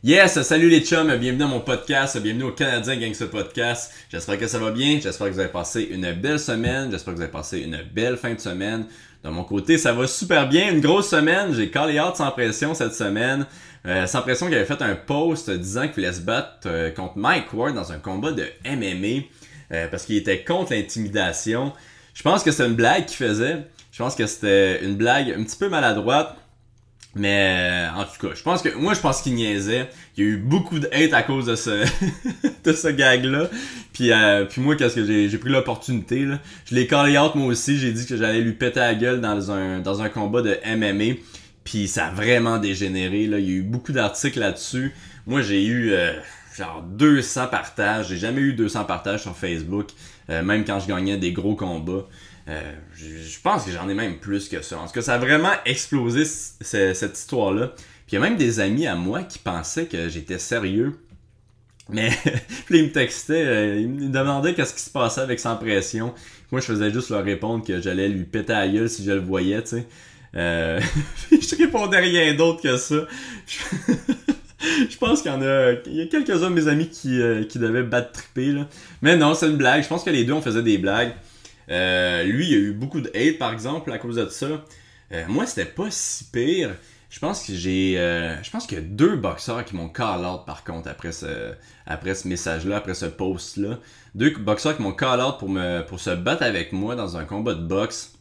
Yes, salut les chums, bienvenue dans mon podcast, bienvenue au Canadien Gangster Podcast. J'espère que ça va bien, j'espère que vous avez passé une belle semaine, j'espère que vous avez passé une belle fin de semaine. De mon côté, ça va super bien, une grosse semaine, j'ai callé out sans pression cette semaine. Sans pression qu'il avait fait un post disant qu'il voulait se battre contre Mike Ward dans un combat de MMA parce qu'il était contre l'intimidation. Je pense que c'était une blague qu'il faisait, je pense que c'était une blague un petit peu maladroite. Mais en tout cas, je pense qu'il niaisait. Il y a eu beaucoup de hate à cause de ce de ce gag-là. Puis moi, qu'est-ce que j'ai pris l'opportunité là. Je l'ai callé out moi aussi. J'ai dit que j'allais lui péter la gueule dans un combat de MMA. Puis ça a vraiment dégénéré là. Il y a eu beaucoup d'articles là-dessus. Moi, j'ai eu genre 200 partages. J'ai jamais eu 200 partages sur Facebook, même quand je gagnais des gros combats. Je pense que j'en ai même plus que ça. En tout cas, ça a vraiment explosé cette histoire-là. Puis il y a même des amis à moi qui pensaient que j'étais sérieux. Mais puis ils me textaient, ils me demandaient qu'est-ce qui se passait avec Sans Pression. Moi, je faisais juste leur répondre que j'allais lui péter la gueule si je le voyais, tu sais. Je répondais rien d'autre que ça. Je pense qu'il y a quelques-uns de mes amis qui devaient battre triper, là. Mais non, c'est une blague. Je pense que les deux, on faisait des blagues. Lui, il y a eu beaucoup de hate, par exemple, à cause de ça. Moi, c'était pas si pire. Je pense qu'il y a 2 boxeurs qui m'ont call out, par contre, après ce message-là, après ce post-là. 2 boxeurs qui m'ont call out pour se battre avec moi dans un combat de boxe.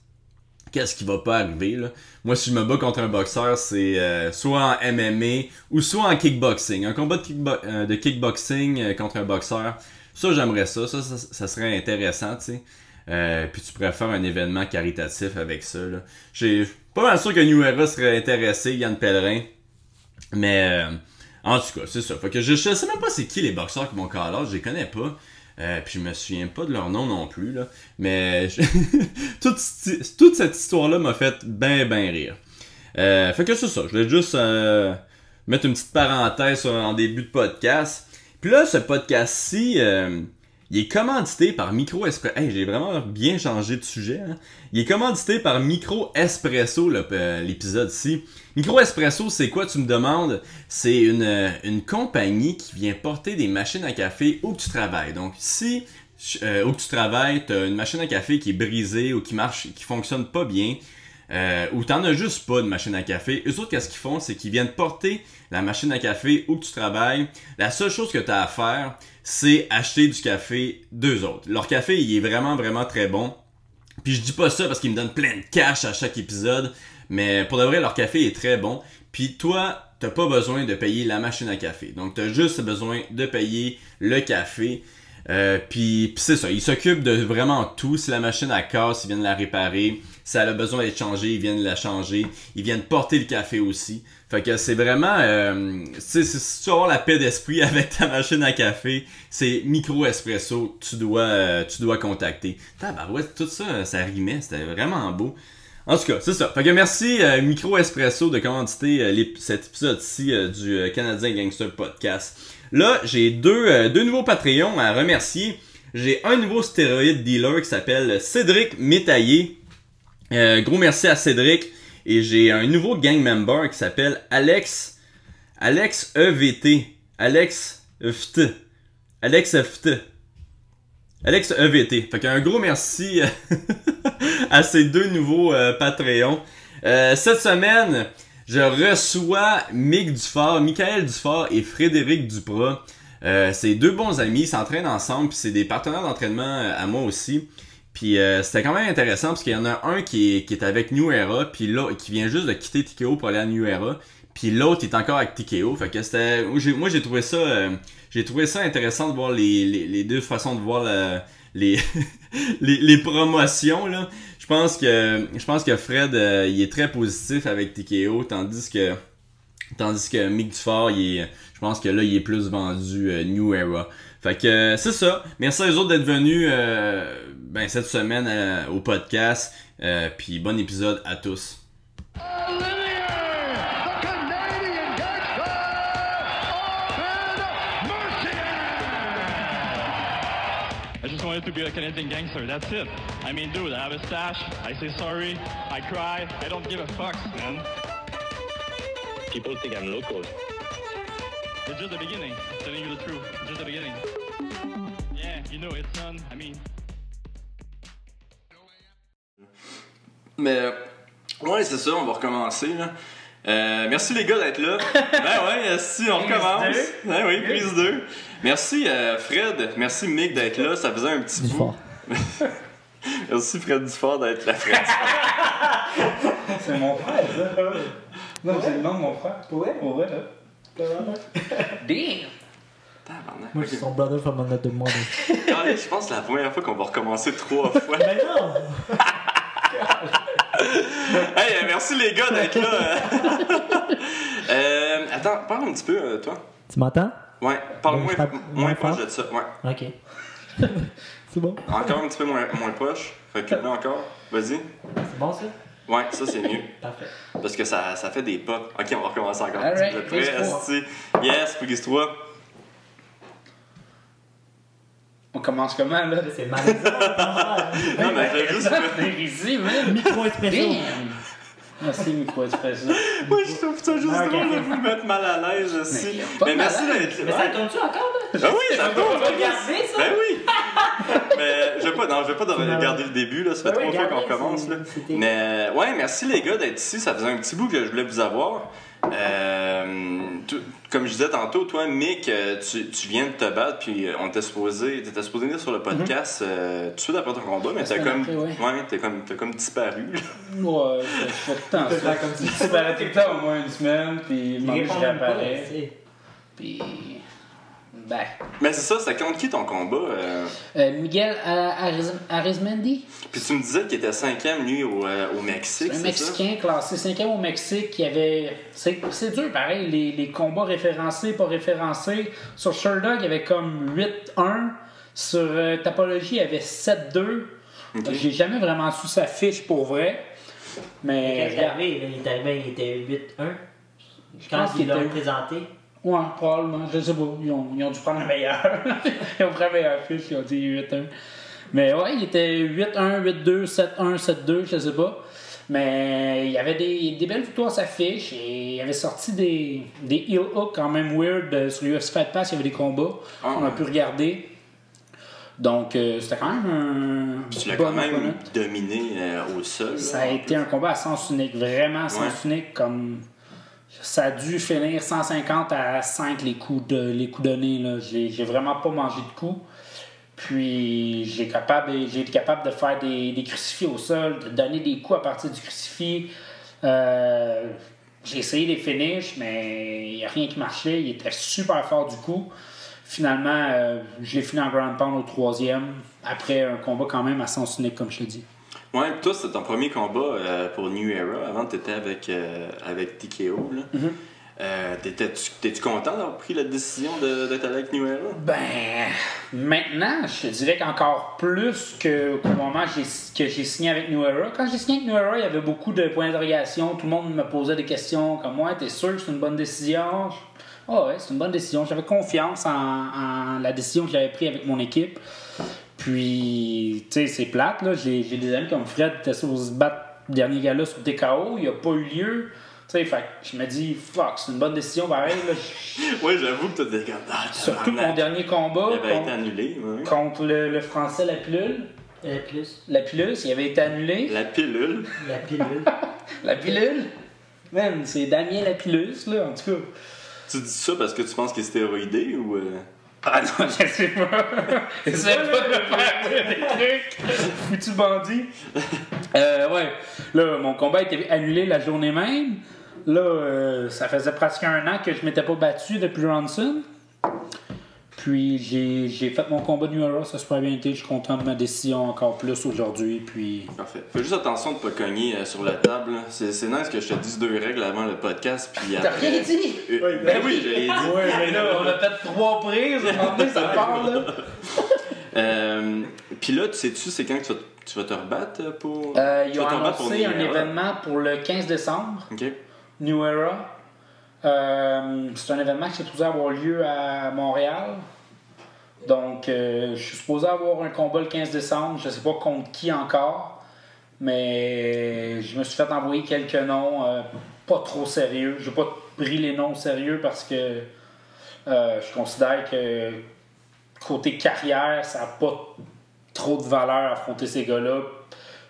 Qu'est-ce qui va pas arriver, là? Moi, si je me bats contre un boxeur, c'est soit en MMA ou soit en kickboxing. Un combat de kickboxing contre un boxeur, ça, j'aimerais ça. Ça serait intéressant, tu sais. Puis tu pourrais faire un événement caritatif avec ça, là. J'ai pas mal sûr que New Era serait intéressé, Yann Pellerin. Mais en tout cas, c'est ça. Fait que je sais même pas c'est qui les boxeurs qui m'ont call out, je les connais pas. Puis je me souviens pas de leur nom non plus, là. Mais toute cette histoire-là m'a fait ben rire. Fait que c'est ça. Je voulais juste mettre une petite parenthèse en début de podcast. Puis là, ce podcast-ci, il est commandité par Micro Espresso. Hey, j'ai vraiment bien changé de sujet, hein? Il est commandité par Micro Espresso, l'épisode-ci. Micro Espresso, c'est quoi, tu me demandes? C'est une compagnie qui vient porter des machines à café où tu travailles. Donc, si où tu travailles, tu as une machine à café qui est brisée ou qui fonctionne pas bien, ou t'en as juste pas de machine à café, eux autres, qu'est-ce qu'ils font? C'est qu'ils viennent porter la machine à café où tu travailles. La seule chose que tu as à faire, c'est acheter du café d'eux autres. Leur café, il est vraiment très bon. Puis je dis pas ça parce qu'ils me donnent plein de cash à chaque épisode, mais pour de vrai, leur café est très bon. Puis toi, t'as pas besoin de payer la machine à café. Donc t'as juste besoin de payer le café. Puis c'est ça, ils s'occupent de vraiment tout. Si la machine a casse, ils viennent la réparer. Si elle a besoin d'être changée, ils viennent la changer. Ils viennent porter le café aussi. Fait que c'est vraiment, si tu veux avoir la paix d'esprit avec ta machine à café, c'est Micro Espresso que tu dois contacter. Tabarouette, tout ça, ça rimait, c'était vraiment beau. En tout cas, c'est ça. Fait que merci Micro Espresso de commanditer cet épisode-ci du Canadien Gangster Podcast. Là, j'ai deux nouveaux Patreons à remercier. J'ai un nouveau stéroïde dealer qui s'appelle Cédric Métaillé. Gros merci à Cédric. Et j'ai un nouveau gang member qui s'appelle Alex EVT. Alex EVT. Fait qu'un gros merci à ces 2 nouveaux Patreons. Cette semaine, je reçois Michael Dufort et Frédéric Duprat. C'est 2 bons amis, ils s'entraînent ensemble, puis c'est des partenaires d'entraînement à moi aussi. Puis c'était quand même intéressant parce qu'il y en a un qui est avec New Era, puis l'autre qui vient juste de quitter TKO pour aller à New Era, puis l'autre est encore avec TKO. Fait que c'était, moi j'ai trouvé ça intéressant de voir les 2 façons de voir les promotions là. Je pense que Fred il est très positif avec TKO, tandis que Mick Dufort je pense que là il est plus vendu New Era. Fait que c'est ça. Merci à eux autres d'être venus cette semaine au podcast. Puis bon épisode à tous. I just wanted to be a Canadian gangster, that's it. I mean, dude, I have a stash, I say sorry, I cry, I don't give a fuck, man. People think I'm local. It's it's just the beginning. Telling you the truth, it's just the beginning. Yeah, you know it's done. I mean. Mais, ouais, c'est ça, on va recommencer, là. Merci les gars d'être là. Ben ouais, si on recommence. Ben oui, prise 2. Merci Fred, merci Mick d'être là, ça faisait un petit bout. Merci Fred Dufort d'être là, Fred. C'est mon frère, ça. Non, c'est le nom de mon frère. Pour vrai, là. Damn! Tabarnak. Moi, je suis son brother from another mother. Allez, je pense que c'est la première fois qu'on va recommencer 3 fois. Mais non! Hey, merci les gars d'être là. Attends, parle un petit peu, toi. Tu m'entends? Ouais, parle Donc, je parle moins moins proche fort? de ça. Ouais. Ok. C'est bon? Encore un petit peu moins poche. Recule-le encore. Vas-y. C'est bon, ça? Ouais, ça c'est mieux. Parfait. Parce que ça fait des pops. Ok, on va recommencer encore. Alright, Vous êtes prêts, prise 3. asti? Yes, prise 3. On commence comment, là? C'est malaisant. Non, mais j'ai juste. Ici, man! Micro-expression. Damn! Merci, micro-expression. Moi, je trouve ça juste Ah, drôle ok. de vous mettre mal à l'aise aussi. Mais y a pas Mais de merci mal à d'être Mais là. ça tourne-tu encore, là? Ah oui, ça tourne. On va regarder ça? Ben oui! Mais je vais pas regarder le début, là. Ça fait Ben oui, 3 fois qu'on regardez, commence, là. c'était- Mais ouais, merci les gars d'être ici. Ça faisait un petit bout que je voulais vous avoir. Comme je disais tantôt, toi, Mick, tu viens de te battre, puis t'étais supposé venir sur le podcast tout de suite après ton combat, mais t'as semaine comme, après, t'as comme disparu. Là. Ouais, je fais tout le temps Tu fais ça. comme si- Je disparais tout le temps au moins une semaine, puis Il je répond même pas, réapparais. c'est- Puis. Ben. Mais c'est ça, c'était contre qui ton combat? Miguel Arizmendi, Puis tu me disais qu'il était 5e, lui, au Mexique, un c'est ça? Mexicain classé 5e au Mexique qui avait. C'est dur, pareil, les combats référencés, pas référencés. Sur Sherdog, il y avait comme 8-1. Sur Tapology, il y avait 7-2. Ok. J'ai jamais vraiment su sa fiche pour vrai. Mais. Quand il est arrivé, là, il était 8-1. Quand pense ils qu'il l'ont était- présenté. Ouais, probablement. Je sais pas. Ils ont dû prendre le meilleur. Ils ont pris la meilleure fiche. Ils ont dit 8-1. Mais ouais, il était 8-1, 8-2, 7-1, 7-2, je sais pas. Mais il y avait des belles victoires à sa fiche. Et il avait sorti des heel hooks quand même weird sur UFC Fight Pass. Il y avait des combats. Ah, On a ouais. pu regarder. Donc, c'était quand même un. Puis tu l'as bon quand même opponent. dominé au sol. Ça là, a en été plus. un combat à sens unique, vraiment à sens Ouais. unique. Comme ça a dû finir 150 à 5 les coups donnés. Là. J'ai vraiment pas mangé de coups. Puis j'ai été capable de faire des crucifix au sol, de donner des coups à partir du crucifix. J'ai essayé des finishes, mais il n'y a rien qui marchait. Il était super fort du coup. Finalement, j'ai fini en ground pound au 3e, après un combat quand même à sens unique, comme je te dis. Ouais, puis toi, c'était ton premier combat pour New Era. Avant, t'étais avec TKO. Là. T'es-tu content d'avoir pris la décision d'être avec New Era? Ben, maintenant, je te dirais qu'encore plus qu'au moment que j'ai signé avec New Era. Quand j'ai signé avec New Era, il y avait beaucoup de points d'interrogation. Tout le monde me posait des questions comme moi. T'es sûr que c'est une bonne décision? Ah ouais, c'est une bonne décision. J'avais confiance en la décision que j'avais prise avec mon équipe. Puis, tu sais, c'est plate, là. J'ai des amis comme Fred qui étaient supposés se battre le dernier gala sur TKO. Il n'a pas eu lieu. Tu sais, fait que je me dis, fuck, c'est une bonne décision, pareil. Là. Ouais, j'avoue que t'as des gars. Surtout mon dernier combat Il avait été annulé. Ouais. contre le français La Pilule. La pilule, il avait été annulé. La pilule. La pilule. La pilule? Man, c'est Damien Lapillus, là, en tout cas. Tu dis ça parce que tu penses qu'il est stéroïdé ou. Ah non, je sais pas. Essaie pas de faire des trucs. Foutu bandit. Ouais. Là, mon combat a été annulé la journée même. Là, ça faisait presque 1 an que je m'étais pas battu depuis Ronson. Puis j'ai fait mon combat de New Era, ça a super bien été. Je suis content de ma décision encore plus aujourd'hui. Puis. Parfait. Fais juste attention de ne pas cogner sur la table. Là. C'est nice que je te dise 2 règles avant le podcast. Puis T'as après... rien dit? Ben oui, je l'ai dit. Ouais, mais là, on a fait 3 prises. À un moment donné, ça part, là. Puis là, sais-tu c'est quand que tu vas te rebattre pour. Ils tu ont vas te rebattre pour annoncé New un Era? événement pour le 15 décembre, Ok. New Era. C'est un événement qui est supposé avoir lieu à Montréal. Donc, je suis supposé avoir un combat le 15 décembre. Je ne sais pas contre qui encore. Mais je me suis fait envoyer quelques noms pas trop sérieux. Je n'ai pas pris les noms au sérieux parce que Je considère que côté carrière, ça n'a pas trop de valeur à affronter ces gars-là.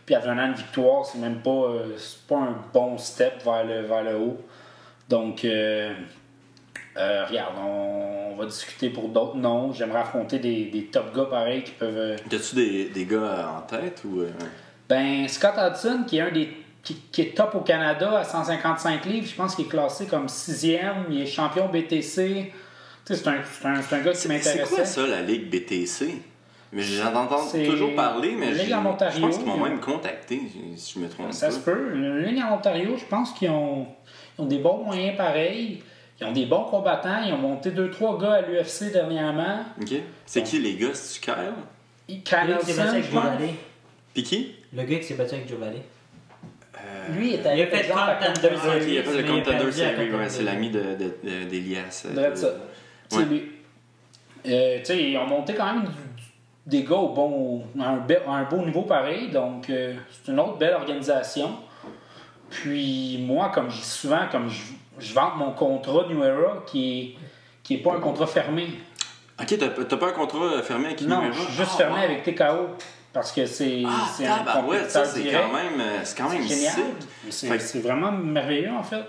Puis advenant une victoire, c'est même pas, c'est pas un bon step vers le haut. Donc, regarde, on va discuter pour d'autres noms. J'aimerais affronter des top gars pareils qui peuvent. T'as-tu des gars en tête ou. Ben, Scott Hudson, qui est un des. Qui est top au Canada à 155 livres, je pense qu'il est classé comme 6e. Il est champion BTC. Tu sais, c'est un gars qui m'intéressait. C'est quoi ça, la Ligue BTC? Mais j'entends toujours parler, mais Ligue en Ontario, je pense qu'ils m'ont même contacté, si je me trompe pas. Ça se peut. Une ligne en Ontario, je pense qu'ils ont des bons moyens pareils. Ils ont des bons combattants. Ils ont monté 2-3 gars à l'UFC dernièrement. OK. C'est qui les gars? C'est-tu Kyle? Kyle Le gars qui s'est battu Nelson, avec je Joe pense. Valley. Pis qui? Le gars qui s'est battu avec Joe Valley. Lui, il Il a était fait exemple à Contender Contender Ah, ok, il a fait le mais il a Contender perdu à Series, ouais, Contender. c'est l'ami d'Elias. Drette ça. Tu sais, lui. Tu sais, ils ont monté quand même des gars à un beau niveau pareil. Donc, c'est une autre belle organisation. Puis, moi, comme je dis souvent, comme je vante mon contrat New Era, qui est pas un contrat fermé. Ok, t'as pas un contrat fermé avec Non, New je Era? suis juste fermé avec TKO. Parce que c'est un ouais, ça compétiteur c'est direct. quand même Génial. sick. C'est vraiment merveilleux, en fait.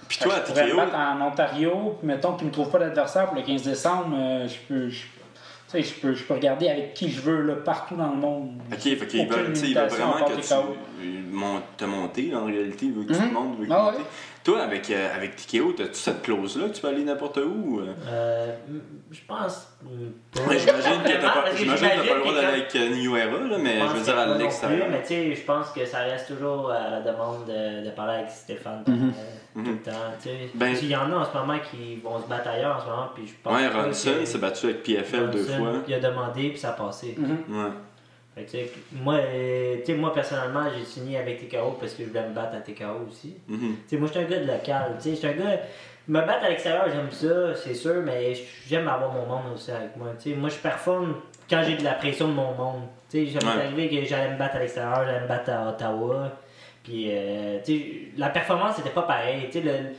Puis toi, à je pourrais me TKO, battre en Ontario, puis mettons qu'ils ne me trouvent pas d'adversaire pour le 15 décembre, je peux regarder avec qui je veux là, partout dans le monde. ok, fait qu'il veut limitation vraiment à part que TKO. tu te monter, en réalité, il veut que tu te montes, veut que Ah tu ouais. Toi, avec TKO, t'as-tu cette clause-là que tu peux aller n'importe où? Je pense. Ouais, j'imagine que t'as pas Parce le droit d'aller avec New Era, là, mais je veux dire à l'extérieur. Mais tu sais, je pense que ça reste toujours à la demande de parler avec Stéphane tout le temps. Tu sais. Ben- Parce qu'il y en a en ce moment qui vont se battre ailleurs en ce moment. Puis je pense Ouais, pas Ronson que- s'est battu avec PFL 2 Ronson, fois. Il a demandé, puis ça a passé. Ouais. Fait que, tu sais, moi, personnellement, j'ai signé avec TKO parce que je voulais me battre à TKO aussi. Mhm. Tu sais, moi, je suis un gars de local. Tu sais, je suis un gars. Me battre à l'extérieur, j'aime ça, c'est sûr, mais j'aime avoir mon monde aussi avec moi. Tu sais, moi, je performe quand j'ai de la pression de mon monde. Tu sais, j'aime Ouais. arrivé que j'allais me battre à l'extérieur, j'allais me battre à Ottawa. Puis, tu sais, la performance n'était pas pareille. Tu sais,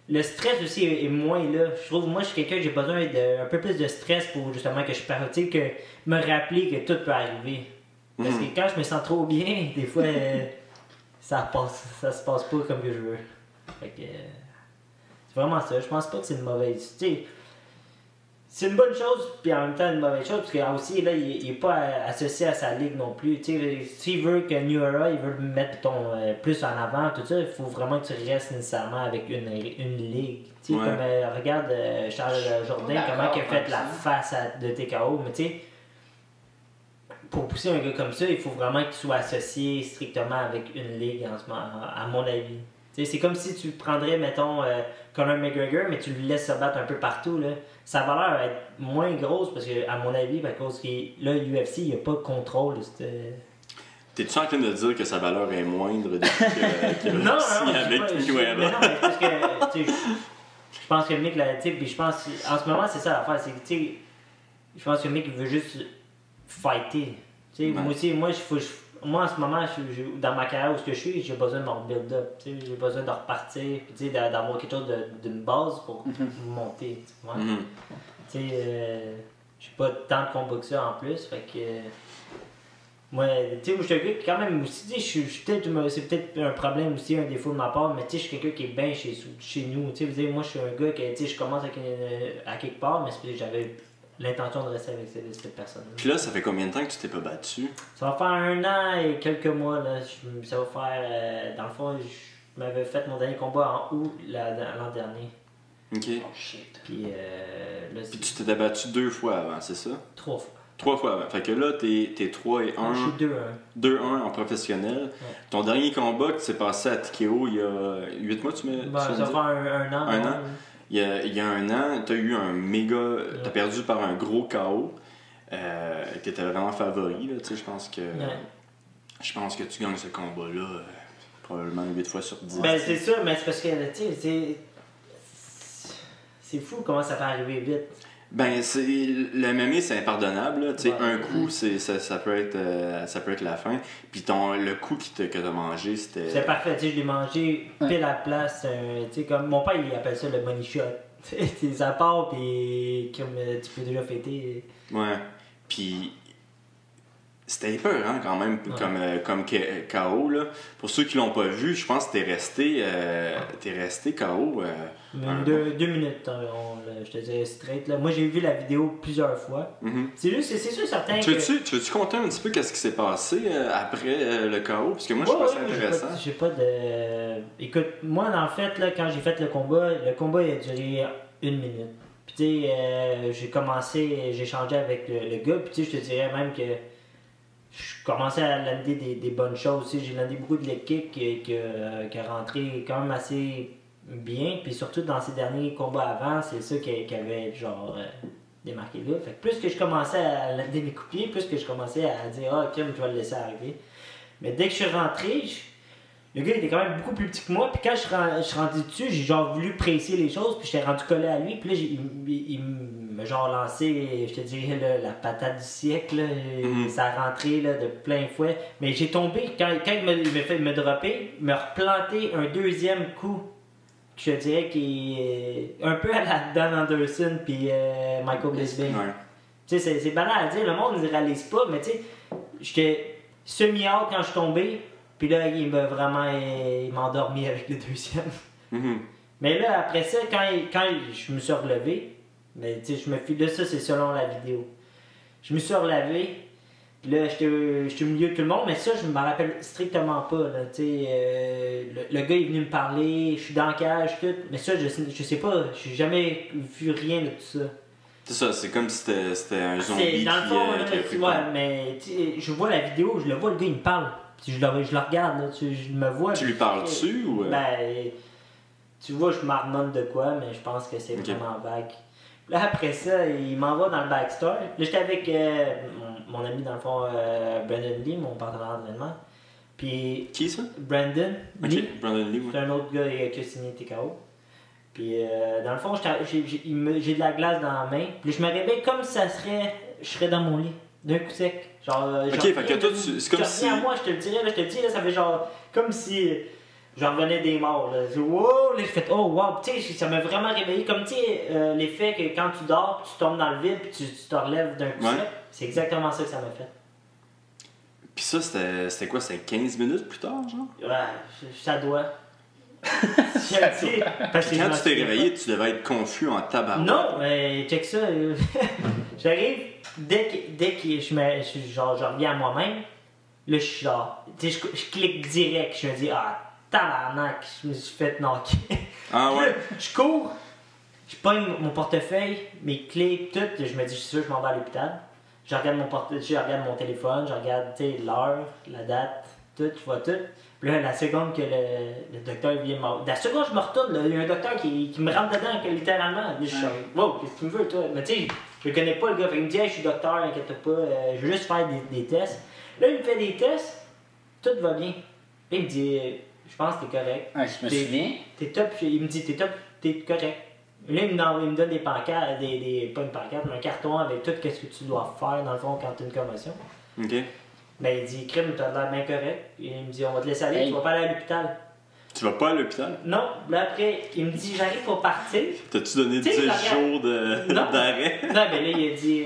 le stress aussi est moins là. Je trouve, moi, je suis quelqu'un que j'ai besoin d'un peu plus de stress pour justement que je tu sais, que me rappeler que tout peut arriver. Parce que quand je me sens trop bien, des fois, ça se passe pas comme que je veux. Fait que, c'est vraiment ça. Je pense pas que c'est une mauvaise. Tu sais, c'est une bonne chose, puis en même temps une mauvaise chose, parce que aussi, là, il est pas associé à sa ligue non plus. Tu sais, s'il veut que New Era, il veut le mettre plus en avant, tout ça, il faut vraiment que tu restes nécessairement avec une ligue. Tu sais, Ouais. comme, regarde Charles Jourdain, comment il a fait la face de TKO, mais tu sais, pour pousser un gars comme ça, il faut vraiment qu'il soit associé strictement avec une ligue en ce moment, à mon avis. Tu sais, c'est comme si tu prendrais, mettons, Conor McGregor, mais tu le laisses se battre un peu partout. Là. Sa valeur va être moins grosse parce que, à mon avis, à cause que là, l'UFC, il n'y a pas de contrôle. T'es-tu en train de dire que sa valeur est moindre depuis qu'il Non, a signé avec New mais Era? non, mais parce que, tu sais, je pense que le mec, là, tu sais, puis je pense, en ce moment, c'est ça l'affaire, c'est que, tu sais, je pense que le mec, il veut juste fighter. Tu sais, Ouais. moi aussi, moi, en ce moment, dans ma carrière où je suis, j'ai besoin de me build up. Tu sais, j'ai besoin de repartir, puis tu sais, d'avoir quelque chose d'une base pour monter. Tu vois. Mhm. Tu sais, j'ai pas tant de combats que ça en plus, fait que. Moi, tu sais, moi, je suis un gars qui, quand même, aussi, tu sais, je suis c'est peut-être un problème aussi, un défaut de ma part, mais tu sais, je suis quelqu'un qui est bien chez nous. Tu sais, moi, je suis un gars qui, tu sais, je commence à quelque part, mais c'est parce que j'avais l'intention de rester avec cette personne-là. Puis là, ça fait combien de temps que tu t'es pas battu? Ça va faire 1 an et quelques mois, là. Ça va faire, dans le fond, je m'avais fait mon dernier combat en août l'an dernier. Ok. Puis là, Puis tu c'est t'étais battu 2 fois avant, c'est ça? 3 fois. 3 fois avant. Fait que là, t'es 3 et 1. Je suis 2-1. 2-1 en professionnel. Ton dernier combat qui s'est passé à TKO il y a 8 mois, tu me Ben, ça va faire un an. Un ouais. an? Il y a 1 an, t'as eu un méga... T'as perdu par un gros KO. T'étais vraiment favori, là, tu sais, je pense que... Ouais. Je pense que tu gagnes ce combat-là probablement 8 fois sur 10. Ben, c'est ça, mais c'est parce que, tu sais, c'est fou comment ça peut arriver vite. Ben, le MMA, c'est impardonnable, là, tu sais, Ouais. un coup, ça peut être la fin. Puis le coup que t'as mangé, C'est c'était... parfait, tu sais, je l'ai mangé pile à la place. Tu sais, comme mon père, il appelle ça le money shot. Ça part, puis comme tu peux déjà fêter. Ouais. Puis c'était épeurant quand même, comme KO. Là. Pour ceux qui l'ont pas vu, je pense que t'es resté KO. 2 minutes environ, là, je te dirais straight. Là. Moi, j'ai vu la vidéo plusieurs fois. C'est sûr certain tu veux-tu compter un petit peu qu'est-ce qui s'est passé après le KO? Parce que moi, je trouve ça intéressant. J'ai pas de... Écoute, moi, en fait, là, quand j'ai fait le combat il a duré 1 minute. Puis tu sais, j'ai changé avec le gars, puis tu sais, je te dirais même que je commençais à lander des bonnes choses. Tu sais, j'ai landé beaucoup de leg kick qui a rentré quand même assez bien, puis surtout dans ces derniers combats avant, c'est ça qui avait genre démarqué là. Fait que plus que je commençais à lander mes coups de pied, plus que je commençais à dire ok, je vais le laisser arriver. Mais dès que je suis rentré, le gars était quand même beaucoup plus petit que moi, puis quand je suis rendu dessus, j'ai genre voulu presser les choses, puis j'étais rendu collé à lui, puis là il m'a genre lancé, je te dirais là, la patate du siècle, là, ça a rentré là, de plein fouet. Mais j'ai tombé, quand il m'a fait me dropper, il m'a replanté un deuxième coup. Je dirais qu'il est un peu à la Dan Anderson puis Michael Bisping. Ouais. Tu sais, c'est banal à dire, le monde ne réalise pas, mais tu sais, j'étais semi-out quand je suis tombé, puis là, il m'a endormi avec le deuxième. Mais là, après ça, quand je me suis relevé, mais tu sais, là, ça, c'est selon la vidéo. Je me suis relevé, puis là, j'étais au milieu de tout le monde, mais ça, je me rappelle strictement pas. Là, le gars est venu me parler, je suis dans la cage, tout. Mais ça, je sais pas, j'ai jamais vu rien de tout ça. C'est ça, c'est comme si c'était un zombie dans le fond, qui a pris mais je vois la vidéo, je le vois, le gars, il me parle. Puis je le regarde, là, je me vois. Tu lui parles dessus ou... Ben, tu vois, je m'harmonne de quoi, mais je pense que c'est vraiment vague. Là, après ça, il m'envoie dans le backstore. Là, j'étais avec mon ami, dans le fond, Brandon Lee, mon partenaire d'entraînement. Puis... Qui ça? Brandon Lee. Ok, Brandon Lee, ouais. C'est un autre gars qui a signé TKO. Puis, dans le fond, j'ai de la glace dans la main. Puis, je me réveille comme si je serais dans mon lit, d'un coup sec. Genre, ok, fait que toi, c'est comme si... à moi, je te le dirais, là, ça fait genre, comme si... J'en revenais des morts, là. Wow, là, j'ai fait, oh wow, tu sais, ça m'a vraiment réveillé. Comme, tu sais, l'effet que quand tu dors, tu tombes dans le vide, puis tu te relèves d'un coup sec. C'est exactement ça que ça m'a fait. Puis ça, c'était quoi? C'était 15 minutes plus tard, genre? Ouais, ça doit. Je le dis, parce que quand tu t'es réveillé, tu devais être confus en tabarouette. Non, mais check ça. J'arrive, dès que je reviens à moi-même, là, je suis genre, tu sais, je clique direct, je me dis, tabarnak, je me suis fait knocker. Ah ouais? Je cours, je pogne mon portefeuille, mes clés, tout, je me dis, je suis sûr, je m'en vais à l'hôpital. Je regarde mon téléphone, je regarde l'heure, la date, tout, je vois tout. Puis là, la seconde que le docteur vient la seconde je me retourne, là, il y a un docteur qui me rentre dedans, littéralement. Là, je suis genre, wow, qu'est-ce que tu me veux, toi? Mais tu sais, je le connais pas, le gars. Fait, il me dit, hey, je suis docteur, inquiète pas, je veux juste faire des tests. Là, il me fait des tests, tout va bien. Là, il me dit, je pense que t'es correct. Je me souviens. T'es top, il me dit, t'es top, t'es correct. Là, il me donne des pancartes, pas une pancarte, mais un carton avec tout ce que tu dois faire, dans le fond, quand t'as une commotion. Ok. Ben, il dit, crime, t'as l'air bien correct. Et il me dit, on va te laisser aller, tu vas pas aller à l'hôpital. Tu vas pas à l'hôpital? Non. Là, après, il me dit, j'arrive pour partir. T'as-tu donné 10 jours d'arrêt? Non, ben là, il a dit,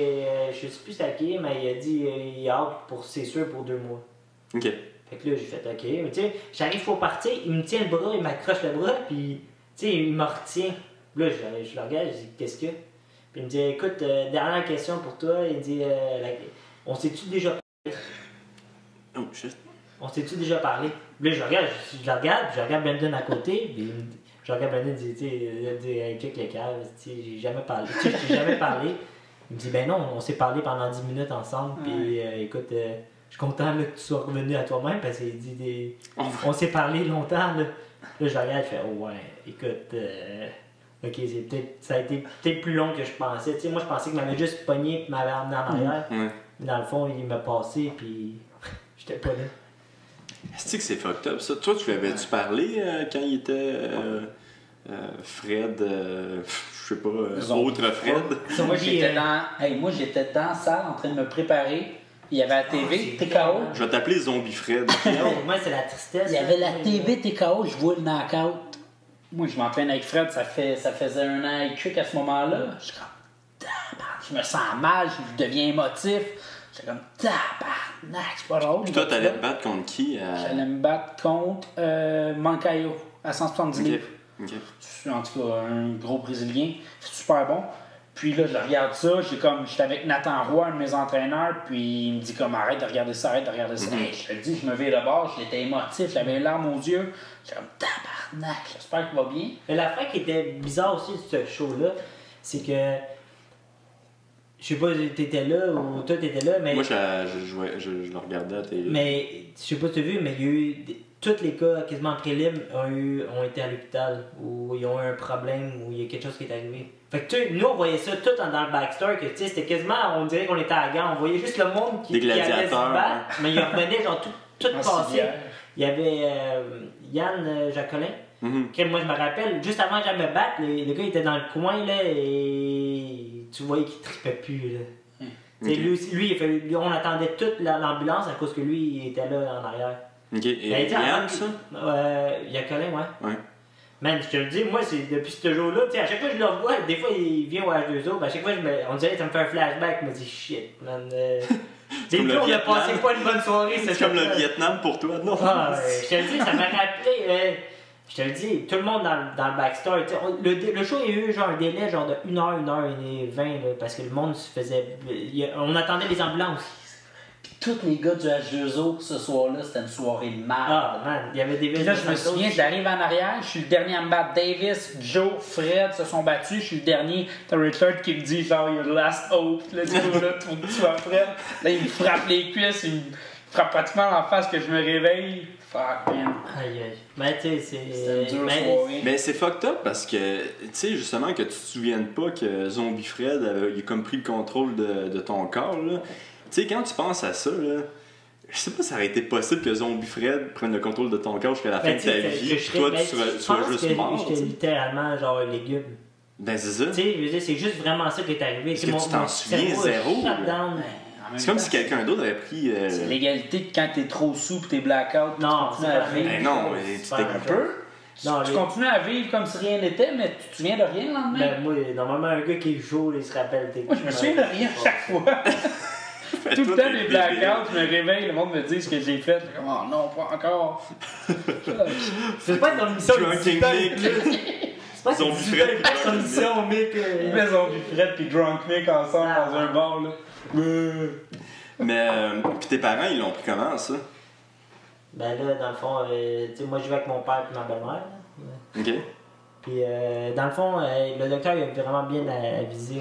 je sais plus c'est qui, mais il a dit, il a hâte c'est sûr, pour 2 mois. Ok. Fait que là, j'ai fait, ok. Mais tu sais, j'arrive pour partir, il me tient le bras, il m'accroche le bras, puis, tu sais, il me retient. Là, je le regarde, je dis, qu'est-ce que? Puis il me dit, écoute, dernière question pour toi. Il dit, on s'est-tu déjà parlé? Oh, shit. On s'est-tu déjà parlé? Puis là, je regarde Brandon à côté, puis je regarde Brandon et il dit, hey, check le câble, j'ai jamais parlé. Tu sais, je t'ai jamais parlé. Il me dit, ben non, on s'est parlé pendant 10 minutes ensemble, puis écoute, je suis content là, que tu sois revenu à toi-même, parce qu'il dit, on s'est parlé longtemps, là. Là, je regarde, je fais, oh ouais, écoute, ok, ça a été peut-être plus long que je pensais. Tu sais, moi, je pensais qu'il m'avait juste pogné et m'avait emmené en arrière. Mais dans le fond, il m'a passé, puis j'étais pas là. Est-ce que c'est fucked up, ça? Toi, tu lui avais-tu parlé quand il était Fred, je sais pas, autre Fred? Moi, j'étais dans la salle en train de me préparer. Il y avait la TV, TKO. Je vais t'appeler Zombie Fred. Moi, c'est la tristesse. Il y avait la TV, TKO, je vois le knockout. Moi, je m'entraîne avec Fred, ça faisait 1 an et quelques à ce moment-là. Je suis comme, tabarnak, je me sens mal, je deviens émotif. J'étais comme, tabarnak, c'est pas drôle. Puis toi, t'allais te battre contre qui? J'allais me battre contre Mancaio à 170 livres. Ok. C'est en tout cas un gros Brésilien, c'est super bon. Puis là, je regarde ça, j'étais avec Nathan Roy, un de mes entraîneurs, puis il me dit comme arrête de regarder ça, arrête de regarder ça. Hey, je te le dis, je me vais de bord, j'étais émotif, j'avais les larmes aux yeux. J'étais comme tabarnak, j'espère qu'il va bien. Mais l'affaire qui était bizarre aussi de ce show-là, c'est que. Je sais pas si t'étais là ou toi t'étais là, mais. Moi, je le regardais à la télé. Mais je sais pas si t'as vu, mais il y a eu. Tous les cas quasiment en prélim ont été à l'hôpital, où ils ont eu un problème, où il y a quelque chose qui est arrivé. Fait que tu sais, nous on voyait ça tout dans le backstory, que tu sais, c'était quasiment, on dirait qu'on était à la gare, on voyait juste le monde qui allait se battre, mais il revenait genre tout passé. Il y avait Yann Jacolin, que moi je me rappelle, juste avant que j'aille me battre, le gars il était dans le coin là, et tu voyais qu'il tripait plus là. Okay. Lui, on attendait toute l'ambulance à cause que lui il était là en arrière. Ok, et Yann, ça? Jacolin, ouais. Man, je te le dis, moi, c'est depuis ce jour-là, tu sais, à chaque fois que je le revois, des fois, il vient au H2O, à chaque fois, on dirait que ça me fait un flashback, je me dis, shit, man. C'est le on a passé pas une bonne soirée, c'est comme le Vietnam pour toi, non? Je te le dis, ça m'a rappelé, je te le dis, tout le monde dans le backstory, le show, il y a eu genre un délai genre de 1h, 1h20, là, parce que le monde se faisait. On attendait les ambulances. Tous les gars du H2O ce soir-là, c'était une soirée de merde. Ah, man, il y avait des là, je me souviens, j'arrive en arrière, je suis le dernier à me battre. Davis, Joe, Fred se sont battus, je suis le dernier. T'as Richard qui me dit genre, your last hope. Là, du coup, là, tu vas Fred. Là, il me frappe les cuisses, il me frappe pratiquement en face que je me réveille. Fuck, man. Aïe, aïe. Mais tu sais, c'était une dure soirée. Mais c'est fucked up parce que, tu sais, justement, que tu te souviennes pas que Zombie Fred il a comme pris le contrôle de ton corps, là. Tu sais, quand tu penses à ça, là, je sais pas si ça aurait été possible que Zombie Fred prenne le contrôle de ton corps jusqu'à la fin de ta vie. Toi, tu sois juste mort. J'étais littéralement genre un légume. Ben, c'est ça. Tu sais, je veux dire, c'est juste vraiment ça qui est arrivé. Est-ce que tu t'en souviens zéro? C'est comme si quelqu'un d'autre avait pris. C'est l'égalité que quand t'es trop sous pis t'es blackout. Non, tu continues à vivre. Ben non, tu t'es un peu. Tu continues à vivre comme si rien n'était, mais tu te souviens de rien le lendemain. Ben, moi, normalement, un gars qui est chaud, il se rappelle. Moi, je me souviens de rien à chaque fois. Tout le temps des blackouts, je me réveille, le monde me dit ce que j'ai fait. Je dis, oh non, pas encore. C'est pas une mission de King Nick. C'est pas Zombie Fred c'est une mission, Mick. Il met Zombie Fred pis Drunk Mick ensemble dans un bar, là. Mais, pis tes parents, ils l'ont pris comment, ça? Ben là, dans le fond, tu sais, moi, je vais avec mon père et ma belle-mère. Ok. Puis, dans le fond, le docteur, il a vraiment bien avisé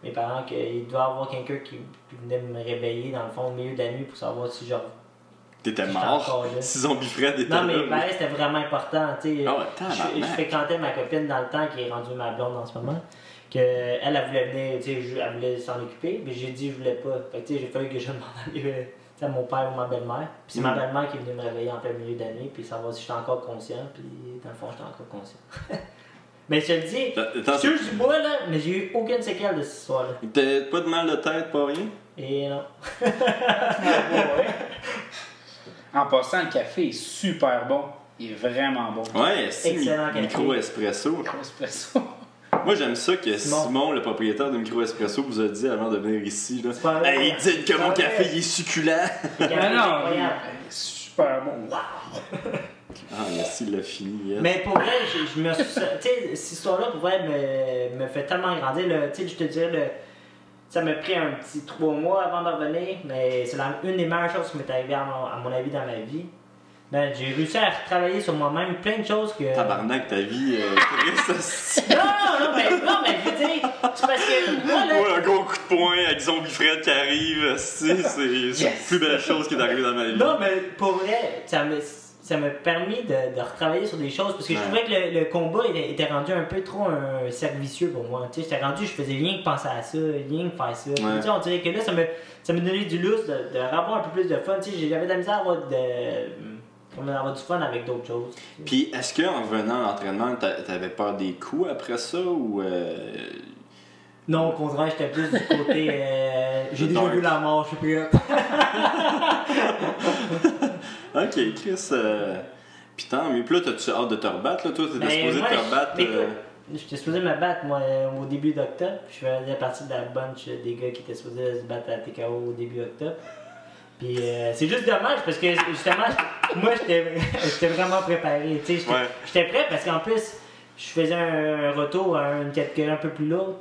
mes parents qu'il devait y avoir quelqu'un qui venait me réveiller, dans le fond, au milieu de la nuit pour savoir si genre. T'étais mort? Si Zombie Fred était là. Non, mais ben, c'était vraiment important, tu sais. Oh, je fréquentais ma copine dans le temps, qui est rendue ma blonde en ce moment. Elle voulait venir, tu sais, elle voulait s'en occuper, mais j'ai dit je voulais pas. Fait que tu sais, j'ai fallu que je demande à mon père ou ma belle-mère. Puis c'est ma belle-mère qui est venue me réveiller en plein milieu de la nuit, puis savoir si j'étais encore conscient, puis dans le fond, j'étais encore conscient. Mais je te le dis, je suis du bois là, mais j'ai eu aucune séquelle de cette histoire-là. T'as pas de mal de tête, pas rien? Et non. En passant, le café est super bon. Il est vraiment bon. Ouais, c'est excellent micro espresso. Moi, j'aime ça que Simon, le propriétaire de Micro Espresso, vous a dit avant de venir ici. Là. Hey, dites que mon café il est succulent. Non, super bon. Wow. Ah, merci, il l'a fini. Yes. Mais pour vrai, je me suis. Tu sais, cette histoire-là, pour vrai, me fait tellement grandir. Tu sais, je te dirais, ça m'a pris un petit 3 mois avant de revenir, mais c'est une des meilleures choses qui m'est arrivée, à mon avis, dans ma vie. Ben, j'ai réussi à travailler sur moi-même plein de choses que. Tabarnak, ta vie, triste. non, mais je veux dire, c'est parce que. Moi, un gros coup de poing avec Zombie Fred qui arrive, c'est la plus belle chose qui est arrivée dans ma vie. Non, mais pour vrai, ça m'a permis de retravailler sur des choses parce que je trouvais que le combat était rendu un peu trop un servicieux pour moi. Tu sais, j'étais rendu, je faisais rien que penser à ça, rien que faire ça. Tu sais, on dirait que là, ça me donnait du lousse de avoir un peu plus de fun. Tu sais, j'avais de la misère à avoir du fun avec d'autres choses. Puis, est-ce qu'en revenant à l'entraînement, t'avais peur des coups après ça ou. Non, au contraire, j'étais plus du côté. J'ai déjà vu la mort, je suis plus. Ok, Chris. Puis tant mieux. Puis là, t'as-tu hâte de te rebattre? Là? Toi, t'étais Ben, supposé moi, te rebattre. J'étais supposé me battre, moi, au début d'octobre. Je faisais partie de la bunch des gars qui étaient supposés se battre à TKO au début d'octobre. Puis c'est juste dommage parce que justement, moi, j'étais vraiment préparé. J'étais prêt parce qu'en plus, je faisais un retour à une catégorie un peu plus lourde.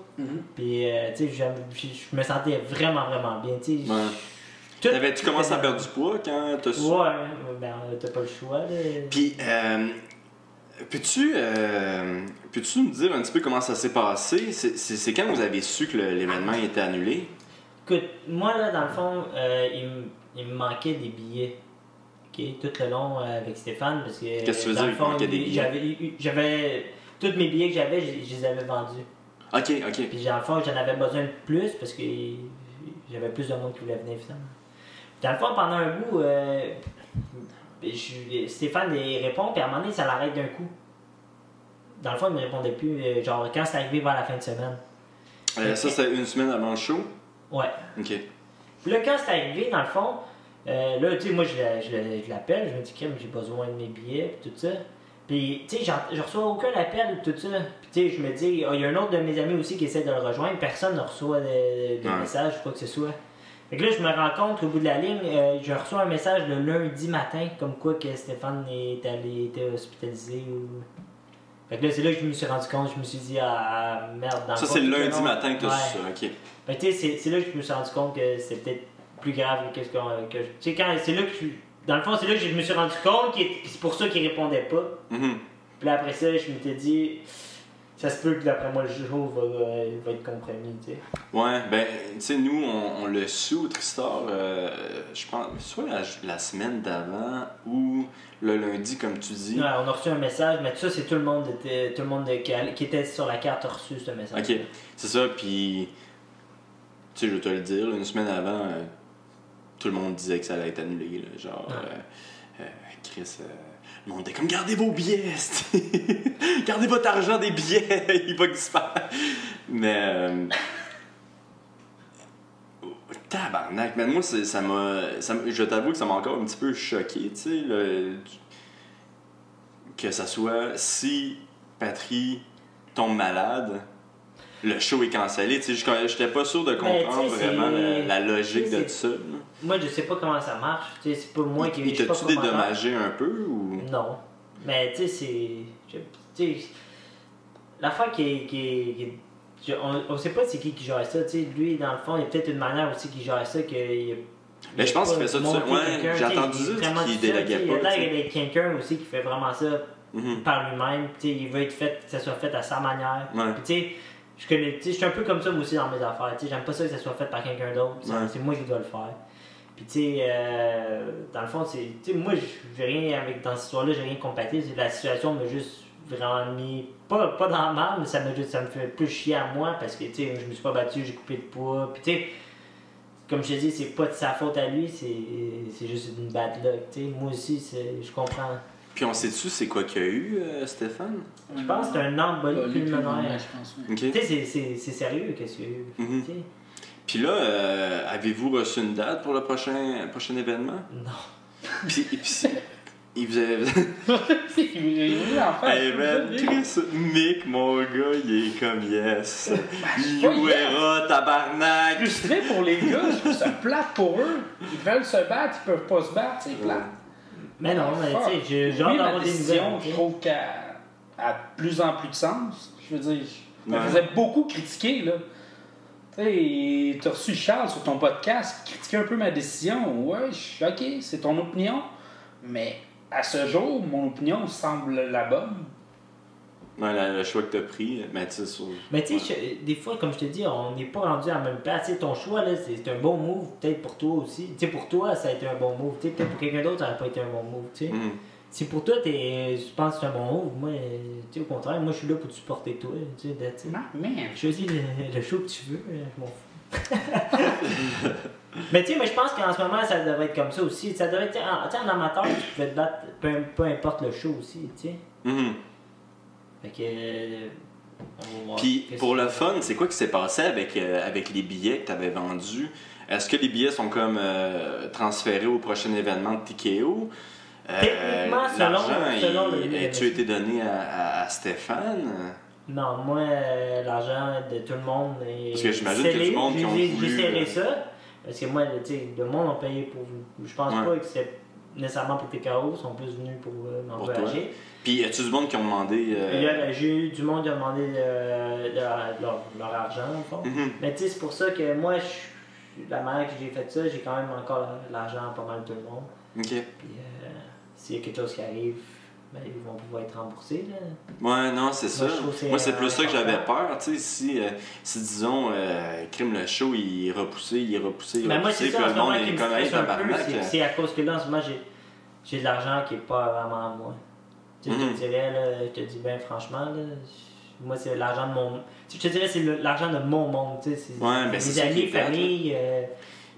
Puis, je me sentais vraiment, vraiment bien. T'avais-tu commencé à perdre du poids quand t'as su? Ouais, ben t'as pas le choix. Là. Puis, peux-tu me dire un petit peu comment ça s'est passé? C'est quand vous avez su que l'événement était annulé? Écoute, moi, là, dans le fond, il me manquait des billets. Okay? Tout le long avec Stéphane. Parce que, qu'est-ce que tu veux dire, il manquait des billets? J'avais tous mes billets que j'avais, je les avais vendus. OK. Puis, dans le fond, j'en avais besoin de plus parce que j'avais plus de monde qui voulait venir, finalement. Dans le fond, pendant un bout, Stéphane il répond, puis à un moment donné, ça l'arrête d'un coup. Dans le fond, il me répondait plus, genre quand c'est arrivé vers la fin de semaine. Ça, c'était une semaine avant le show? Ouais. OK. Puis là, quand c'est arrivé, dans le fond, là, tu sais, moi, je l'appelle, je me dis, Kim, j'ai besoin de mes billets, puis tout ça. Puis, tu sais, je reçois aucun appel, tout ça. Puis, tu sais, je me dis, il y a un autre de mes amis aussi qui essaie de le rejoindre, personne ne reçoit de message, quoi que ce soit. Fait que là, je me rends compte qu'au bout de la ligne, je reçois un message le lundi matin, comme quoi que Stéphane était hospitalisé. Fait que là, c'est là que je me suis rendu compte, je me suis dit, ah merde, dans le fond, c'est le lundi matin que tu as su ça, ok. Fait que tu sais, c'est là que je me suis rendu compte que c'était peut-être plus grave que ce que tu sais, quand c'est là que dans le fond, c'est là que je me suis rendu compte que c'est pour ça qu'il répondait pas. Puis là, après ça, je m'étais dit, ça se peut que d'après moi, le jour va être compromis, tu sais. Ouais, ben, tu sais, nous, on l'a su au Tristar, je pense, soit la semaine d'avant ou le lundi, comme tu dis. Ouais, on a reçu un message, mais ça, c'est tout le monde qui était sur la carte a reçu ce message. Ok, c'est ça, puis, tu sais, je vais te le dire, une semaine avant, tout le monde disait que ça allait être annulé, là, genre, Chris... Le monde était comme, gardez vos billets, gardez votre argent des billets, il va disparaître. Mais, tabarnak, mais moi, je t'avoue que ça m'a encore un petit peu choqué, tu sais, que ça soit si Patry tombe malade, le show est cancellé, tu sais, j'étais pas sûr de comprendre vraiment la logique de tout ça. Moi, je sais pas comment ça marche, tu sais, c'est pas moi qui... Il t'a-tu dédommagé un peu, ou... Non, mais tu sais, c'est... l'affaire on sait pas c'est qui gère ça, tu sais, lui, dans le fond, il y a peut-être une manière aussi qui gère ça, mais je pense qu'il fait ça tout seul. Ouais, j'ai entendu dire qu'il déléguait pas. Il a l'air d'être quelqu'un aussi qui fait vraiment ça par lui-même, tu sais, il veut que ça soit fait à sa manière. Ouais. Puis tu sais, je suis un peu comme ça moi aussi dans mes affaires, tu sais, j'aime pas ça que ça soit fait par quelqu'un d'autre, c'est moi qui dois le faire. Puis tu sais, dans le fond, moi j'ai rien dans cette histoire-là, j'ai rien compaté. La situation m'a juste vraiment mis, pas dans le mal, mais ça me fait plus chier à moi parce que tu sais, je me suis pas battu, j'ai coupé de poids. Puis tu sais, comme je te dis, c'est pas de sa faute à lui, c'est juste une bad luck. Tu sais, moi aussi, je comprends. Puis on sait-tu c'est quoi qu'il y a eu, Stéphane? Je pense que c'est un embolie pulmonaire. Je pense, oui. Tu sais, c'est sérieux qu'est-ce qu'il y a eu. Puis là, avez-vous reçu une date pour le prochain événement? Non. Puis il vous avait... Hey man, Chris, Mick, mon gars, il est comme yes. Youera, tabarnak! Frustré pour les gars, je trouve ça plate pour eux. Ils veulent se battre, ils peuvent pas se battre, c'est plate. Mais non, mais tu sais, j'ai hâte d'avoir des nouvelles. Je trouve qu'elle a de plus en plus de sens. Je veux dire, elle faisait beaucoup critiquer, là. Tu sais, t'as reçu Charles sur ton podcast qui critiquait un peu ma décision. Ouais, ok, c'est ton opinion. Mais à ce jour, mon opinion semble la bonne. Ouais, le choix que t'as pris, mais tu sais, mais tu sais, des fois, comme je te dis, on n'est pas rendu à la même place. Tu sais, ton choix, là, c'est un bon move, peut-être pour toi aussi. Tu sais, pour toi, ça a été un bon move. Tu sais, peut-être pour quelqu'un d'autre, ça n'a pas été un bon move. Tu sais. Si pour toi, je pense que c'est un bon move, moi, tu sais, au contraire, moi, je suis là pour te supporter toi. Tu sais, choisis le show que tu veux, je m'en fous. Mais tu sais, je pense qu'en ce moment, ça devrait être comme ça aussi. Ça devrait être, en amateur, tu pouvais te battre peu importe le show aussi, tu sais. Fait que... Puis pour le fun, c'est quoi qui s'est passé avec les billets que tu avais vendus? Est-ce que les billets sont comme transférés au prochain événement de TKO? Techniquement, selon as-tu été donné à Stéphane? Non, moi, l'argent de tout le monde est. Parce que j'imagine qu'il y a du monde qui ont voulu. J'ai serré ça. Parce que moi, tu sais, le monde a payé pour vous. Je pense pas que c'est nécessairement pour tes carreaux, ils sont plus venus pour m'encourager. Puis, as-tu du monde qui ont demandé. J'ai eu du monde qui a demandé leur argent, au fond. Mais tu sais, c'est pour ça que moi, la manière que j'ai fait ça, j'ai quand même encore l'argent pas mal de tout le monde. OK. Puis, s'il y a quelque chose qui arrive, ben, ils vont pouvoir être remboursés. Là. Ouais, non, c'est ça. Moi, c'est plus ça que j'avais peur. Tu sais, si disons, Crime le show, il est repoussé, Mais moi, c'est ça, puis le monde qui est me comme stresse un peu, tabarnak. c'est à cause que là, en ce moment, j'ai de l'argent qui n'est pas vraiment à moi. Tu sais, je te dirais, là, je te dis bien franchement, là, moi, c'est l'argent de mon... Je te dirais, c'est l'argent de mon monde. Tu sais, c'est mes amis, famille...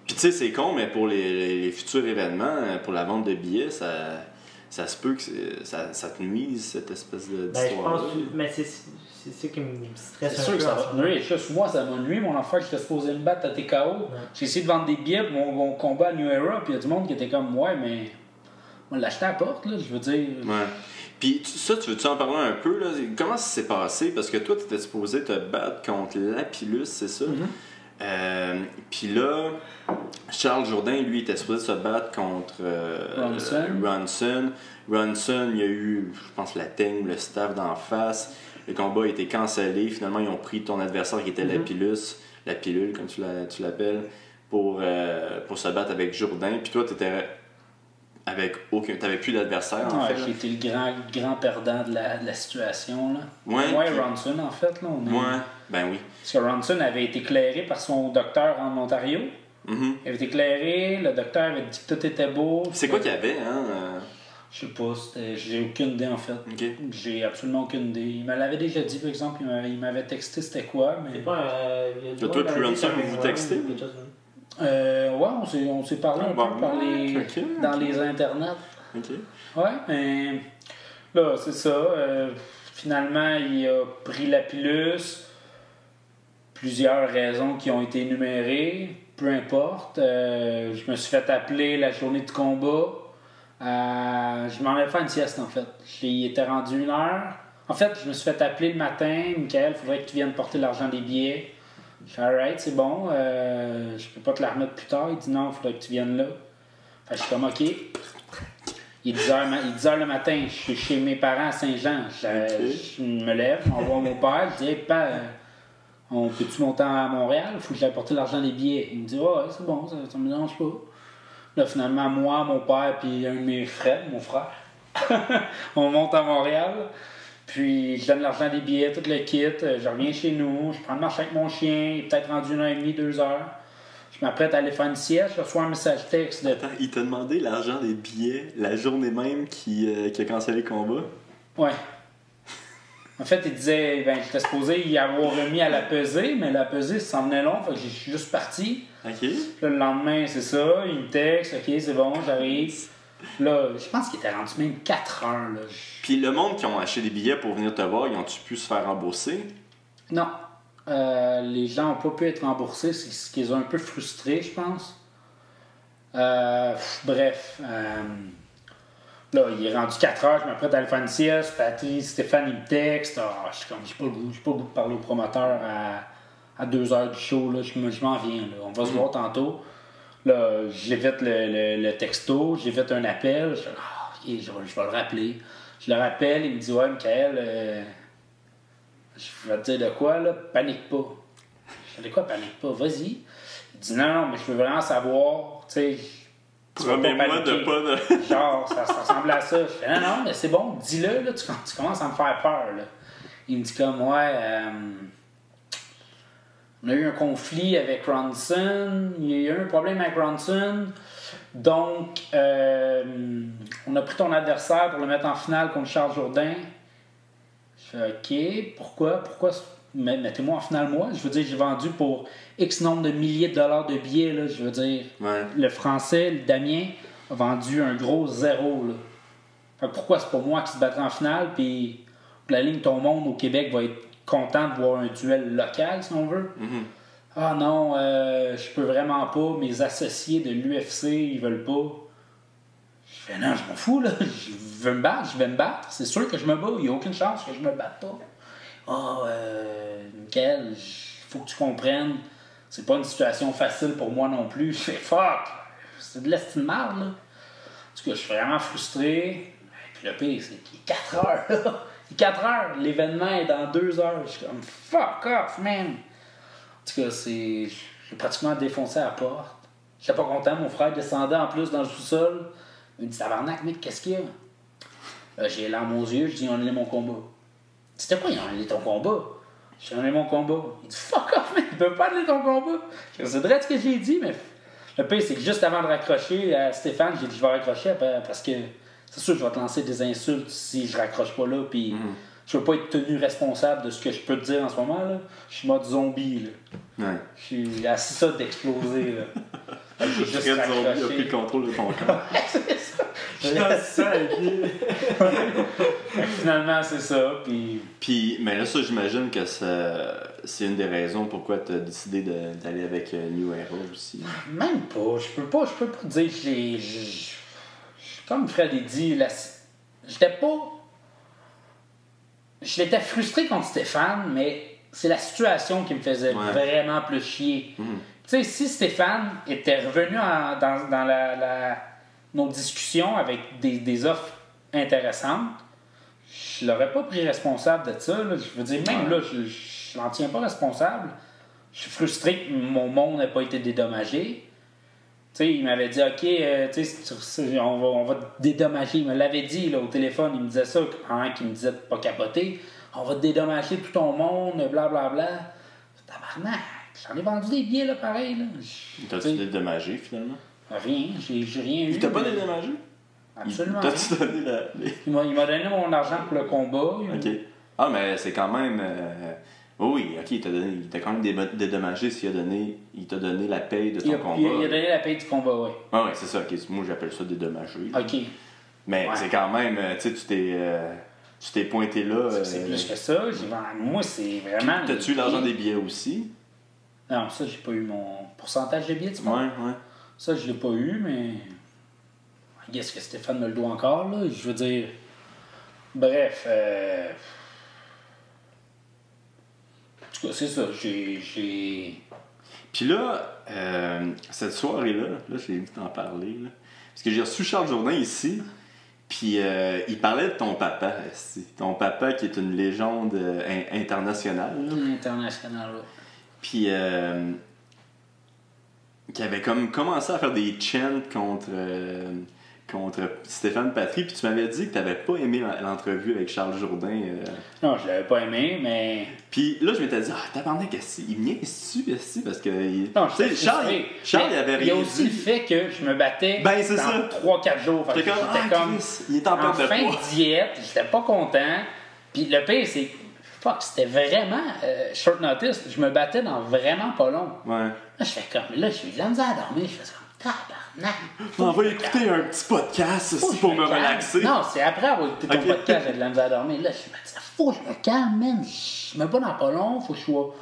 Puis tu sais, c'est con, mais pour les futurs événements, pour la vente de billets, ça se peut que ça te nuise, cette espèce d'histoire-là. Je pense que... Mais c'est ça qui me stresse un peu. C'est sûr que ça va te nuire. Juste moi, ça m'a nuit. Mon enfant, j'étais supposé me battre à TKO. J'ai essayé de vendre des billets pour mon combat à New Era, puis il y a du monde qui était comme, ouais, mais on l'a acheté à la porte, là, je veux dire. Ouais. Puis ça, tu veux-tu en parler un peu, là? Comment ça s'est passé? Parce que toi, tu étais supposé te battre contre Lapillus, c'est ça? Puis là, Charles Jourdain, lui, était supposé se battre contre Ronson. Ronson, il y a eu, je pense, la team, le staff d'en face. Le combat a été cancellé. Finalement, ils ont pris ton adversaire qui était Lapillus, la pilule, comme tu l'appelles, pour se battre avec Jourdain. Puis toi, t'avais plus d'adversaire, en fait. J'ai été le grand perdant de la situation, là. Ouais, Ronson, en fait, là. Ben oui. Parce que Ronson avait été éclairé par son docteur en Ontario. Il avait été éclairé, le docteur avait dit que tout était beau. C'est quoi qu'il y avait, hein? Je sais pas, j'ai aucune idée, en fait. Okay. J'ai absolument aucune idée. Il me l'avait déjà dit, par exemple, il m'avait texté c'était quoi, mais... C'est pas toi, puis Ronson, vous textez? On s'est parlé un peu dans les internets. OK. Ouais, mais là, c'est ça. Finalement, il a pris Lapillus. Plusieurs raisons qui ont été énumérées. Peu importe. Je me suis fait appeler la journée de combat. Je m'en allais faire une sieste, en fait. Il était rendu 1h. En fait, je me suis fait appeler le matin. Michael, il faudrait que tu viennes porter l'argent des billets. Je suis alright, c'est bon. Je peux pas te la remettre plus tard. Il dit non, il faudrait que tu viennes là. Fait que je suis comme OK. Il est 10h le matin. Je suis chez mes parents à Saint-Jean. Je me lève, j'envoie mon père. Je dis hey, papa, on peut-tu monter à Montréal? Il faut que j'aille porter l'argent des billets. Il me dit ouais, c'est bon, ça me dérange pas. Là, finalement, moi, mon père, puis un de mes frères, mon frère, on monte à Montréal. Puis, je donne l'argent des billets, tout le kit. Je reviens chez nous. Je prends le marche avec mon chien. Il est peut-être rendu 1h30, 2h. Je m'apprête à aller faire une sieste. Je reçois un message texte de... Attends, il t'a demandé l'argent des billets la journée même qui a cancellé le combat? Ouais. En fait, il disait, j'étais supposé y avoir remis à la pesée, mais la pesée, ça s'en venait long. Fait que je suis juste parti. OK. Là, le lendemain, c'est ça. Il me texte. OK, c'est bon, j'arrive. Là, je pense qu'il était rendu même 4 heures. Là. Puis le monde qui ont acheté des billets pour venir te voir, ils ont-tu pu se faire rembourser? Non. Les gens n'ont pas pu être remboursés. C'est ce qui les a un peu frustrés, je pense. Bref. Là, il est rendu 4 heures. Je m'apprête à aller faire une sieste. Patrice, Stéphane, il me texte. J'ai pas le goût de parler au promoteur à 2 heures du show. Là. Je m'en viens. Là. On va se voir tantôt. Là, j'ai fait le texto, j'ai fait un appel, je dis, OK, je vais le rappeler. Je le rappelle, il me dit, ouais, Michael, je vais te dire de quoi, là, panique pas. Je dis, de quoi, panique pas, vas-y. Il dit, non, mais je veux vraiment savoir, tu sais, promets-moi de pas de... Genre, ça ressemble à ça. Je fais, non, mais c'est bon, dis-le, là, tu commences à me faire peur, là. Il me dit comme, ouais, on a eu un conflit avec Ronson. Il y a eu un problème avec Ronson. Donc, on a pris ton adversaire pour le mettre en finale contre Charles Jourdain. Je fais OK, pourquoi mettez-moi en finale, moi. Je veux dire, j'ai vendu pour X nombre de milliers de dollars de billets. Là, je veux dire, Le Français, le Damien, a vendu un gros 0. Là. Fait que pourquoi c'est pas moi qui se battrai en finale? Puis, la ligne, ton monde au Québec va être content de voir un duel local, si on veut. Ah non, je peux vraiment pas. Mes associés de l'UFC, ils veulent pas. Je Je fais non, je m'en fous, là. Je veux me battre, je vais me battre. C'est sûr que je me bats. Il n'y a aucune chance que je me batte pas. Michael, faut que tu comprennes. C'est pas une situation facile pour moi non plus. Je fais fuck. C'est de l'estime marde, là. En tout cas, je suis vraiment frustré. Et puis le pire, c'est qu'il est 4 heures, là. Il est 4 heures. L'événement est dans 2 heures. Je suis comme fuck off, man. En tout cas, j'ai pratiquement défoncé la porte. J'étais pas content. Mon frère descendait en plus dans le sous-sol. Il me dit tabarnak, mec, qu'est-ce qu'il y a? Là, j'ai les larmes aux yeux. Je dis, on annulé mon combat. C'était quoi, ils ont annulé ton combat? J'ai annulé mon combat. Il dit, fuck off, mec, ils peuvent pas annuler ton combat. C'est vrai ce que j'ai dit, mais le pire, c'est que juste avant de raccrocher à Stéphane, j'ai dit, je vais raccrocher parce que c'est sûr que je vais te lancer des insultes si je raccroche pas là. Puis je veux pas être tenu responsable de ce que je peux te dire en ce moment, là. Je suis mode zombie, là. Ouais. Je suis assis ça d'exploser, là. J'ai juste Fred Zombie a pris raccroché. le contrôle de ton corps. C'est ça. Je suis assis ça avec lui. Finalement, c'est ça. Puis Mais là, ça, j'imagine que c'est une des raisons pourquoi tu as décidé d'aller avec New Era aussi. même pas. Je peux pas dire que comme Fred a dit, j'étais frustré contre Stéphane, mais c'est la situation qui me faisait vraiment plus chier. Tu sais, si Stéphane était revenu dans nos discussions avec des offres intéressantes, je l'aurais pas pris responsable de ça. Là. Je veux dire, même là, je n'en tiens pas responsable. Je suis frustré que mon monde n'ait pas été dédommagé. Tu sais, il m'avait dit, OK, tu sais, on va te dédommager. Il me l'avait dit là, au téléphone. Il me disait ça, pendant qu'il me disait de pas capoter. On va te dédommager tout ton monde, blablabla. Tabarnak! J'en ai vendu des billets, là, pareil. Là. T'as-tu dédommagé, finalement? Rien. J'ai rien eu. Il t'a pas dédommagé? Absolument. T'as-tu donné Il m'a donné mon argent pour le combat. OK. Ah, mais c'est quand même... Oui, OK, il t'a quand même dédommagé s'il il t'a donné la paye de ton combat. Il a donné la paye du combat, oui. Ah oui, c'est ça. OK. Moi, j'appelle ça dédommagé. OK. Mais c'est quand même... Tu sais, tu t'es pointé là... C'est plus que ça. Moi, c'est vraiment... T'as-tu l'argent des billets aussi? Non, ça, j'ai pas eu mon pourcentage de billets, tu vois. Ouais. Ça, je l'ai pas eu, mais... I guess que Stéphane me le doit encore, là. Je veux dire... Bref, en tout cas, c'est ça. J'ai... Puis là, cette soirée-là, j'ai envie d'en parler, là. Parce que j'ai reçu Charles Jourdain ici, puis il parlait de ton papa, ton papa qui est une légende internationale. Là. International, là. Puis qui avait comme commencé à faire des chants contre Stéphane Patry, puis tu m'avais dit que tu n'avais pas aimé l'entrevue avec Charles Jourdain. Non, je l'avais pas aimé, mais... Puis là, je m'étais dit, tabarnak, il vient dessus, parce que... Non, tu sais, Charles, il avait rien dit. Il y a aussi le fait que je me battais dans 3-4 jours. J'étais comme, Chris, il est en perte de poids. En fin de diète, j'étais pas content. Puis le pire, c'est... Fuck, c'était vraiment short notice. Je me battais dans vraiment pas long. Ouais. Là, je fais comme... Là, j'ai eu de la misère à dormir. Je fais comme... Tabarnak! On va écouter un petit podcast aussi pour me relaxer. Non, c'est après avoir écouté ton podcast, j'ai de la misère à dormir. Là, je me dis, faut que je me calme, man. Je me bats dans pas long, faut que je sois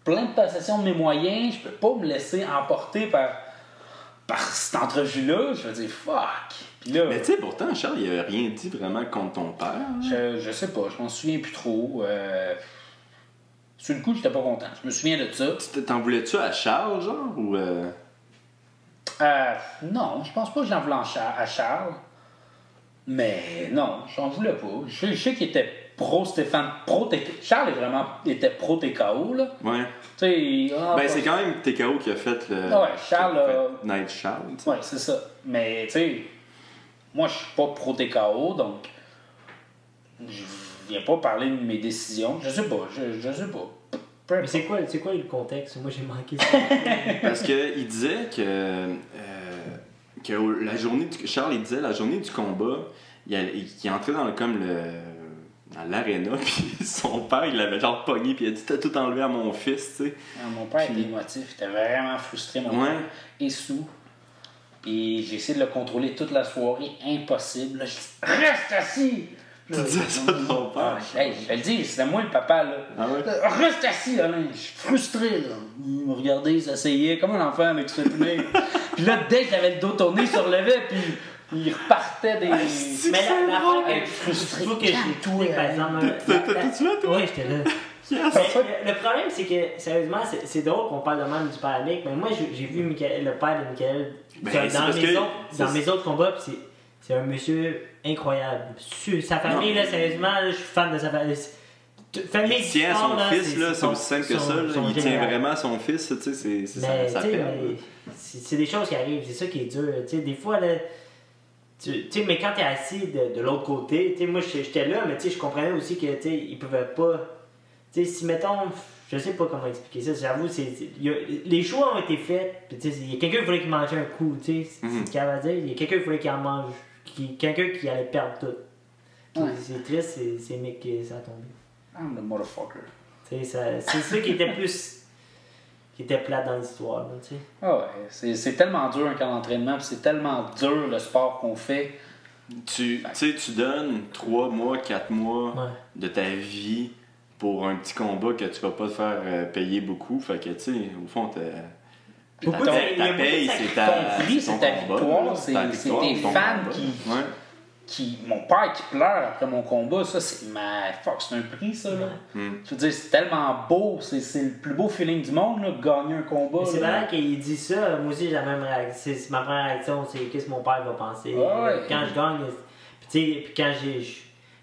plein de possession de mes moyens. Je peux pas me laisser emporter par cette entrevue-là. Je veux dire, fuck. Puis là, mais tu sais, pourtant, Charles, il a rien dit vraiment contre ton père. Je sais pas, je m'en souviens plus trop. Sur le coup, j'étais pas content. Je me souviens de ça. T'en voulais-tu à Charles, genre, ou... Non, je pense pas que j'en voulais à Charles. Mais non, j'en voulais pas. Je sais qu'il était pro-Stéphane. Charles était pro-TKO, là. Ouais. Tu sais... c'est quand même TKO qui a fait le... Ouais, Charles... Night Charles, tu sais. Ouais, c'est ça. Mais, tu sais, moi, je suis pas pro-TKO, donc... Je viens pas parler de mes décisions. Je sais pas, je sais pas. Mais c'est quoi le contexte? Moi, j'ai manqué ça. Parce qu'il disait que la journée Charles, il disait la journée du combat, il est entré dans dans l'aréna, puis son père, il l'avait genre pogné, puis il a dit « T'as tout enlevé à mon fils, tu sais. » Mon père était émotif, il était vraiment frustré, mon père, et sous. Puis j'ai essayé de le contrôler toute la soirée, impossible. Là, je dis « Reste assis! » Tu disais ça de ton père? Je le dis, c'était moi le papa, là. Ah ouais? Reste assis, Alain, je suis frustré, là. Il me regardait, il s'asseyait, comme un enfant avec ce nez. Puis là, dès que j'avais le dos tourné, il se relevait, puis il repartait des. Mais l'affaire être que frustré. je trouve que j'ai tout, par exemple. T'étais-tu là, toi? Oui, j'étais là. Le problème, c'est que, sérieusement, c'est drôle qu'on parle de même du père à Mick, mais moi, j'ai vu le père de Michael dans mes autres combats, pis c'est un monsieur incroyable. Sa famille, là, sérieusement, là, je suis fan de sa famille. Famille Il tient à son fils, là, c'est aussi simple que ça. Là. Il tient général. vraiment à son fils, tu sais, c'est ça perd. C'est des choses qui arrivent, c'est ça qui est dur. Tu sais, des fois, là, tu sais, mais quand t'es assis de l'autre côté, tu sais, moi, j'étais là, mais tu sais, je comprenais aussi que, tu sais, ils pouvaient pas. Tu sais, si, mettons, je sais pas comment expliquer ça, j'avoue, les choix ont été faits, puis tu sais, il y a quelqu'un qui voulait qu'il mange un coup, tu sais, c'est ce qu'il avait à dire, il y a quelqu'un qui voulait qu'il en mange, quelqu'un qui allait perdre tout. Ouais. C'est triste, c'est Mick qui ça a tombé. I'm the motherfucker. Tu sais, c'est ça qui était plus. Qui était plate dans l'histoire, là, tu sais. Ah ouais, c'est tellement dur un camp d'entraînement, puis c'est tellement dur le sport qu'on fait. Tu sais, tu donnes 3 mois, 4 mois Ouais. de ta vie pour un petit combat que tu vas pas te faire payer beaucoup. Fait que, tu sais, au fond, ta Beaucoup de- il y a paye, beaucoup de c'est Ton prix, c'est ta combat, victoire, là. c'est Ta tes victoire, ton fans combat. Ouais. mon père qui pleure après mon combat, ça c'est c'est un prix ça là. Je veux dire, c'est tellement beau, c'est le plus beau feeling du monde là, gagner un combat. Mais c'est là. vrai qu'il dit ça, moi aussi j'ai la même réaction. C'est ma première réaction, c'est qu'est-ce que mon père va penser. Ouais. Quand je gagne, puis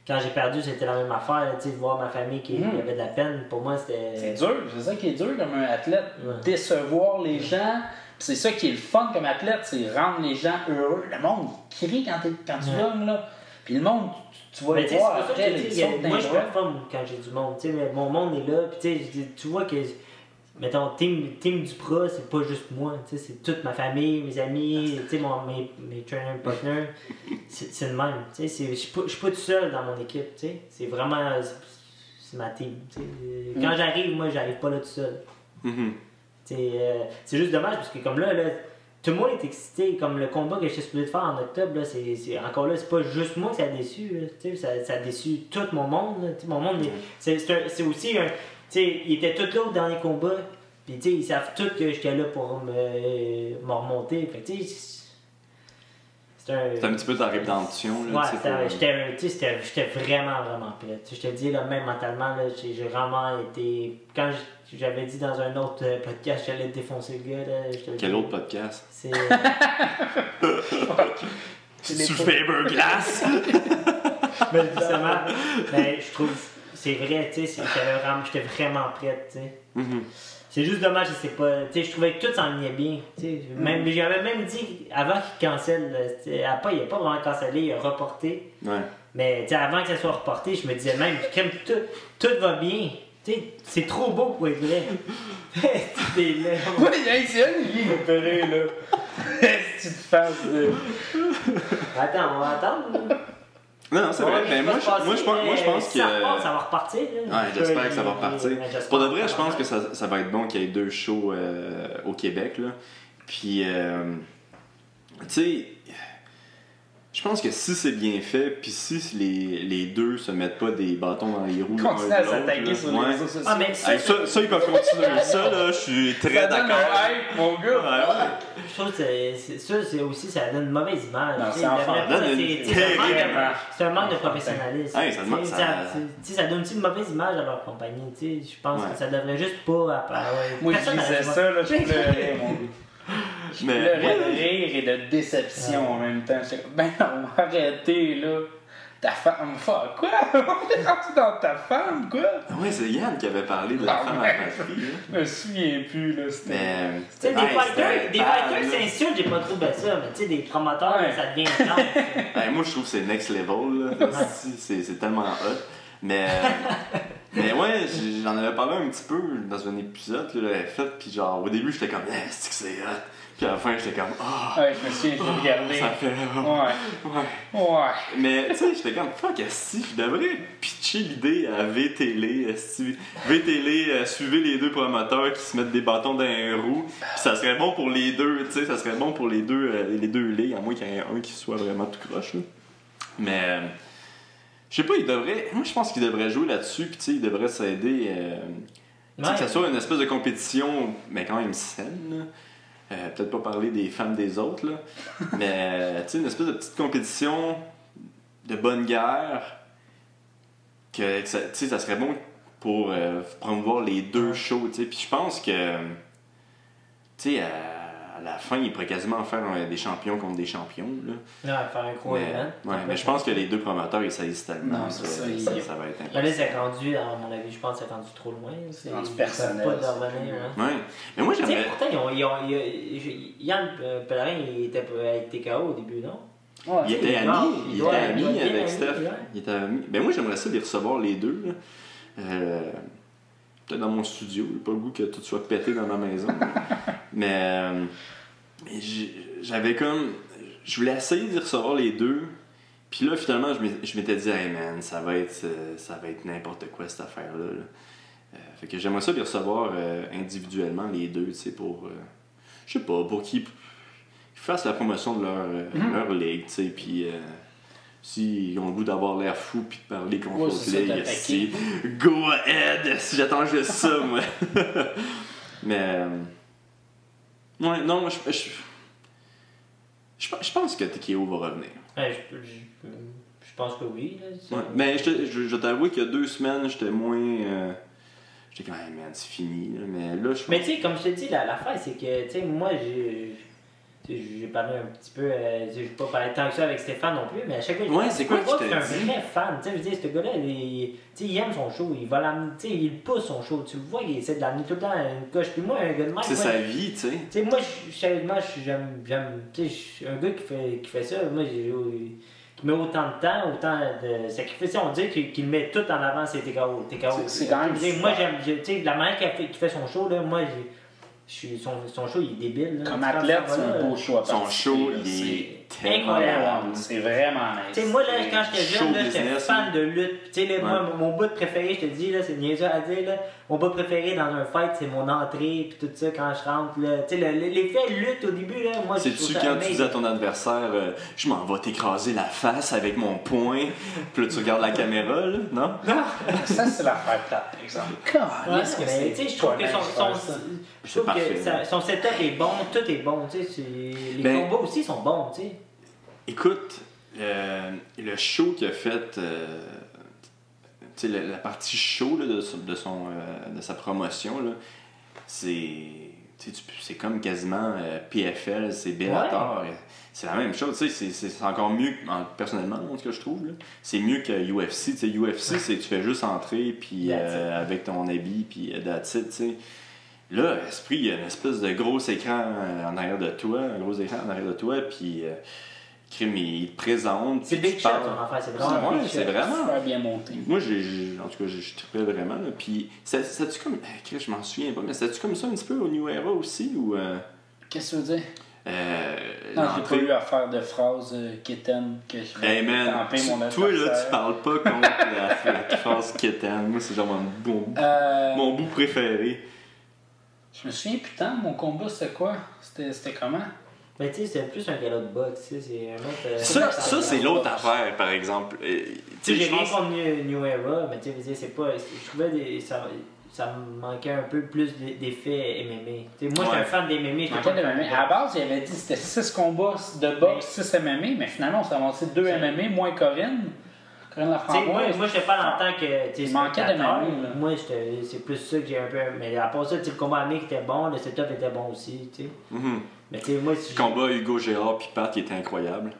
quand j'ai perdu, c'était la même affaire, tu sais, de voir ma famille qui avait de la peine, pour moi c'était. C'est dur, c'est ça qui est dur comme un athlète, Ouais. décevoir les gens. Puis c'est ça qui est le fun comme athlète, c'est rendre les gens heureux. Le monde crie quand tu gagnes là. Puis le monde, tu vas Mais le tu sais, voir c'est pour ça après, que je les dis, sauts moi je d'un bras. performe quand j'ai du monde, tu sais, mais mon monde est là, puis tu sais, tu vois que, mettons, team du pro, c'est pas juste moi, tu sais, c'est toute ma famille, mes amis, tu sais, mes trainer partners, c'est le même, tu sais, je suis pas tout seul dans mon équipe, tu sais, c'est vraiment, c'est ma team, tu sais. Quand j'arrive, moi, j'arrive pas là tout seul. C'est juste dommage parce que comme là, tout le monde est excité. Comme le combat que j'étais supposé de faire en octobre, là, encore là, c'est pas juste moi que ça a déçu. Là, ça a déçu tout mon monde. Là, mon monde c'est aussi un. Ils étaient tous là au dernier combat. Puis ils savent tous que j'étais là pour me remonter. Fait, C'est un petit peu ta rédemption. Là, ouais, j'étais vraiment, vraiment prêt. Je te dis, là, même mentalement, là, j'ai vraiment été. Quand j'avais dit dans un autre podcast que j'allais défoncer le gars. Là, quel autre podcast? C'est. Tu Faberglass? Mais justement, je trouve. C'est vrai, tu sais, j'étais vraiment prêt, tu sais. C'est juste dommage, je sais pas. Tu sais, je trouvais que tout s'enlignait bien. Mais j'avais même dit, avant qu'il cancelle, après, il a pas vraiment cancellé, il a reporté. Ouais. Mais tu sais, avant que ça soit reporté, je me disais même, comme tout va bien. Tu sais, c'est trop beau pour être vrai. T'es là. Ouais, c'est elle qui est opérée là. Si tu te fasses. Attends, on va attendre. Là. Non, c'est vrai. Mais moi, je pense que. Ça va repartir. Là. Ouais, j'espère que ça va repartir. Pour de vrai, je pense que ça. ça va être bon qu'il y ait 2 shows au Québec. Là. Puis, tu sais, je pense que si c'est bien fait, puis si les deux se mettent pas des bâtons dans les roues, Continue à s'attaquer sur les réseaux sociaux. Ah, mais ça, ils peuvent continuer. Ça, là, je suis très Ça donne d'accord. un hype, mon gars. Je trouve que ça donne une mauvaise image. Non, Tu sais, c'est enfant. c'est un manque de professionnalisme. Hey, ça demande- Ça donne aussi une mauvaise image à leur compagnie. Tu sais, je pense Ouais. que ça devrait juste pas. Moi, je Personne disais n'arrive ça, là, je pleurais, mon gars. Je Mais- pleurais de rire et de déception en même temps. J'étais comme, ben non, arrêtez, là. Ta femme, fuck, quoi? T'es rendu dans ta femme, quoi? Ouais, c'est Yann qui avait parlé de la Ah, femme à ouais. la patrie. Là. Je me souviens plus, là. C'était. Mais. Tu sais, des c'était bad, fighters là. s'insultent, j'ai pas trouvé ça, mais tu sais, des promoteurs, Ouais. ça devient intense. Hey, moi, je trouve que c'est next level. Là. C'est tellement hot. Mais ouais, j'en avais parlé un petit peu dans un épisode que j'avais fait. Puis genre, au début, j'étais comme, c'est hot. Puis à la fin, j'étais comme, Ouais, je me souviens, je l'ai regardé. ça fait. Ouais. Ouais. Mais tu sais, j'étais comme, fuck, si je devrais pitcher l'idée à VTL. VTL, suivez les 2 promoteurs qui se mettent des bâtons dans les roues. Puis ça serait bon pour les deux, tu sais, ça serait bon pour les deux ligues, à moins qu'il y en ait un qui soit vraiment tout croche. Là. Mais. Je sais pas, moi je pense qu'il devrait jouer là-dessus, puis tu sais, il devrait s'aider. Tu sais, que ça soit une espèce de compétition, mais quand même saine. Peut-être pas parler des femmes des autres, là. Mais, tu sais, une espèce de petite compétition de bonne guerre. Tu sais, ça serait bon pour promouvoir les deux shows, tu sais. Puis je pense que, tu sais, à la fin, il pourrait quasiment faire des champions contre des champions, là. Ouais, faire un gros event. Mais je pense que les deux promoteurs, ils saillissent tellement Non, que c'est ça ça, va être Là, impossible. c'est rendu, à mon avis, je pense que c'est rendu trop loin. C'est rendu ils personnel, peuvent pas ça. de revenir. Hein. Ouais. Mais moi, Tu sais, j'aimerais... pourtant, Yann Pellerin, il était avec TKO au début, non? Ouais. Il était doit- ami, il il doit- était il doit ami être bien avec ami, Steph. ouais. Il était ami. Ben moi, j'aimerais ça les recevoir les deux, là. Peut-être dans mon studio, j'ai pas le goût que tout soit pété dans ma maison. Mais j'avais comme... Je voulais essayer d'y recevoir les deux. Puis là, finalement, je m'étais dit, hey man, ça va être n'importe quoi cette affaire-là. Là. Fait que j'aimerais ça les recevoir individuellement, les deux, tu sais, pour... je sais pas, pour qu'ils fassent la promotion de leur ligue, tu sais, puis... s'ils ont le goût d'avoir l'air fou puis de parler contre l'autre c'est ça, ligue, d'attaquer. si go ahead, si j'attends juste ça, moi. Mais ouais, non, je pense que TKO va revenir. Ouais, je pense que oui. Là, ça. Ouais. Mais je t'avoue qu'il y a 2 semaines, j'étais moins j'étais comme, hey man, c'est fini, là. Mais là, je Mais tu sais, comme je te dis, l'affaire, c'est que, tu sais, moi, j'ai parlé un petit peu, j'ai pas parlé tant que ça avec Stéphane non plus, mais à chaque fois, Ouais, c'est quoi tu vois qui que t'a c'est un dit? vrai fan. Tu sais, je veux dire, ce gars-là, il aime son show, il va l'amener, tu sais, il pousse son show. Tu le vois, il essaie de l'amener tout le temps à une coche. Puis moi, un gars de même, c'est moi, sa vie, tu sais. tu sais, moi, sérieusement, j'aime, tu sais, je suis un gars qui fait ça, moi, qui met autant de temps, autant de sacrifices. On dit qu'il met tout en avant ses TKO. C'est quand même Je veux dire, moi, super. tu sais, la manière qu'il fait son show, là, moi, son show, il est débile. Là. Comme Tu athlète, penses, c'est là, un beau choix. Son participer, show, là, il est c'est tellement incroyable. bon. C'est vraiment nice. Tu sais, moi, là, quand j'étais Show jeune, là, j'étais business, fan de lutte. Tu sais, là, moi, Ouais. mon bout préféré, je te dis, là, c'est niaiseux à dire, là. Mon bout préféré dans un fight, c'est mon entrée, puis tout ça, quand je rentre, là. Tu sais, l'effet lutte au début, là, moi, je trouve C'est-tu ça quand tu amazing. dis à ton adversaire, je m'en vais t'écraser la face avec mon poing, puis là tu regardes la caméra, là, non? Ça, c'est l'affaire plate, par exemple. Ouais, Calisse que mais, tu sais, je trouve que pas nice de faire ça. je trouve parfait, que son setup est bon, tout est bon, tu sais. Les Ben- combats aussi sont bons, tu sais. Écoute, le show qu'il a fait, tu sais, la partie show là, de sa promotion, là, c'est comme quasiment PFL, c'est Bellator. C'est la même chose, tu sais, c'est encore mieux, personnellement, en tout cas, je trouve. Là. C'est mieux que UFC. Tu sais, UFC, c'est tu fais juste entrer puis That's it. avec ton habit, puis that's it, tu sais. Là, Esprit, il y a une espèce de gros écran en arrière de toi, un gros écran en arrière de toi, puis Crime, il te présente. C'est puis Big tu Shot, parles. son affaire, c'est vraiment Ouais, Big c'est Shot. vraiment. Super bien monté. Moi, en tout cas, je trippais vraiment. Là. Puis, c'était-tu comme. Chris, je m'en souviens pas, mais c'était-tu comme ça un petit peu au New Era aussi ou. Qu'est-ce que tu veux dire? Non, j'ai pas l'entrée- eu à faire de phrases kitten que je vais Hey man, tamper mon toi là, adversaire. tu parles pas contre la phrase kitten. Moi, c'est genre mon bout préféré. Je me souviens plus tant, mon combat c'était quoi? C'était comment? Mais tu sais, c'est plus un galop de boxe, tu sais, c'est un autre. Ça c'est l'autre affaire, par exemple. Tu sais, Tu sais, j'ai je rien pense. contre New Era, mais tu sais, je veux dire, c'est pas. Je trouvais ça me manquait un peu plus d'effets MMA. Tu sais, moi, j'étais Ouais. un fan des MMA. Manquait de MMA. À la base, il avait dit que c'était 6 combats de boxe, 6 MMA, mais finalement, on s'est avancé 2 MMA, moins Corinne. Corinne Tu sais, moi, Laframboise. je sais pas en tant que tu sais, Il manquait de spectateur. MMA, là. Moi, c'est plus ça que j'ai un peu. Mais à part ça, tu sais, le combat amique était bon, le setup était bon aussi, tu sais. Mhm. Mais tu sais, moi, si Le combat Hugo Gérard puis Pat qui était incroyable.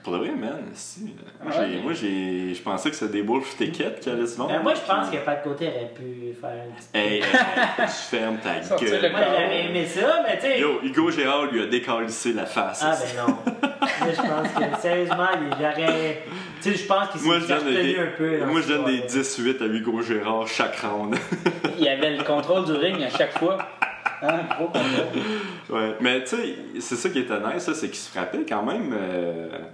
Pour de vrai, man, si. Moi, je pensais que c'était des Wolf Tickets qui allaient se vendre. moi, je pense que Pat Côté aurait pu faire un petit. Hey, tu fermes ta Sortir gueule. le Moi, j'aurais aimé ça, mais tu sais. Yo, Hugo Gérard lui a décalissé la face. Ah, ben non. Moi, je pense que, sérieusement, j'aurais. Tu sais, je pense qu'il Moi, s'est retenu un peu. dans moi, je cette donne des histoire-là. 18 à Hugo Gérard chaque round. Il y avait le contrôle du ring à chaque fois. Hein, gros contrôle. Ouais, mais tu sais, c'est ça qui était nice, ça, c'est qu'il se frappait quand même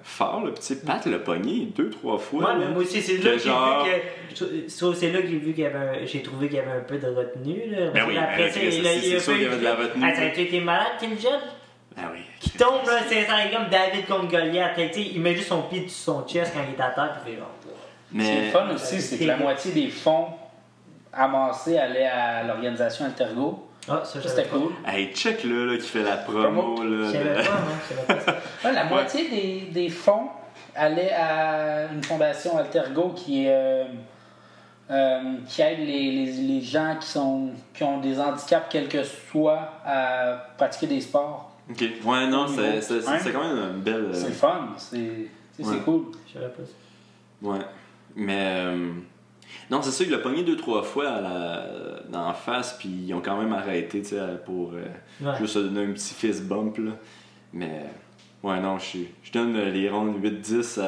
fort. Là. Puis tu sais, Pat l'a pogné 2-3 fois. Ouais, là. mais moi aussi, c'est Que là que j'ai genre- vu que. Je trouve que c'est là que j'ai vu qu'il y avait j'ai trouvé qu'il y avait un peu de retenue. Là. Ben oui, Après, ben, tu sais, c'est sûr qu'il y avait de la retenue. Ah, ça a été malade, Kim Jong? Ah oui. Qui tombe, là, c'est comme David contre Goliath. Tu sais, il met juste son pied dessus son chest quand il est à terre, puis il fait genre. Ce qui est Mais fun aussi, c'est que la moitié des fonds amassés allaient à l'organisation Altergo. Ah, ça, Ça, c'était cool. Hey, check là, qui fait la promo. Je Là, savais pas, moi. Je savais pas ça. Ouais, la moitié des fonds allait à une fondation Altergo qui aide les gens qui ont des handicaps, quels que soient, à pratiquer des sports. Ok, ouais, non, Au c'est niveau- quand même une belle. C'est le fun. C'est cool. Je savais pas ça. Ouais. Mais. Non, c'est ça, il l'a pogné 2-3 fois dans la face, puis ils ont quand même arrêté, tu sais, pour Ouais. juste se donner un petit fist bump, là. Mais. Ouais, non, je donne les rondes 8-10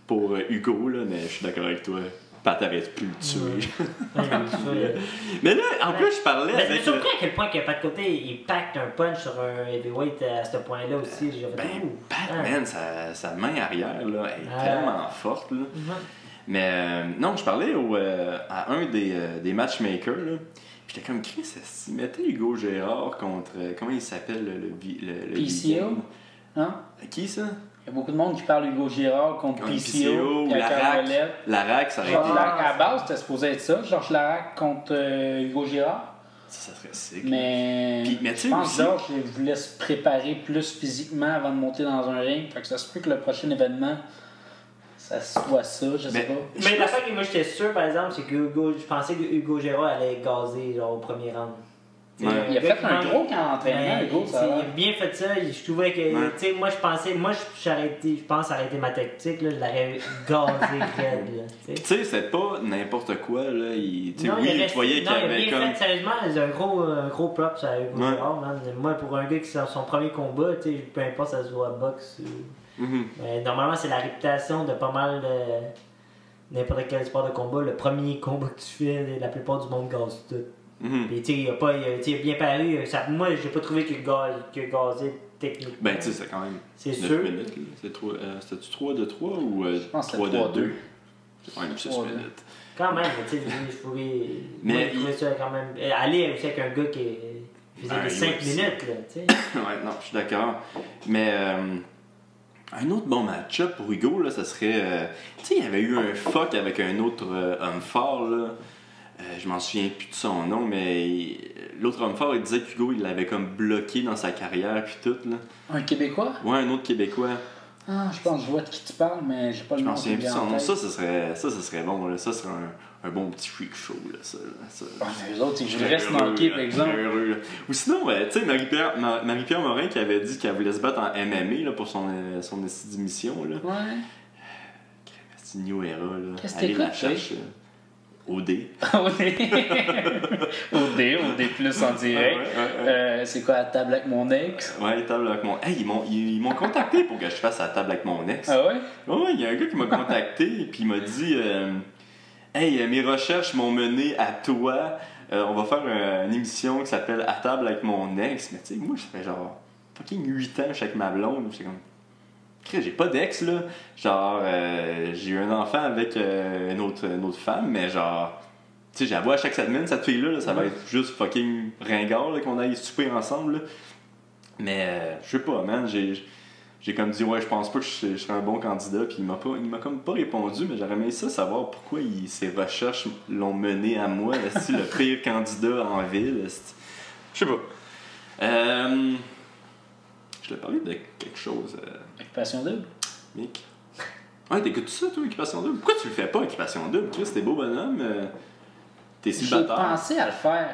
pour Hugo, là, mais je suis d'accord avec toi. Pat t'arrêtes plus de le tuer. Ouais, ça, Mais là, en plus, je parlais mais je me avec. suis surpris à quel point que Pat Côté il pacte un punch sur un heavyweight à ce point-là aussi. J'ai fait, Ben, ouh. Pat, Ah. man, sa main arrière, là, elle est Ah. tellement forte, là. Ouais. Mais non, je parlais à un des matchmakers, là. Puis j'étais comme, Chris, s'il mettait Hugo Gérard contre. Comment il s'appelle le PCO? vegan? Hein? Qui ça? Il y a beaucoup de monde qui parle Hugo Girard contre Ouais, PCO, ou puis à Larac. Carolette. Larac, ça aurait Georges été. Larac, à la base, c'était supposé être ça, Georges Larac contre Hugo Girard. Ça serait sick. Mais, Mais tu sais je pense aussi- que Georges il voulait se préparer plus physiquement avant de monter dans un ring. Fait que ça se peut que le prochain événement, ça soit ça, je sais Mais- pas. Mais la fois que moi j'étais sûr, par exemple, c'est que je pensais que Hugo Gérard allait gazer genre, au premier round. Ouais. Il a fait un gros camp d'entraînement, Hugo, ça a Il a l'air. bien fait ça. Je trouvais que, Ouais. tu sais, moi je pense arrêter ma tactique, là, je l'aurais gazé raide, là, tu sais. Tu sais, c'est pas n'importe quoi, là. Tu sais, Non, oui, il a tu voyais qu'il y non, il a avait bien comme. fait, sérieusement, c'est un gros props à Hugo Ouais. Gérard, man. Moi, pour un gars qui c'est son premier combat, tu sais, peu importe ça se voit boxe ou... Mhm. Mais normalement, c'est la réputation de pas mal de n'importe quel sport de combat. Le premier combat que tu fais, la plupart du monde gaze tout. Mhm. Puis, tu sais, il a bien paru. Moi, j'ai pas trouvé qu'il a gazé techniquement. Ben, tu sais, c'est quand même c'est 9 sûr. minutes, là. C'était-tu 3 de 3 ou pense que 3 c'était de 3-2. 2? C'est quand même 6 3-2. minutes. Quand même, tu sais, je trouvais. Mais Moi, je trouvais ça quand même. Aller aussi avec un gars qui faisait Ben, des 5 UFC. minutes, là, tu sais. Ouais, non, je suis d'accord. Mais un autre bon match-up pour Hugo, là, ça serait. Tu sais, il y avait eu un fuck avec un autre homme fort, là. Je m'en souviens plus de son nom, mais l'autre homme fort, il disait qu'Hugo, il l'avait comme bloqué dans sa carrière, puis tout, là. Un Québécois? Ouais, un autre Québécois. Ah, je pense que je vois de qui tu parles, mais j'ai pas le Je nom. m'en souviens qui plus de me son vient en nom. tête. Ça serait bon, là. Ça serait un bon petit freak show, là. Ça. Ah, mais eux autres, ils J'étais restent heureux, manqués, là. par exemple. J'étais heureux, là. Ou sinon, tu sais, Marie-Pierre Morin qui avait dit qu'elle voulait se battre en MMA là, pour son émission. Là. Ouais. C'est New Era. Là. Qu'est-ce que Allez la t'écoutes, chercher. OD. OD plus en direct. Ouais. C'est quoi, la table avec mon ex? Ouais, table avec mon. Hey, ils m'ont contacté pour que je fasse la table avec mon ex. Ah ouais? Ouais, il y a un gars qui m'a contacté et puis il m'a dit Hey, mes recherches m'ont mené à toi. On va faire une émission qui s'appelle À table avec mon ex. Mais tu sais, moi, ça fait genre fucking 8 ans que je suis avec ma blonde. J'étais comme. J'ai pas d'ex, là. Genre, j'ai eu un enfant avec une autre femme, mais genre. Tu sais, j'ai la vois à chaque semaine, cette fille-là, là, ça va être juste fucking ringard là, qu'on aille souper ensemble. Là. Mais je sais pas, man. J'ai comme dit, ouais, je pense pas que je serais un bon candidat. Puis il m'a comme pas répondu, mais j'aurais aimé ça savoir pourquoi ses recherches l'ont mené à moi, esti, le pire candidat en ville. esti. Je sais pas. Je te parlais de quelque chose, Occupation double? Mick. Ouais, t'écoutes ça, toi, Occupation Double? Pourquoi tu le fais pas, Occupation Double? Chris, t'es beau bonhomme, t'es J'ai célibataire. pensé à le faire.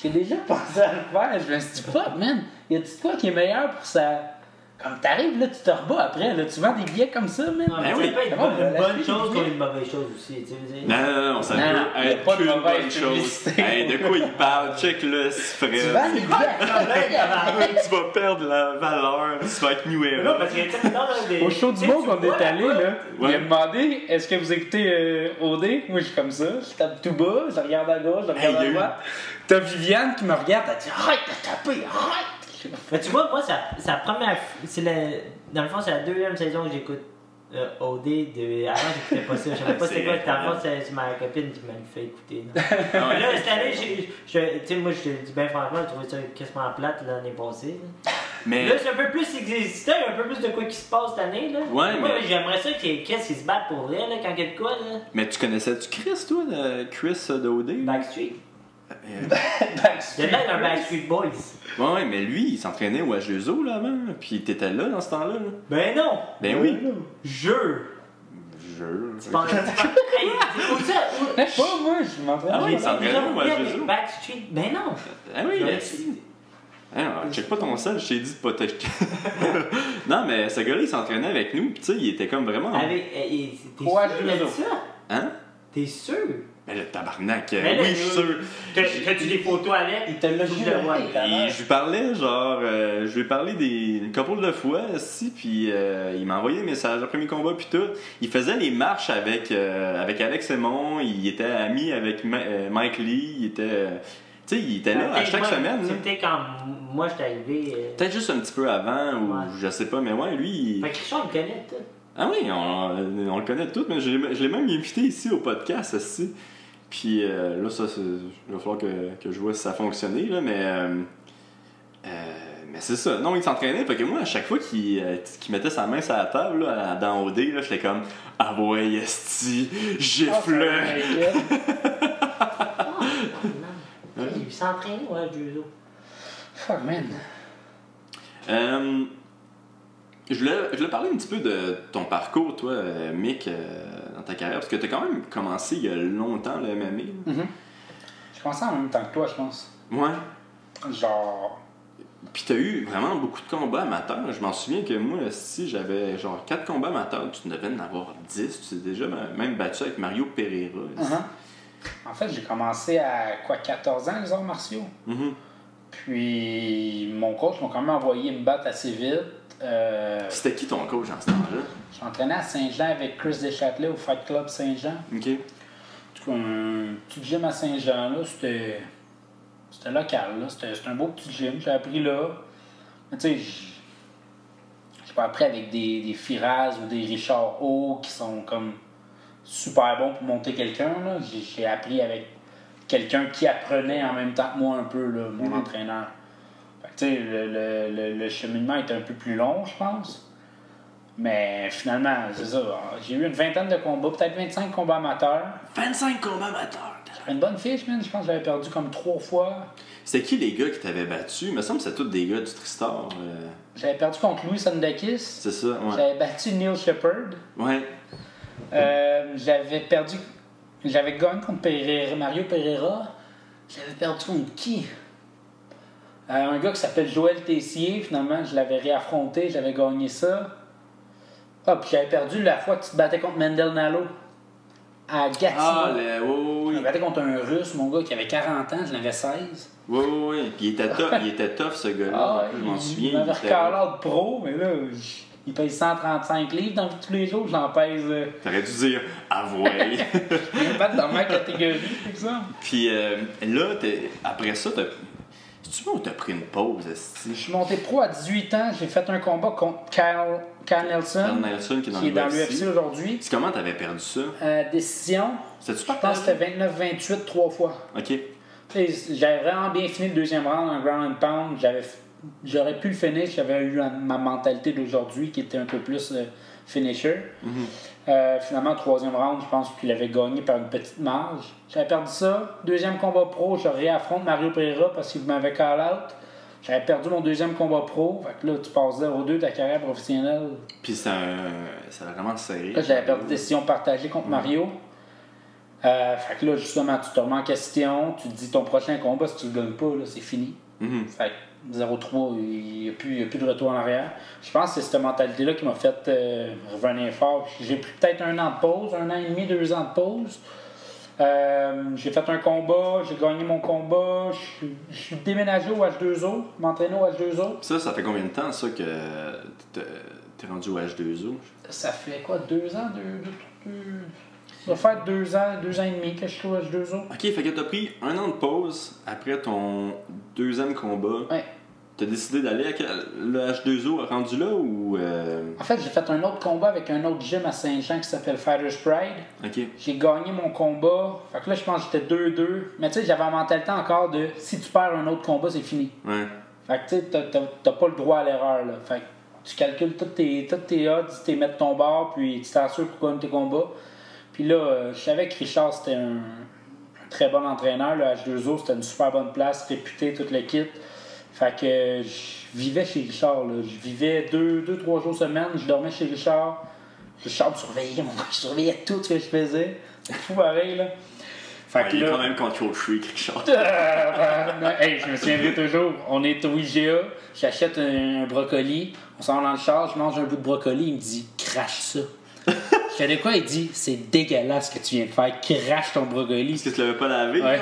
J'ai déjà pensé à le faire. Je me suis dit, fuck, man, y a-tu quoi qui est meilleur pour ça? Comme t'arrives, là, tu te rebats après, là, tu vends des billets comme ça, man. Non, mais Ben ça oui. peut être Comment on va une bonne l'acheter, chose le comme billet? une mauvaise chose aussi, tu sais. Non, ça Non, peut y a être pas de une mauvaise bonne chose. publicité. Hey, de quoi il parle? Check là, c'est Tu frère. vends des billets. Tu vas perdre la valeur, tu vas être New Non, Era. parce que, tu sais, dans des. Au show du monde qu'on est allé, là, il Ouais. a demandé est-ce que vous écoutez OD? Moi, je suis comme ça, je tape tout bas, je regarde à gauche, je regarde Hey, à il y a droite. T'as Viviane qui me regarde, elle dit arrête de taper, arrête! Mais tu vois, moi, c'est la première. Dans le fond, c'est la deuxième saison que j'écoute OD. Avant, j'écoutais pas ça. Je savais pas C'est c'est quoi. Dans le fond, incroyable. c'est ma copine qui m'a fait écouter. là. Mais là, cette année, tu sais, moi, je te dis bien franchement, j'ai trouvé ça quasiment plate l'année passée. Là, Mais là c'est un peu plus existant, un peu plus de quoi qui se passe cette année. Là. Ouais, Moi, mais- j'aimerais ça qu'il y ait Chris qui se battent pour vrai, là, quand il y a de quoi. Là. tu connaissais-tu Chris, toi, Chris de OD? Backstreet. Il y a l'air d'un Backstreet Boys. Ouais, mais lui, il s'entraînait au H2O là avant, puis t'étais là dans ce temps-là. Là. Ben non! Ben oui. Jure! Tu penses. Hey, c'est où ça? Je sais pas, moi, je m'entraîne. Ah oui, il s'entraînait au H2O. Backstreet. Ben non! Ah oui, check pas ton sel, je t'ai dit de pas t'acheter. Non, mais ce gars-là, il s'entraînait avec nous, pis tu sais, il était comme vraiment. Avec. T'es Ouais, sûr qu'il a dit ça? Hein? T'es sûr? Mais le tabarnak, Mais là, oui, je suis sûr. T'as-tu des photos avec? Il te l'a Faut que juré. je le voie. Et je lui parlais, genre, je lui ai parlé une couple de fois, aussi, puis il m'a envoyé des messages après mes combats, puis tout. Il faisait les marches avec Alex Aymon, il était ami avec Mike Lee, il était. Tu sais, il était là à chaque semaine. C'était quand moi j'étais arrivé. Peut-être juste un petit peu avant, ou Ouais. je sais pas, mais ouais, lui. Fait que Richard, il connaît tout. Ah oui, on le connaît tous, mais je l'ai même invité ici au podcast aussi. Puis là, ça, il va falloir que je vois si ça a fonctionné, là, mais c'est ça. Non, il s'entraînait, fait que moi, à chaque fois qu'il mettait sa main sur la table, là, dans OD, là, j'étais comme « Ah ouais, esti, gifle! Il s'entraîne, ouais, judo. Fuck, man. Je voulais parler un petit peu de ton parcours, toi, Mick, dans ta carrière, parce que tu as quand même commencé il y a longtemps le MMA. là. Je commençais en même temps que toi, je pense. Ouais. Genre. Puis t'as eu vraiment beaucoup de combats amateurs. Je m'en souviens que moi, si j'avais genre 4 combats amateurs, tu devais en avoir 10. Tu t'es déjà même battu avec Mario Pereira. En fait, j'ai commencé à 14 ans, les arts martiaux. Mhm. Puis mon coach m'a quand même envoyé me battre assez vite. C'était qui ton coach en ce temps-là? Je m'entraînais à Saint-Jean avec Chris Deschâtelet au Fight Club Saint-Jean. Ok. En tout cas, un petit gym à Saint-Jean, là, c'était local, là. C'était un beau petit gym. J'ai appris là. Mais tu sais, j'ai pas appris avec des Firaz ou des Richard O qui sont comme super bons pour monter quelqu'un, là. J'ai appris avec quelqu'un qui apprenait en même temps que moi un peu, là, mon entraîneur. Fait que tu sais, le cheminement était un peu plus long, je pense. Mais finalement, c'est ça. J'ai eu une vingtaine de combats, peut-être 25 combats amateurs. 25 combats amateurs! Une bonne fiche, man. Je pense que j'avais perdu comme 3 fois. C'était qui les gars qui t'avaient battu? Il me semble que c'était tous des gars du Tristar. J'avais perdu contre Louis Sandakis. C'est ça, ouais. J'avais battu Neil Shepard. Ouais. J'avais gagné contre Mario Pereira. J'avais perdu contre qui? Un gars qui s'appelle Joël Tessier. Finalement, je l'avais réaffronté. J'avais gagné ça. Ah, puis j'avais perdu la fois que tu te battais contre Mendel Nalo. À Gatineau. Ah, oui. Je me battais contre un Russe, mon gars, qui avait 40 ans. Je l'avais 16. Oui. Puis il était tough, ce gars-là. Je m'en souviens. Il m'avait recalé de pro, mais là, il paye 135 livres dans tous les jours. J'en pèse. T'aurais dû dire « Avouez! » Je me battre dans ma catégorie, par exemple. Puis là, après ça, c'est-tu bon ou t'as pris une pause, esti? Je suis monté pro à 18 ans. J'ai fait un combat contre Kyle Nelson, Carl Nelson qui est dans l'UFC aujourd'hui. C'est comment t'avais perdu ça? Décision. C'était-tu Je pense que partagé? c'était 29-28 3 fois. Ok. Tu sais, j'avais vraiment bien fini le deuxième round en ground and pound. J'aurais pu le finir. J'avais eu ma mentalité d'aujourd'hui qui était un peu plus finisher. Finalement, troisième round, je pense qu'il avait gagné par une petite marge. J'avais perdu ça. Deuxième combat pro, je réaffronte Mario Pereira parce qu'il m'avait call out. J'avais perdu mon deuxième combat pro. Fait que là, tu passes 0-2 de ta carrière professionnelle. Puis ça a vraiment serré. Là, j'avais perdu décision partagée contre Mario. Fait que là, justement, tu te remets en question. Tu te dis ton prochain combat, si tu le gagnes pas, là, c'est fini. Fait que 0-3, il n'y a plus de retour en arrière. Je pense que c'est cette mentalité-là qui m'a fait revenir fort. J'ai pris peut-être 1 an de pause, 1 an et demi, 2 ans de pause. J'ai fait un combat, j'ai gagné mon combat. Je suis déménagé au H2O, m'entraîner au H2O. Ça fait combien de temps, ça, que t'es rendu au H2O? Ça fait quoi, 2 ans? Ça va faire 2 ans et demi que je suis au H2O. Ok, fait que t'as pris 1 an de pause après ton deuxième combat. Ouais. T'as décidé d'aller avec le H2O rendu là ou. En fait, j'ai fait un autre combat avec un autre gym à Saint-Jean qui s'appelle Fighters Pride. Ok. J'ai gagné mon combat. Fait que là, je pense que j'étais 2-2. Mais tu sais, j'avais la mentalité encore de si tu perds un autre combat, c'est fini. Ouais. Fait que tu sais, t'as pas le droit à l'erreur, là. Fait que tu calcules toutes tes odds, tu t'es mets de ton bord, puis tu t'assures pour gagner tes combats. Puis là, je savais que Richard, c'était un très bon entraîneur. Le H2O, c'était une super bonne place, réputée, toute l'équipe. Fait que je vivais chez Richard. Là. Je vivais 2-3 jours semaine. Je dormais chez Richard. Richard me surveillait, je surveillais tout ce que je faisais. C'est fou pareil, là. Fait que il est là, quand même control freak, Richard. hey, je me souviendrai toujours. On est au IGA, j'achète un brocoli, on s'en va dans le char, je mange un bout de brocoli, il me dit crache ça. Je fais de quoi? Il dit c'est dégueulasse ce que tu viens de faire, crache ton brocoli. Est-ce que tu l'avais pas lavé? Ouais.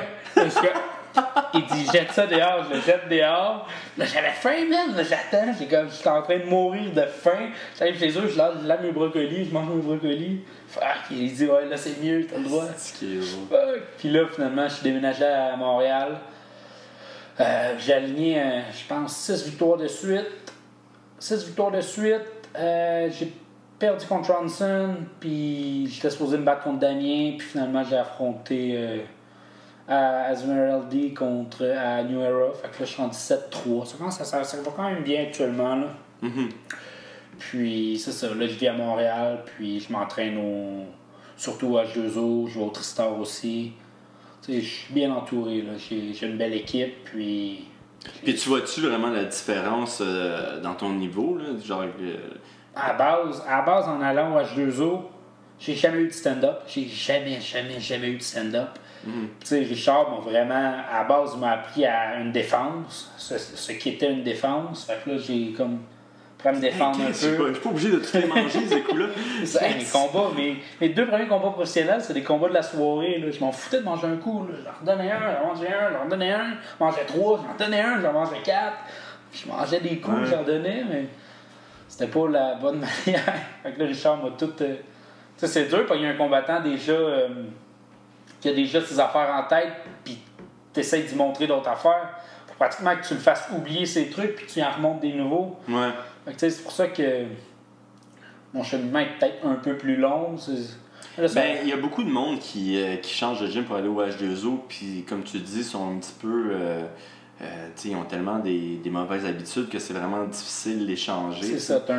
Il dit jette ça dehors, je le jette dehors. Là j'avais faim, man, là j'attends, j'étais en train de mourir de faim. J'arrive chez eux, je lave mes brocolis, je mange mes brocolis. Fuck, il dit ouais là c'est mieux, t'as le droit. Fuck. Puis là finalement je suis déménagé à Montréal. J'ai aligné, je pense, 6 victoires de suite. 6 victoires de suite. J'ai perdu contre Ronson, puis j'étais supposé me battre contre Damien, puis finalement j'ai affronté à Esmeralda contre à New Era. Fait que là je suis en 17-3. Ça va quand même bien actuellement. Là. Mm-hmm. Puis c'est ça, là je vis à Montréal, puis je m'entraîne surtout au H2O, je vais au Tristar aussi. Tu sais, je suis bien entouré, là. J'ai une belle équipe, puis... Puis tu vois-tu vraiment la différence dans ton niveau, là? Genre... À la base, en allant au H2O, j'ai jamais eu de stand-up. J'ai jamais eu de stand-up. Mm-hmm. Tu sais, Richard m'a vraiment... À la base, il m'a appris à une défense, ce qui était une défense. Fait que là, j'ai comme... Pour me défendre un peu. Je suis pas obligé de tout les manger, ces coups-là. Mes combats, mes 2 premiers combats professionnels, c'est des combats de la soirée. Là. Je m'en foutais de manger un coup. Là. Je leur donnais un, j'en mangeais un, je leur donnais un, je mangeais 3, j'en donnais un, j'en mangeais 4. Je mangeais des coups, j'en donnais, mais c'était pas la bonne manière. Fait que là, Richard m'a tout. Tu sais, c'est dur, parce qu'il y a un combattant déjà qui a déjà ses affaires en tête, puis t'essayes d'y montrer d'autres affaires. Faut pratiquement que tu le fasses oublier ses trucs, puis tu y en remontes des nouveaux. Ouais. C'est pour ça que mon cheminement est peut-être un peu plus long. Ben, il y a beaucoup de monde qui change de gym pour aller au H2O, puis comme tu dis, sont un petit peu. Ils ont tellement des mauvaises habitudes que c'est vraiment difficile de les changer. C'est ça, t'as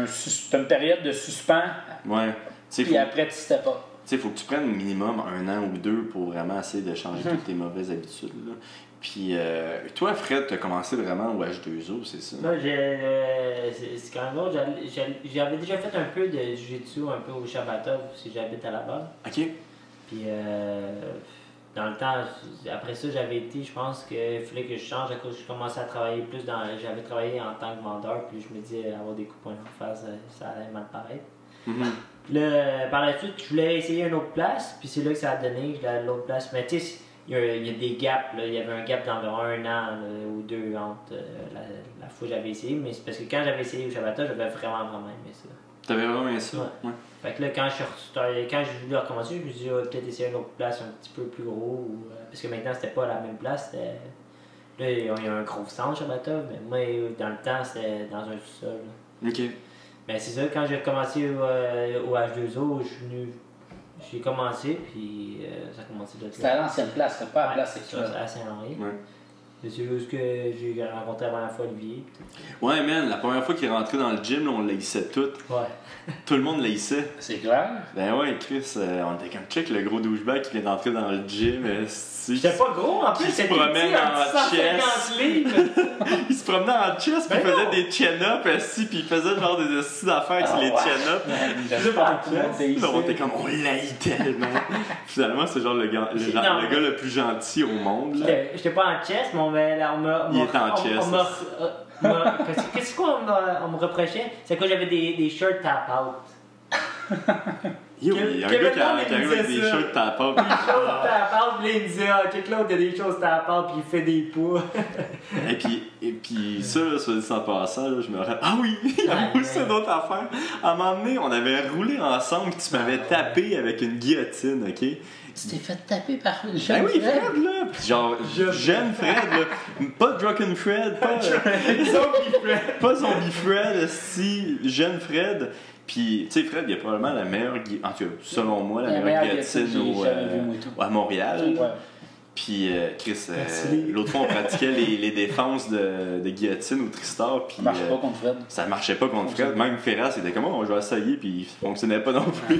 une période de suspens, ouais. Puis après tu step up. Il faut que tu prennes minimum 1 an ou 2 pour vraiment essayer de changer toutes tes mauvaises habitudes. Là. Puis toi, Fred, tu as commencé vraiment au H2O, c'est ça? Moi, c'est quand même drôle. J'avais déjà fait un peu de jiu-jitsu, un peu au Shabbatov, si j'habite à la base. OK. Puis dans le temps, après ça, j'avais été, je pense qu'il fallait que je change à cause que je commençais à travailler plus dans... J'avais travaillé en tant que vendeur, puis je me disais avoir des coups de poing en face, ça allait mal paraître. Mm-hmm. Puis là, par la suite, je voulais essayer une autre place, puis c'est là que ça a donné, je l'ai l'autre place. Mais tu sais, il y a des gaps, là. Il y avait un gap d'environ 1 an là, ou 2 entre la fois que j'avais essayé, mais c'est parce que quand j'avais essayé au Shabbatov, j'avais vraiment aimé ça. T'avais vraiment aimé ça? Ouais. Fait que là, quand j'ai voulu recommencer, je me suis dit, peut-être essayer une autre place un petit peu plus gros, parce que maintenant, c'était pas la même place. Là, il y a un gros centre Shabbatov, mais moi, dans le temps, c'était dans un sous-sol. OK. Mais c'est ça, quand j'ai commencé au H2O, j'ai commencé, puis ça a commencé de là. C'était à l'ancienne place, c'était pas à la place actuelle. actuelle. À Saint-Henri. Ouais. C'est là où j'ai rencontré la première fois Olivier. Ouais, man, la première fois qu'il est rentré dans le gym, là, on l'haïssait tout. Ouais. Tout le monde l'haïssait. C'est clair. Ben ouais, Chris, on était comme check le gros douchebag qui vient d'entrer dans le gym. J'étais pas gros, en plus, Qui se j'étais promène en 150 chest. livres. Il se promenait en chest, puis Ben il faisait non. des chin-ups, puis il faisait genre des astuces d'affaires avec les chin-ups. J'espère que tout le monde est ici. Là, on était comme, on l'haït tellement. Finalement, c'est genre le gars le plus gentil au monde. Là. J'étais pas en chest, mais Il était en chest. Qu'est-ce qu'on me reprochait? C'est que j'avais des shirts tap-out. Yo, il y a un gars qui arrive avec des shirts tap-out. Des choses tap-out, puis là, il me disait, check là, il y a des choses tap-out, puis il fait des poids. Et puis ça, là, soit dit en passant, là, je me rappelle. Ah oui, il y a aussi une autre affaire. À un moment donné, on avait roulé ensemble, puis tu m'avais tapé avec une guillotine, OK? Tu t'es fait taper par le Ben jeune oui, Fred, là! Puis genre, jeune Fred, là! Pas Drunken Fred, pas Zombie Fred. pas Zombie Fred, si, jeune Fred. Puis, tu sais, Fred, il a probablement la meilleure, en tout cas, selon moi, la meilleure guillotine à Montréal. Ouais. Puis, Chris, l'autre fois, on pratiquait les défenses de guillotine au Tristar. Puis, Ça marchait pas contre Fred. ça marchait pas contre Fred. Même Ferras, il était comme, oh, je vais essayer, puis il fonctionnait pas non plus.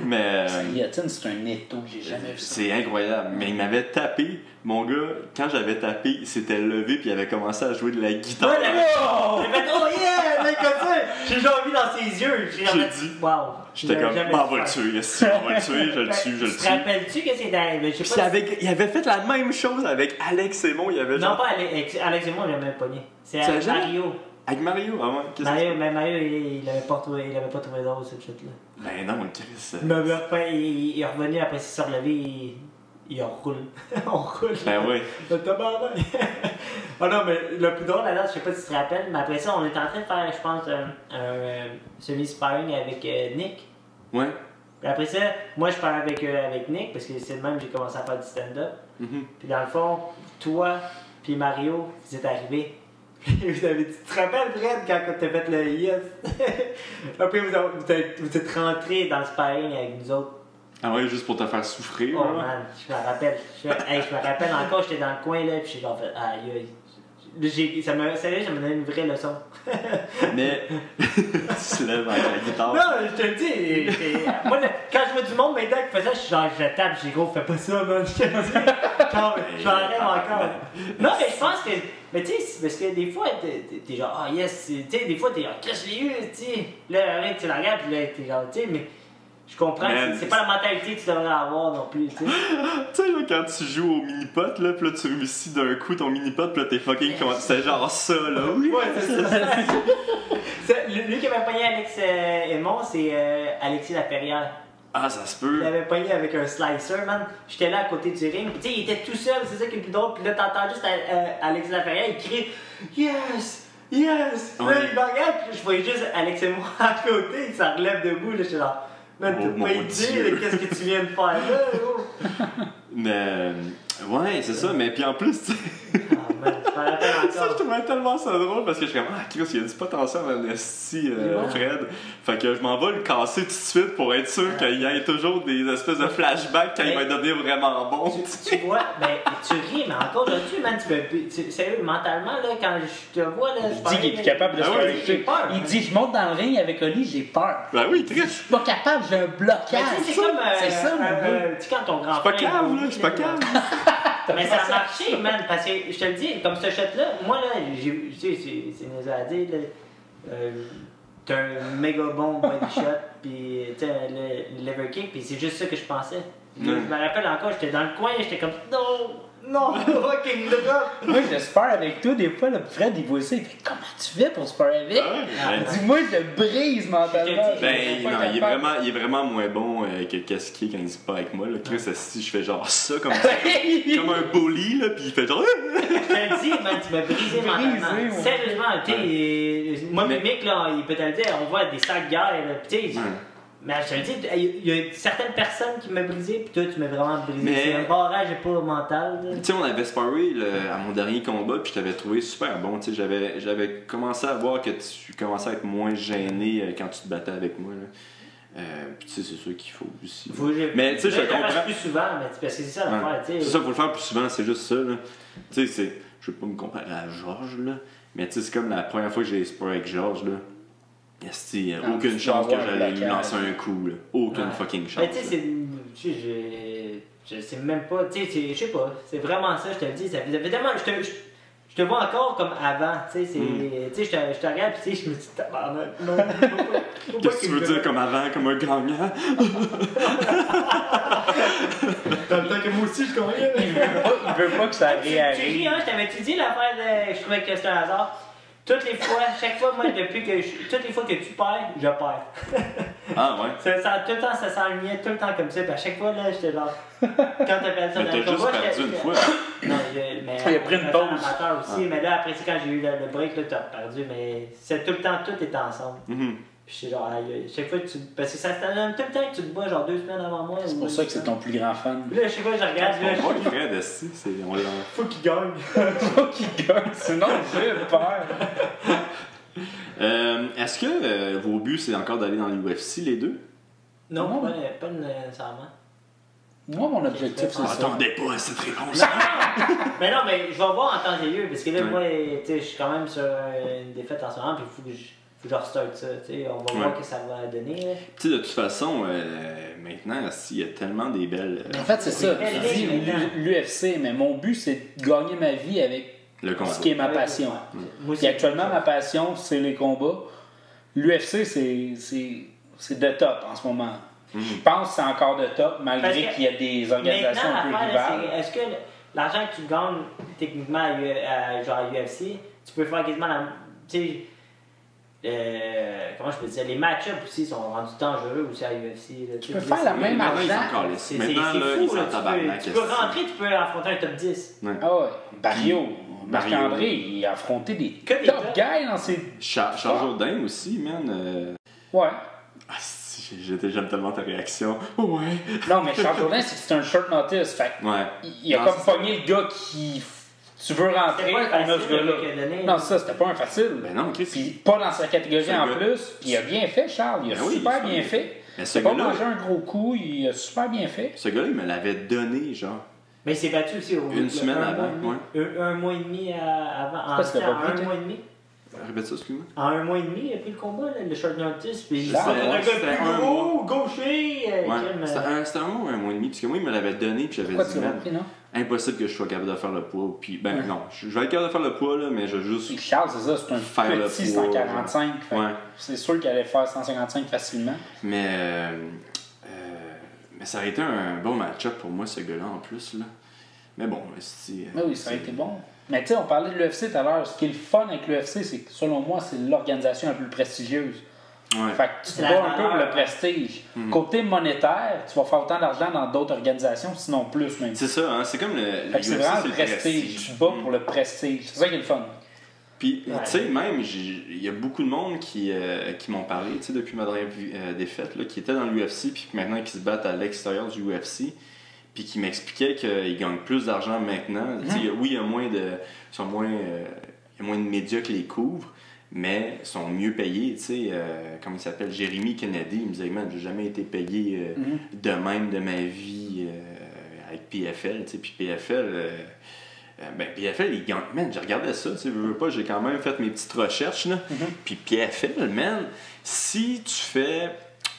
Mais. Guillotine, c'est un étau, j'ai jamais vu ça. C'est incroyable. Mais il m'avait tapé. Mon gars, quand j'avais tapé, il s'était levé puis il avait commencé à jouer de la guitare. Ouais, j'ai fait oh yeah, mec, comme ça. J'ai déjà vu dans ses yeux. J'ai dit. Wow. J'étais comme, on va le tuer, yes, on va le tuer, je le tue, je le Tu te tue. rappelles-tu que c'est dans. Je sais pas. Il avait fait la même chose avec Alex Aymon. Il avait Non, genre. pas Alex et moi, on l'a même pogné. C'est C'est avec jamais- Mario. Avec Mario, ah ouais, qu'est-ce que Mario, mais Mario, il avait pas trouvé d'autre, cette chute-là. Ben non, Chris. Mais après, il est revenu, après s'il s'est relevé, il roule. On roule. Ben oui. Le tabarnak. Ah non, mais le plus drôle là, je sais pas si tu te rappelles, mais après ça, on était en train de faire, je pense, un semi-sparring avec Nick. Ouais. Puis après ça, moi je parlais avec Nick, parce que c'est le même que j'ai commencé à faire du stand-up. Mhm. Puis dans le fond, toi puis Mario, vous êtes arrivés. Vous avez dit, tu te rappelles, Fred, quand t'as fait le yes? Après, vous êtes rentrés dans le sparring avec nous autres. Ah ouais, juste pour te faire souffrir. Oh là. man, je me rappelle. Je me rappelle encore, j'étais dans le coin là, puis j'ai genre fait aïe aïe. Ça m'a donné une vraie leçon. Mais. Tu te lèves avec la guitare. Non, je te le dis. Moi, quand je vois du monde maintenant qui fait ça, je tape, je dis gros, fais pas ça, man. Je te le dis. Genre, j'en rêve encore. Non, mais je pense que. Mais tu sais, parce que des fois, t'es genre, ah yes, tu sais, des fois, t'es genre, qu'est-ce que je l'ai eu, tu sais. Là, arrête, tu la regardes, puis là, t'es genre, tu sais, mais. Je comprends, c'est pas la mentalité que tu devrais avoir non plus, tu sais. Tu sais, là, quand tu joues au mini-pot, là, pis là, tu réussis d'un coup ton mini-pot, pis là, t'es fucking comme. C'est genre ça, là. Oui, Ouais, c'est ça. Lui qui avait pogné Alex Aymon, c'est Alexis Laferrière. Ah, ça se Il peut. l'avait pogné avec un slicer, man. J'étais là à côté du ring. Puis, tu sais, il était tout seul, c'est ça qui est le plus drôle. Puis là, t'entends juste Alexis Laferrière, il crie Yes! Yes! Là, Ouais. il me regarde, puis je voyais juste Alex Aymon à côté, il s'en relève debout. Là, j'étais là. Man, Oh, t'as mon pas idée Dieu. de qu'est-ce que tu viens de faire là, gros. Mais. Ouais, c'est ça, mais puis en plus, tu sais. Ah, man, je me rappelle Ça, je encore. trouvais tellement ça drôle parce que je suis comme, ah, Chris, il y a du potentiel en esti, Fred. Fait que je m'en vais le casser tout de suite pour être sûr qu'il y ait toujours des espèces de flashbacks quand il va devenir vraiment bon. Tu vois, ben, tu ris, mais encore aujourd'hui, man, sérieux, mentalement, là, quand je te vois, là, Il dit qu'il est plus capable de se Ah ouais, projeter. j'ai peur. Il dit, je monte dans le ring avec Oli, j'ai peur. Ben oui, Je Chris. suis pas capable, j'ai un Mais blocage. tu sais, c'est comme. C'est ça, mon gars. Tu sais, quand ton grand Je suis pas frère. cave, là, je suis pas cave. Mais ça a marché, man, parce que je te le dis, comme ce shot-là, moi, là, tu sais, c'est niaiseux à dire, là. T'as un méga bon body shot, pis tu sais, le lever kick, pis c'est juste ça que je pensais. Je me rappelle encore, j'étais dans le coin, j'étais comme non, fucking drop! Moi, je spare avec toi, des fois, là, Fred, il voit ça, il fait comment tu fais pour spare avec? Ah ouais, ben, Dis-moi, je le brise mentalement. Je te dis, Ben, Je suis pas non, capable. il est vraiment moins bon que qu'est-ce qu'il est quand il se bat avec moi. Là. Chris, si je fais genre ça, comme ça, comme un bully, là, pis il fait genre. Je te le dis, man, tu m'as brisé mentalement. Brisé, ouais. Sérieusement, tu sais, moi, Mais- Mimic, là, il peut te le dire, on voit des sacs de guerre, là, pis tu sais. Ouais. Mais je te le dis, il y a certaines personnes qui m'ont brisé, puis toi, tu m'as vraiment brisé. Mais- C'est un barrage pas mental. Là. Tu sais, on avait sparé à mon dernier combat, puis je t'avais trouvé super bon. Tu sais, j'avais commencé à voir que tu commençais à être moins gêné quand tu te battais avec moi. Là. Puis tu sais, c'est sûr qu'il faut aussi. Mais tu sais, je le comprends. plus souvent, mais parce que c'est ça Ouais. l'affaire, tu sais. C'est ça, faut le faire plus souvent, c'est juste ça. Là. Tu sais, je veux pas me comparer à Georges, là, mais tu sais, c'est comme la première fois que j'ai sparé avec Georges, là. Il n'y a Ah, aucune tu chance dois que avoir un j'allais lui blocage. lancer un coup. Là. Aucune Ouais. fucking chance. Mais tu sais, je sais même pas, tu sais, je sais pas, c'est vraiment ça, je te le dis, ça fait tellement, je te vois encore comme avant, tu sais, tu sais, je te regarde, puis tu sais, je me dis, tabarnak, non, faut pas Qu'est-ce que tu veux dire comme avant, comme un grand gars? Dans le temps que moi aussi, je connais. Il veut pas que ça Tu ris, réarrive. hein, je t'avais-tu dit l'affaire de. Je trouvais que c'était un hasard. Toutes les fois, chaque fois, moi, toutes les fois que tu perds, je perds. Ah ouais? Tout le temps, ça s'enlignait tout le temps comme ça. Puis à chaque fois, là, j'étais genre. Quand t'as perdu ça Mais dans t'as le juste combat, perdu j'étais- une fois. Non, mais. Il a pris une en pause. amateur aussi, mais là, après, c'est quand j'ai eu le break, là, t'as perdu. Mais c'est tout le temps, tout était ensemble. Mhm. Puis j'étais genre, aïe, chaque fois que tu. Parce que ça se donne tout le temps que tu te bats, genre 2 semaines avant moi. C'est pour ça que c'est ton plus grand fan. Puis là, chaque fois que je regarde, là, On voit le Fred, esti, on l'a. faut qu'il gagne. Faut qu'il gagne, sinon j'ai peur. Est-ce que vos buts, c'est encore d'aller dans l'UFC, les deux? Non, pas nécessairement. Moi, mon objectif, c'est ça. Attendez pas à cette réponse. Mais non, mais je vais voir en temps et lieu, parce que là, Ouais. moi, tu sais, je suis quand même sur une défaite en ce moment, puis que je restarte ça. T'sais, on va voir ce que ça va donner. Là. Tu sais, de toute façon, maintenant, il y a tellement des belles. En fait, c'est ça. belle Je dis ligne, maintenant. l'UFC, mais mon but, c'est de gagner ma vie avec Le combat. ce qui est ma passion. Moi Puis aussi, actuellement, ma passion, c'est les combats. L'UFC, c'est de top en ce moment. Je pense que c'est encore de top, Parce malgré que qu'il y a des organisations maintenant, un peu l'affaire, là, rivales. c'est est-ce que l'argent que tu gagnes techniquement à UFC, tu peux faire quasiment la. Tu sais, comment je peux dire, les match-ups aussi sont rendus dangereux aussi à UFC. Là. Tu peux faire la même Maintenant, ils argent. sont encore là. C'est Maintenant, là, fou, ils sont là. en tabarnak. Tu peux rentrer, tu peux affronter un top 10. Ah ouais. Marc-André, il a affronté des Que des top top. guys dans ses. Charles Jourdain aussi, man. Ouais. Ah, j'aime tellement ta réaction. Ouais. Non, mais Charles Jourdain, c'est un short notice. Fait que Ouais. il a Non, comme c'est pogné le gars qui. Tu veux rentrer, C'était on pas a ce facile, gars-là. quelques années. Non, ça, c'était pas un facile. Ben non, Chris. Puis pas dans sa catégorie Ce en gars- plus. Puis il a bien fait, Charles. Il a Ben oui, super il a bien super fait. Mais ce Il a pas gars-là, mangé un gros coup, il a super bien fait. ce gars-là, il me l'avait donné, genre. Mais il s'est battu aussi au Une semaine avant, un mois et demi avant. Pourquoi tu l'as pas En pris, un toi? mois et demi. Répète ça, excuse-moi. En un mois et demi, il a pris le combat, là, le short notice. Puis Ah, c'était un ouais, gars c'était plus un gros, gaucher. Ouais. Kim, C'était un mois ou un mois et demi, parce que moi, il me l'avait donné, puis j'avais Pourquoi dit, tu l'as man, pas pris, non? impossible que je sois capable de faire le poids. Puis, ben non, je vais être capable de faire le poids, là, mais je vais Puis juste. Charles, c'est ça, c'est un Faire le petit poids, 145. Fait que Ouais. c'est sûr qu'il allait faire 155 facilement. Mais ça aurait été un bon match-up pour moi, ce gars-là, en plus, là. Mais bon, c'est. Mais oui, ça a été bon. Mais tu sais, on parlait de l'UFC tout à l'heure. Ce qui est le fun avec l'UFC, c'est que selon moi, c'est l'organisation la plus prestigieuse. Ouais. Fait que tu te C'est bats la un peu pour valeur. le prestige. Côté monétaire, tu vas faire autant d'argent dans d'autres organisations, sinon plus même. C'est ça, hein, c'est comme le. Fait que c'est UFC, vraiment le prestige. Tu te bats pour le prestige. C'est ça qui est le fun. Puis, Ouais. tu sais, même, il y a beaucoup de monde qui m'ont parlé, tu sais, depuis ma dernière défaite, là, qui étaient dans l'UFC, puis maintenant qui se battent à l'extérieur du UFC, puis qui m'expliquaient qu'ils gagnent plus d'argent maintenant. Tu sais, oui, il y a moins de. Il y a moins de médias qui les couvrent, mais ils sont mieux payés, tu sais. Comment il s'appelle? Jérémy Kennedy, il me disait, man, j'ai jamais été payé de même de ma vie avec PFL, tu sais. Puis PFL. Ben, PFL, il gagne. Man, je regardais ça, tu sais, veux pas, j'ai quand même fait mes petites recherches, là. Puis PFL, man, si tu fais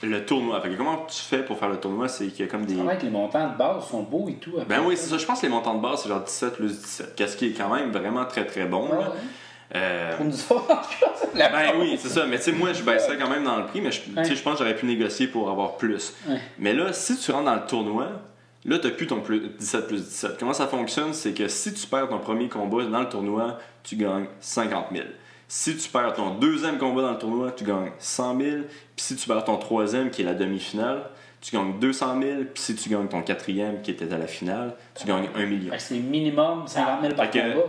le tournoi, fait que comment tu fais pour faire le tournoi, c'est qu'il y a comme des. C'est vrai que les montants de base sont beaux et tout. Ben oui, c'est ça, je pense que les montants de base, c'est genre 17 plus 17, qu'est-ce qui est quand même vraiment très très bon, Ouais, là. ouais. Pour nous autres, en tout cas, c'est la Ben oui, c'est ça. Mais tu sais, moi, je baisserais quand même dans le prix, mais tu sais, je pense que j'aurais pu négocier pour avoir plus. Ouais. Mais là, si tu rentres dans le tournoi, là, tu n'as plus ton 17 plus 17. Comment ça fonctionne? C'est que si tu perds ton premier combat dans le tournoi, tu gagnes 50 000. Si tu perds ton deuxième combat dans le tournoi, tu gagnes 100 000. Puis si tu perds ton troisième, qui est la demi-finale, tu gagnes 200 000. Puis si tu gagnes ton quatrième, qui était à la finale, tu gagnes 1 million. Fait que c'est minimum 50 000 par Fait que combat.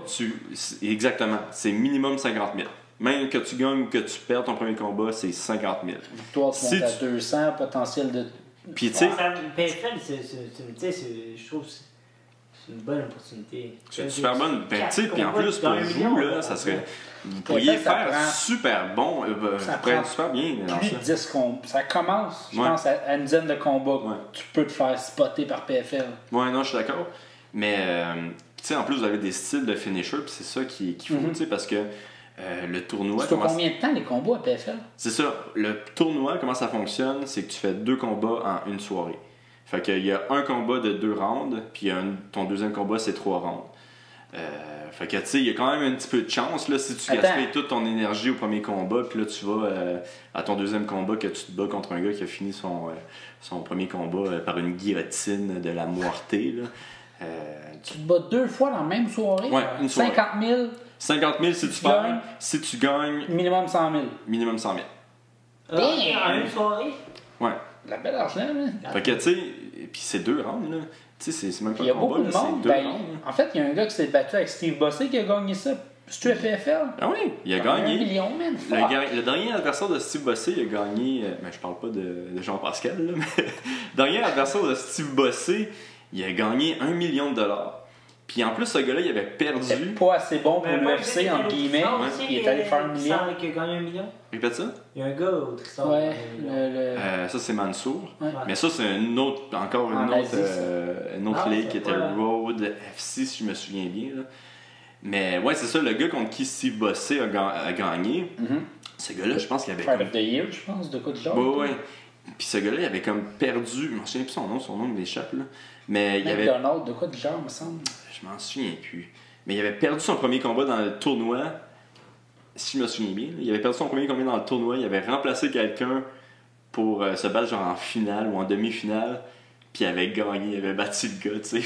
exactement, c'est minimum 50 000. Même que tu gagnes ou que tu perds ton premier combat, c'est 50 000. Victoire, tu Si montes à tu- 200, potentiel de. Puis tu sais, PFL, je trouve que c'est une bonne opportunité. c'est une super bonne. Ben, tu sais, puis en plus, pour vous, là, ça serait. Vous PFL, pourriez ça faire prend- super bon. ça Vous pourriez prend être super bien dans Plus ça. de 10 combats. Ça commence, je Ouais. pense, à une dizaine de combats. Ouais. Tu peux te faire spotter par PFL. Ouais, non, je suis d'accord. Mais, tu sais, en plus, vous avez des styles de finisher, puis c'est ça qui faut, tu sais, parce que le tournoi. C'est comment combien de temps les combats à PFL? C'est ça. Le tournoi, comment ça fonctionne, c'est que tu fais 2 combats en une soirée. Fait qu'il y a un combat de 2 rounds, puis ton deuxième combat, c'est 3 rounds. Fait que, tu sais, il y a quand même un petit peu de chance, là, si tu Attends. gaspilles toute ton énergie au premier combat, puis là, tu vas à ton deuxième combat, que tu te bats contre un gars qui a fini son premier combat par une guillotine de la moirté, là. Tu te bats 2 fois dans la même soirée? Ouais, une soirée. 50 000, 50 000 si tu gagnes. perds. Si tu gagnes, minimum 100 000. minimum 100 000. En une soirée? Ouais. De la belle argent, là. Fait que, tu sais, puis c'est 2 rounds, là. Tu sais, c'est même pas Il y a un combat, beaucoup de là, monde. c'est 2 Ben, rounds. là. en fait, il y a un gars qui s'est battu avec Steve Bossé qui a gagné ça. C'est-tu à PFL? Ah oui, il a 1 gagné. million, man. Le, Fuck. le dernier adversaire de Steve Bossé, il a gagné. Ben, je parle pas de Jean-Pascal, là, mais le dernier adversaire de Steve Bossé, il a gagné 1 million de dollars. Puis en plus, ce gars-là, il avait C'est perdu. pas assez bon pour Mais l'UFC, entre guillemets. Il est allé faire 1 million. Qui a gagné 1 million? Répète ça? Il y a un gars au Tristan. Ouais, qui a gagné 1 million. Ça, c'est Mansour. Ouais. Mais ça, c'est encore En une autre, Asie, une autre Ah, ligue c'est qui était pas- Road FC, si je me souviens bien. Là. Mais ouais, c'est ça, le gars contre qui Steve Bossé a gagné. Ce gars-là, je pense qu'il avait Fight comme... of the Year, je pense, de quoi de genre. Ouais. Puis ce gars-là, il avait comme perdu... Je m'en souviens plus son nom m'échappe, là. Mais il avait... McDonald, de quoi de genre, me semble. Je m'en souviens plus. Mais il avait perdu son premier combat dans le tournoi. Si je me souviens bien, là. Il avait perdu son premier combat dans le tournoi. Il avait remplacé quelqu'un pour se battre genre en finale ou en demi-finale. Puis il avait gagné, il avait battu le gars, tu sais.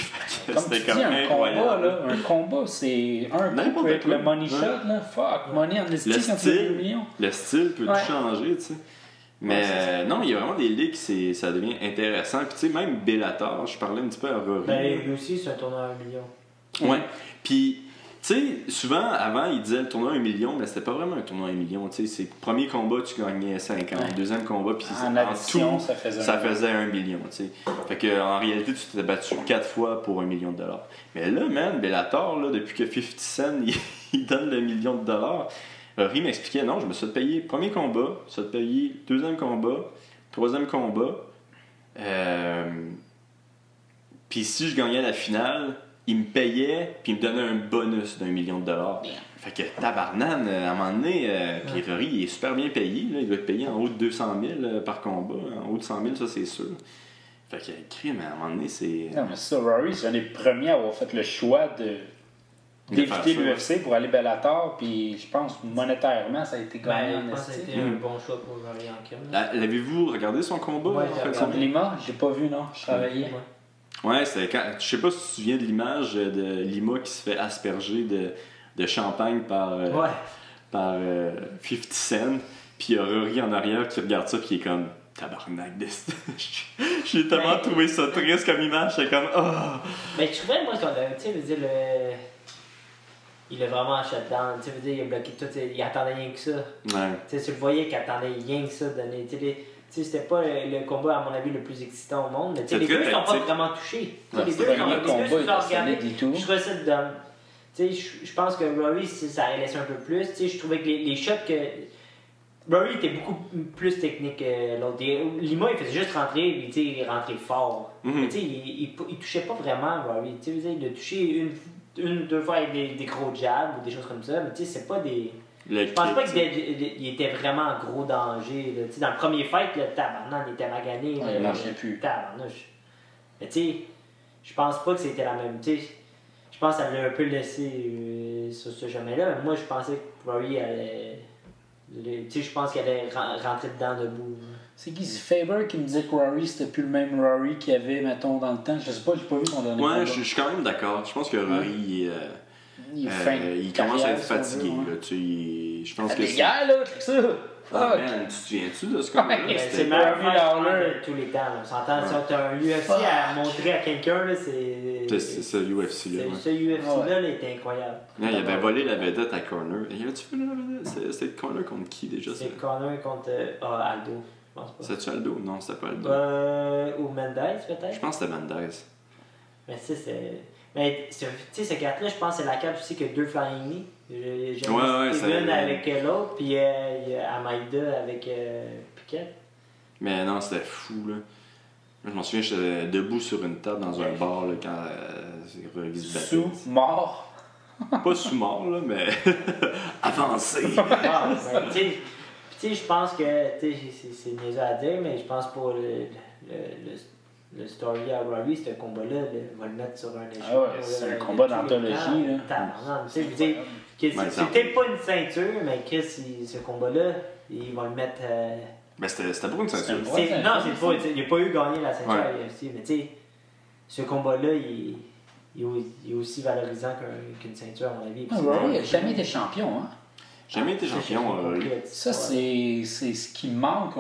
C'était comme incroyable. Combat, là, un combat, c'est un coup peut être le money shot, là. Fuck, money en estime quand tu fais 2 millions. Le style peut tout changer, tu sais. Mais non, il y a vraiment des ligues, ça devient intéressant. Puis tu sais, même Bellator, je parlais un petit peu à Rory. Ben, lui aussi, c'est un tournoi à 1 million. Ouais. Puis, tu sais, souvent, avant, il disait le tournoi à 1 million, mais c'était pas vraiment un tournoi à 1 million. Tu sais, c'est le premier combat, tu gagnais 50. Deuxième combat, puis en addition, tout, ça faisait 1 million, tu sais. Fait que, en réalité, tu t'es battu 4 fois pour $1 million. Mais là, man, Bellator, là, depuis que 50 Cent, il donne le $1 million, Rory m'expliquait, non, je me suis fait payer premier combat, je me suis fait payer deuxième combat, troisième combat. Puis si je gagnais la finale, il me payait, puis il me donnait un bonus d'$1 million. Fait que tabarnane, à un moment donné, puis Rory, il est super bien payé. Là, il doit être payé en haut de 200 000 par combat. En haut de 100 000, ça c'est sûr. Fait que, crime, à un moment donné, c'est... Non, mais ça, Rory, c'est un des premiers à avoir fait le choix d'éviter l'UFC pour aller Bellator, puis je pense monétairement ça a été gagnant. Je pense que ça a été un bon choix pour Rory en crime. L'avez-vous regardé son combat? Contre Lima, j'ai pas vu, non. Je travaillais. Ouais, c'était quand. Je sais pas si tu te souviens de l'image de Lima qui se fait asperger de champagne par 50 Cent, puis il y a Rory en arrière qui regarde ça, puis il est comme. Tabarnak, j'ai tellement trouvé ça triste comme image, c'est comme. Oh! Mais je trouvais, moi, tu sais, je veux dire, il a vraiment shut down, tu sais, il a bloqué tout, il attendait rien que ça. Ouais. Tu sais, tu le voyais qu'il attendait rien que ça de donner. Tu sais, c'était pas le combat, à mon avis, le plus excitant au monde, mais tu sais, les deux sont pas vraiment touchés. Ouais, les deux sont regardés. Je trouvais ça dumb. Tu sais, je pense que Rory, ça aurait laissé un peu plus. Tu sais, je trouvais que les shots que. Rory était beaucoup plus technique que l'autre. Lima, il faisait juste rentrer, puis il rentrait fort. Mais tu sais, il touchait pas vraiment Rory. Tu sais, il a touché une, deux fois avec des gros jabs ou des choses comme ça, mais tu sais, c'est pas des. Je pense pas qu'il était vraiment en gros danger. Tu sais, dans le premier fight, le tabarnak, il était magané. Il marchait plus. Tabarnouche. Mais tu sais, je pense pas que c'était la même. Tu sais, je pense que ça l'a un peu laissé sur ce chemin-là. Mais moi, je pensais que Rory allait. Tu sais, je pense qu'elle allait rentrer dedans debout. C'est qui? C'est Faber qui me disait que Rory, c'était plus le même Rory qu'il y avait, mettons, dans le temps. Je sais pas, j'ai pas vu son dernier combat. Je suis quand même d'accord. Je pense que Rory, il commence à être fatigué. Là, je pense que les gars, là, c'est ça! Ah, man, tu te souviens-tu de ce combat-là? C'est le meilleur fight de tous les temps. On s'entend, si tu as un UFC à montrer à quelqu'un, c'est ce UFC-là. Ce UFC-là est incroyable. Il avait volé la vedette à Corner. Il avait-tu volé la vedette? C'était Corner contre qui déjà? C'était Corner contre Aldo, je pense pas. C'était-tu Aldo? Non, c'était pas Aldo. Ou Mendes, peut-être? Je pense que c'était Mendes. Mais tu sais, c'est... Mais tu sais, cette carte-là, je pense que c'est la carte aussi que 2 Flying Knee. J'ai Steven avec l'autre, puis il y a Amaida avec Piquet. Mais non, c'était fou, là. Je m'en souviens, j'étais debout sur une table dans un bar là, quand Rory se battait. Sous-mort. Pas sous-mort, là, mais avancé. Tu sais, je pense que, c'est niaiseux à dire, mais je pense pour le story à Rory, ce combat-là, on va le mettre sur un échec. Ah ouais, c'est un combat d'anthologie, là. Tu sais, je veux dire, c'est peut-être pas une ceinture, mais Chris, ce combat-là, ils vont le mettre. Mais c'était pas une ceinture. Non, c'est pas. Il n'a pas eu gagné la ceinture à UFC, mais tu sais, ce combat-là, il est aussi valorisant qu'une ceinture, à mon avis. Rory n'a jamais été champion, hein? Jamais été champion, Rory. Ça, c'est ce qui manque.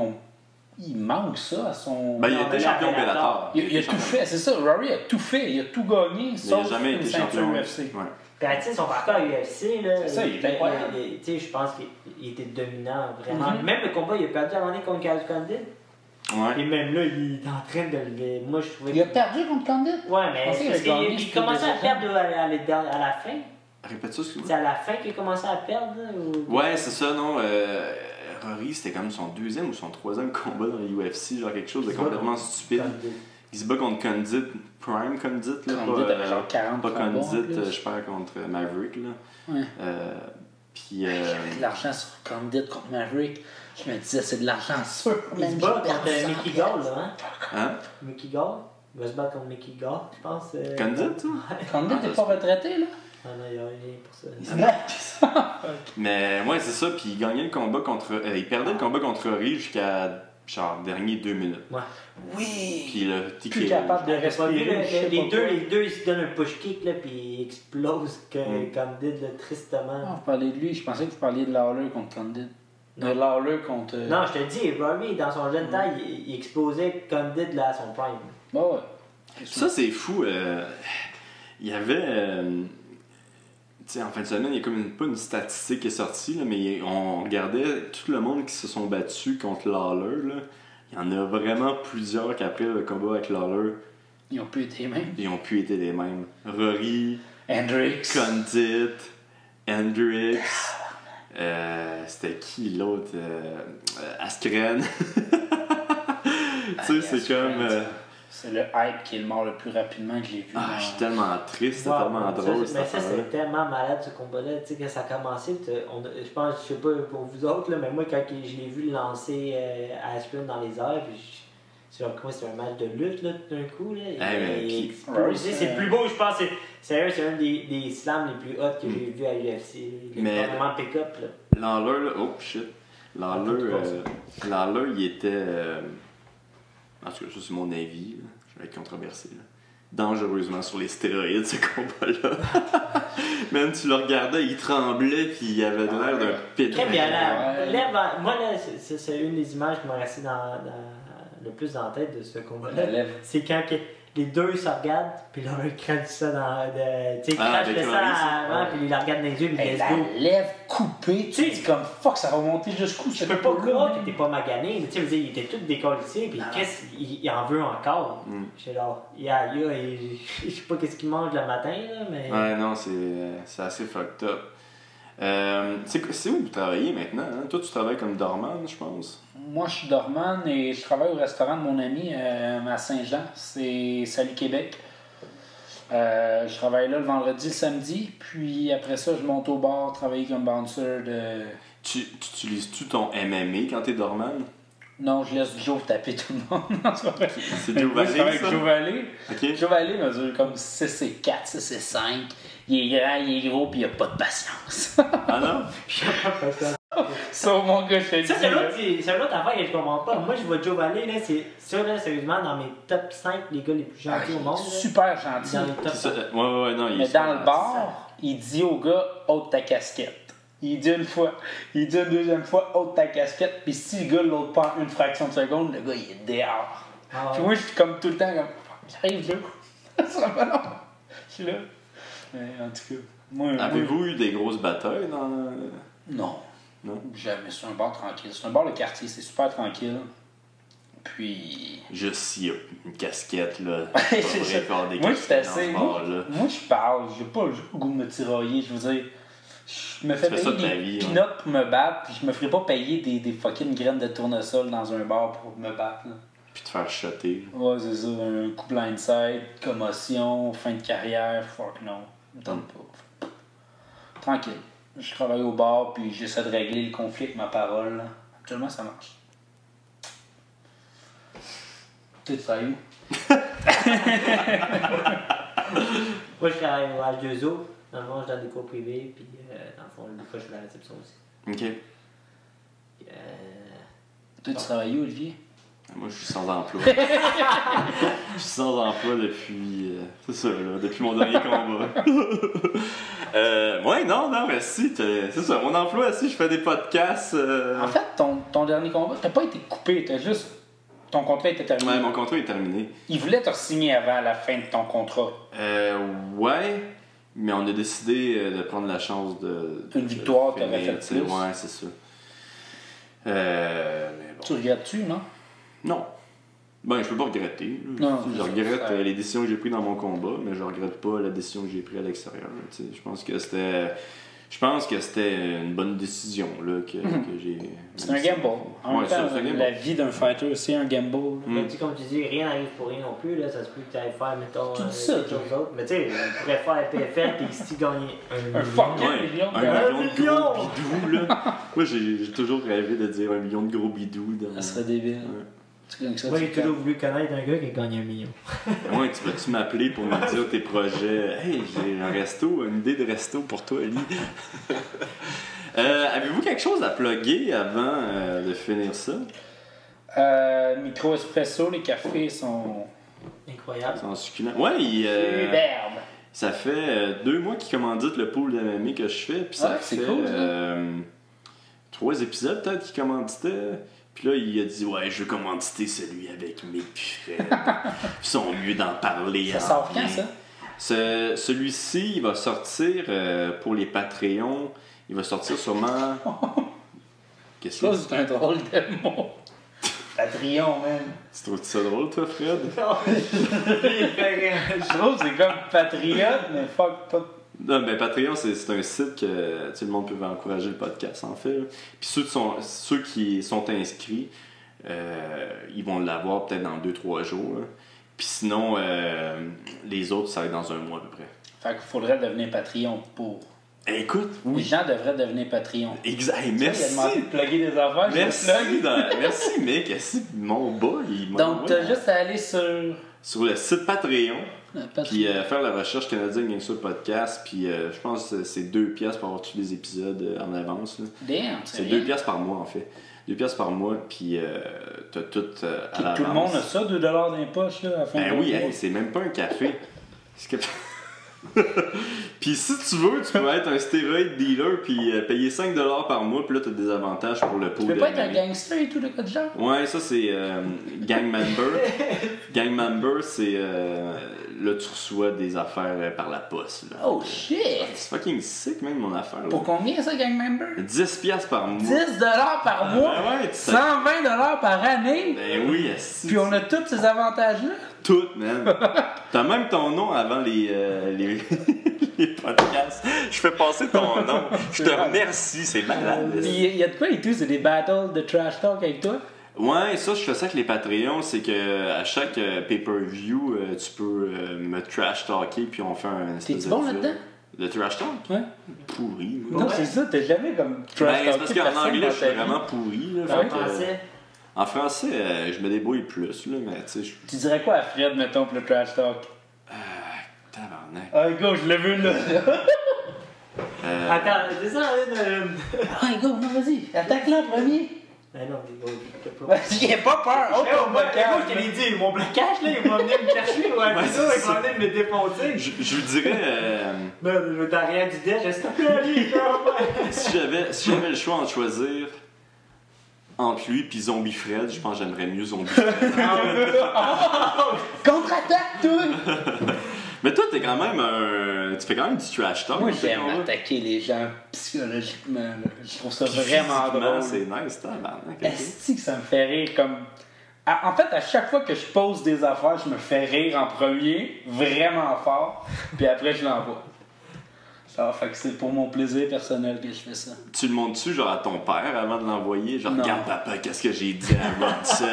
Il manque ça à son. Ben, il était champion Bellator. Il a tout fait, c'est ça. Rory a tout fait. Il a tout gagné, sauf il n'a jamais une été ceinture champion UFC. Ouais. Ben, tu sais, son parcours à UFC, là. C'est ça, il était incroyable. Tu sais, je pense qu'il était dominant, vraiment. Même le combat, il a perdu à un moment donné contre Carlos Condit. Ouais. Et même là, il est en train de le. Moi, je trouvais. Il a perdu contre Condit? Ouais, mais parce qu'il commençait à perdre à la fin. Répète ça, excuse-moi. C'est à la fin qu'il a commencé à perdre, ou... Ouais, c'est ça, non. Rory, c'était comme son 2e ou son 3e combat dans l'UFC, genre quelque chose de complètement stupide. Il se bat contre Condit, Prime Condit, là, Condit avait genre 40 pas combats, Condit, je perds contre Maverick, là. Ouais. Puis. De l'argent sur Condit contre Maverick. Je me disais, c'est de l'argent sûr. Il se bat contre Mickey Gall, là, hein? Hein? Mickey Gall. Il va se battre contre Mickey Gall, je pense. Condit, ça? Condit n'est pas retraité, là? Ah non, il y a rien pour ça. Mais ouais, c'est ça. Puis il gagnait le combat contre. Il perdait le combat contre Rory jusqu'à genre dernier 2 minutes. Ouais. Oui! Puis le Plus capable de T'as pas vu, respirer. les deux, ils se donnent un push kick, là, puis ils explosent Condit, là, tristement. Vous parlez de lui, je pensais que vous parliez de Lawler contre Condit. De Lawler contre. Non, je te dis, Rory, dans son jeune temps, il explosait Condit là, à son prime. Bah ouais. Ça, c'est fou. Il y avait. Tu sais, en fin de semaine, il y a comme pas une statistique qui est sortie, là, mais on regardait tout le monde qui se sont battus contre Lawler. Là. Il y en a vraiment plusieurs qu'après le combat avec Lawler, Ils ont pu être les mêmes. ils ont pu être les mêmes. Rory, Hendrix. Condit, Hendrix. C'était qui l'autre? Askren. Tu sais, c'est comme. C'est le hype qui est mort le plus rapidement que j'ai vu. Je suis tellement triste, c'est Wow, tellement drôle. Mais cette ça, affaire-là. c'est tellement malade ce combat-là. Tu sais, quand ça a commencé, je pense, je sais pas pour vous autres, là, mais moi, quand je l'ai vu lancer Askren dans les airs, puis c'est un match de lutte, là, tout d'un coup. Là, mais il qui- explosé. C'est le plus beau, je pense. C'est un des slams les plus hot que j'ai vu à UFC. Il Mais- est vraiment pick-up. Là. Lawler, là, oh shit. Lawler, il était. En tout cas, ça, c'est mon avis. Là. Je vais être controversé. Là. Dangereusement sur les stéroïdes, ce combat-là. Même tu le regardais, il tremblait, puis il avait l'air d'un pédé. Très bien, là. Ouais. Moi, là, c'est une des images qui m'a resté le plus dans la tête de ce combat-là. La lèvre. C'est quand les deux se regardent, puis là, on crache ça dans. Tu sais, il Ah, crache avec le sang Maurice. avant, puis il la regarde dans les yeux, puis Hey, let's la go. lèvre coupée, tu dis comme fuck, ça va monter jusqu'où? Je peux pas croire que t'es pas magané, mais tu sais, je veux dire, il était tout décollissé, puis qu'est-ce qu'il en veut encore? J'étais là, je sais pas qu'est-ce qu'il mange le matin, là, mais. Ouais, non, c'est assez fucked up. C'est où vous travaillez maintenant? Hein? Toi, tu travailles comme dormant, je pense. Moi, je suis dormant et je travaille au restaurant de mon ami à Saint-Jean. C'est Salut Québec. Je travaille là le vendredi, le samedi. Puis après ça, je monte au bar, travailler comme bouncer de. Tu utilises-tu ton MMA quand t'es dormant? Non, je laisse Joe taper tout le monde. Non, c'est pas vrai. C'est Mais Joe moi, je travaille Vallée, avec Joe Vallée. Ok. Joe Vallée mesure comme 6 et 4, 6 et 5. Il est grand, il est gros, puis il a pas de patience. Ah non? Ça, mon gars, je te le Ça, dis. c'est là. une autre affaire que je comprends pas. Moi, je vois Joe Valley, là, c'est ça, là, sérieusement, dans mes top 5 les gars les plus gentils au monde. Là. Super gentil. Dans les top C'est ça. 5. Ouais, non. il Mais est dans super le bar, il dit au gars, ôte ta casquette. Il dit une fois, il dit une deuxième fois, ôte ta casquette. Puis si le gars l'ôte pas en une fraction de seconde, le gars, il est dehors. Ah, Puis ouais. moi, je suis comme tout le temps, comme, j'arrive là. Ça va pas long. Je suis là. Mais en tout cas, moi. Avez-vous eu des grosses batailles dans. Non. Non? Jamais. C'est un bar tranquille. C'est un bar de quartier, c'est super tranquille. Puis. Juste s'il y a une casquette, là. C'est pas vrai ça. faire des Moi, c'est casquettes assez. dans ce bar-là. Moi, je parle. J'ai pas le goût de me tirailler. Je veux dire, je me fais Tu fais ça payer de ta des vie, peanuts pour me battre. Puis je me ferais pas payer des fucking graines de tournesol dans un bar pour me battre. Là. Puis te faire shotter. Ouais, c'est ça. Un coup blindside, commotion, fin de carrière. Fuck non. Me tente pas. Tranquille. Je travaille au bar. Puis j'essaie de régler le conflit avec ma parole. Là. Actuellement, ça marche. Tu travailles où? Moi, je travaille au H2O. Dans le fond, je donne des cours privés, puis dans le fond, des fois, je fais la réception aussi. Ok. Toi, tu travailles où, Olivier? Moi, je suis sans emploi. Je suis sans emploi depuis. C'est ça, là, depuis mon dernier combat. Ouais, non, mais si, c'est ça. Mon emploi, si je fais des podcasts. En fait, ton dernier combat, t'as pas été coupé, t'as juste. Ton contrat était terminé. Ouais, mon contrat est terminé. Il voulait te signer avant la fin de ton contrat. Ouais, mais on a décidé de prendre la chance de. Une victoire, de t'aurais finir, fait tu sais. plus. Ouais, c'est ça. Mais bon. Tu regrettes-tu, non? Non. Ben, je peux pas regretter. Là. Non, je c'est regrette ça. les décisions que j'ai prises dans mon combat, mais je regrette pas la décision que j'ai prise à l'extérieur. là, tu sais. Je pense que c'était. Je pense que c'était une bonne décision là, que j'ai. C'est un gamble. En Ouais, même temps, c'est un gamble. la vie d'un fighter, c'est un gamble. Mais tu sais, comme tu dis, rien n'arrive pour rien non plus. Là. Ça se peut que tu ailles faire, mettons, Tu dis ça, quelque chose d'autre. Mais tu sais, on pourrait faire PFL et si gagner Un fucking million de un dollars. million de gros bidous, là. Moi, j'ai toujours rêvé de dire 1 million de gros bidous. Ça serait débile. Ouais. Tu gagnes ça, Moi, tu j'ai toujours voulu connaître un gars qui a gagné 1 million. Ouais, tu vas-tu m'appeler pour me dire tes projets? Hey, j'ai un resto, une idée de resto pour toi, Ali. Avez-vous quelque chose à plugger avant de finir ça? Micro Espresso, les cafés sont Incroyable. C'est en succulent. Ouais, superbes. ça fait 2 mois qu'il commandite le pool d'MMA que je fais, puis ça Ouais, c'est fait cool, ça. 3 épisodes peut-être qu'il commanditait. Puis là, il a dit, ouais, je veux commanditer celui avec mes Fred. Ils sont mieux d'en parler. Ça sort quand, ça? Celui-ci, il va sortir pour les Patreons. Il va sortir sûrement. Qu'est-ce que Ça, c'est un drôle de mot. Patreon, man. Tu trouves ça drôle, toi, Fred? Je trouve que c'est comme patriote, mais fuck, pas. Non, ben Patreon, c'est un site que tout le monde peut encourager le podcast, en fait. Là. Puis ceux qui sont inscrits, ils vont l'avoir peut-être dans 2-3 jours. Là. Puis sinon, les autres, ça va être dans 1 mois à peu près. Fait qu'il faudrait devenir Patreon pour. Écoute, Les oui. gens devraient devenir Patreon. Exact. Hey, Il a merci. demandé de plugger des affaires, Merci, je le plug. merci, mec. Merci, mon bas. Donc, t'as juste à aller sur le site Patreon. Patreon. Puis faire la recherche Canadien Gangster Podcast. Puis je pense que c'est 2$ pour avoir tous les épisodes en avance. Là. Damn, C'est rien. 2$ par mois en fait. 2$ par mois. Puis t'as tout à Puis l'avance. tout le monde a ça, 2$ dans les poches, là, à la fin Ben du oui, mois. hey, c'est même pas un café. Puis si tu veux, tu peux être un stéroïde dealer puis payer 5$ par mois. Puis là, t'as des avantages pour le pot. Tu peux pas être un gangster et tout, de quoi de genre? Ouais, ça c'est Gang Member. Gang Member, c'est. Là, tu reçois des affaires par la poste. Là. Oh shit! C'est fucking sick, même, mon affaire. Là. Pour combien ça, gang member? 10$ par mois. 10$ par mois? Ben ouais, tu sais. 120$ par année? Ben oui, asti. Puis on a tous ces avantages-là? Tout, man. T'as même ton nom avant les podcasts. Je fais passer ton nom. Je te remercie, c'est malade. Puis il y a de quoi et tout? C'est des battles de trash talk avec toi? Ouais, ça, je fais ça avec les Patreons, c'est que à chaque pay-per-view, tu peux me trash talker, puis on fait un espèce T'es-tu de bon duel. là-dedans? Le trash talk? Ouais. Pourri, moi. Non, c'est ça, t'es jamais comme trash Ben, talk. c'est parce qu'en anglais, je suis vraiment pourri. Là, En fait que, français, en français, je me débrouille plus, là, mais tu sais, Tu dirais quoi à Fred, mettons, pour le trash talk? tabarnak. Ah, go, je l'ai vu là. attends, c'est ça, Ah, go, non, vas-y, attaque-le en premier. Ben non, t'as pas. Vas-y, il a pas peur. Oh, ton Moi, blocage. je te l'ai dit, mon blocage, là, il va venir me chercher, ouais, Ouais, c'est ça, il va venir me défoncer. Je vous dirais, Ben, je veux rien du dé, je stop là, lui, si j'avais le choix de choisir entre lui et Zombie Fred, je pense que j'aimerais mieux Zombie Fred. Contre-attaque, toi. Mais toi, t'es quand même un. Tu fais quand même du trash talk. Moi, dans ce j'aime genre-là. attaquer les gens psychologiquement. Là. Je trouve ça Puis vraiment physiquement, drôle. C'est nice, tabarnak. ok. Est-ce que ça me fait rire comme. En fait, à chaque fois que je pose des affaires, je me fais rire en premier, vraiment fort, puis après je l'envoie. Ça fait que c'est pour mon plaisir personnel que je fais ça. Tu le montres-tu genre à ton père avant de l'envoyer? Genre, Non. regarde papa, qu'est-ce que j'ai dit à Robson?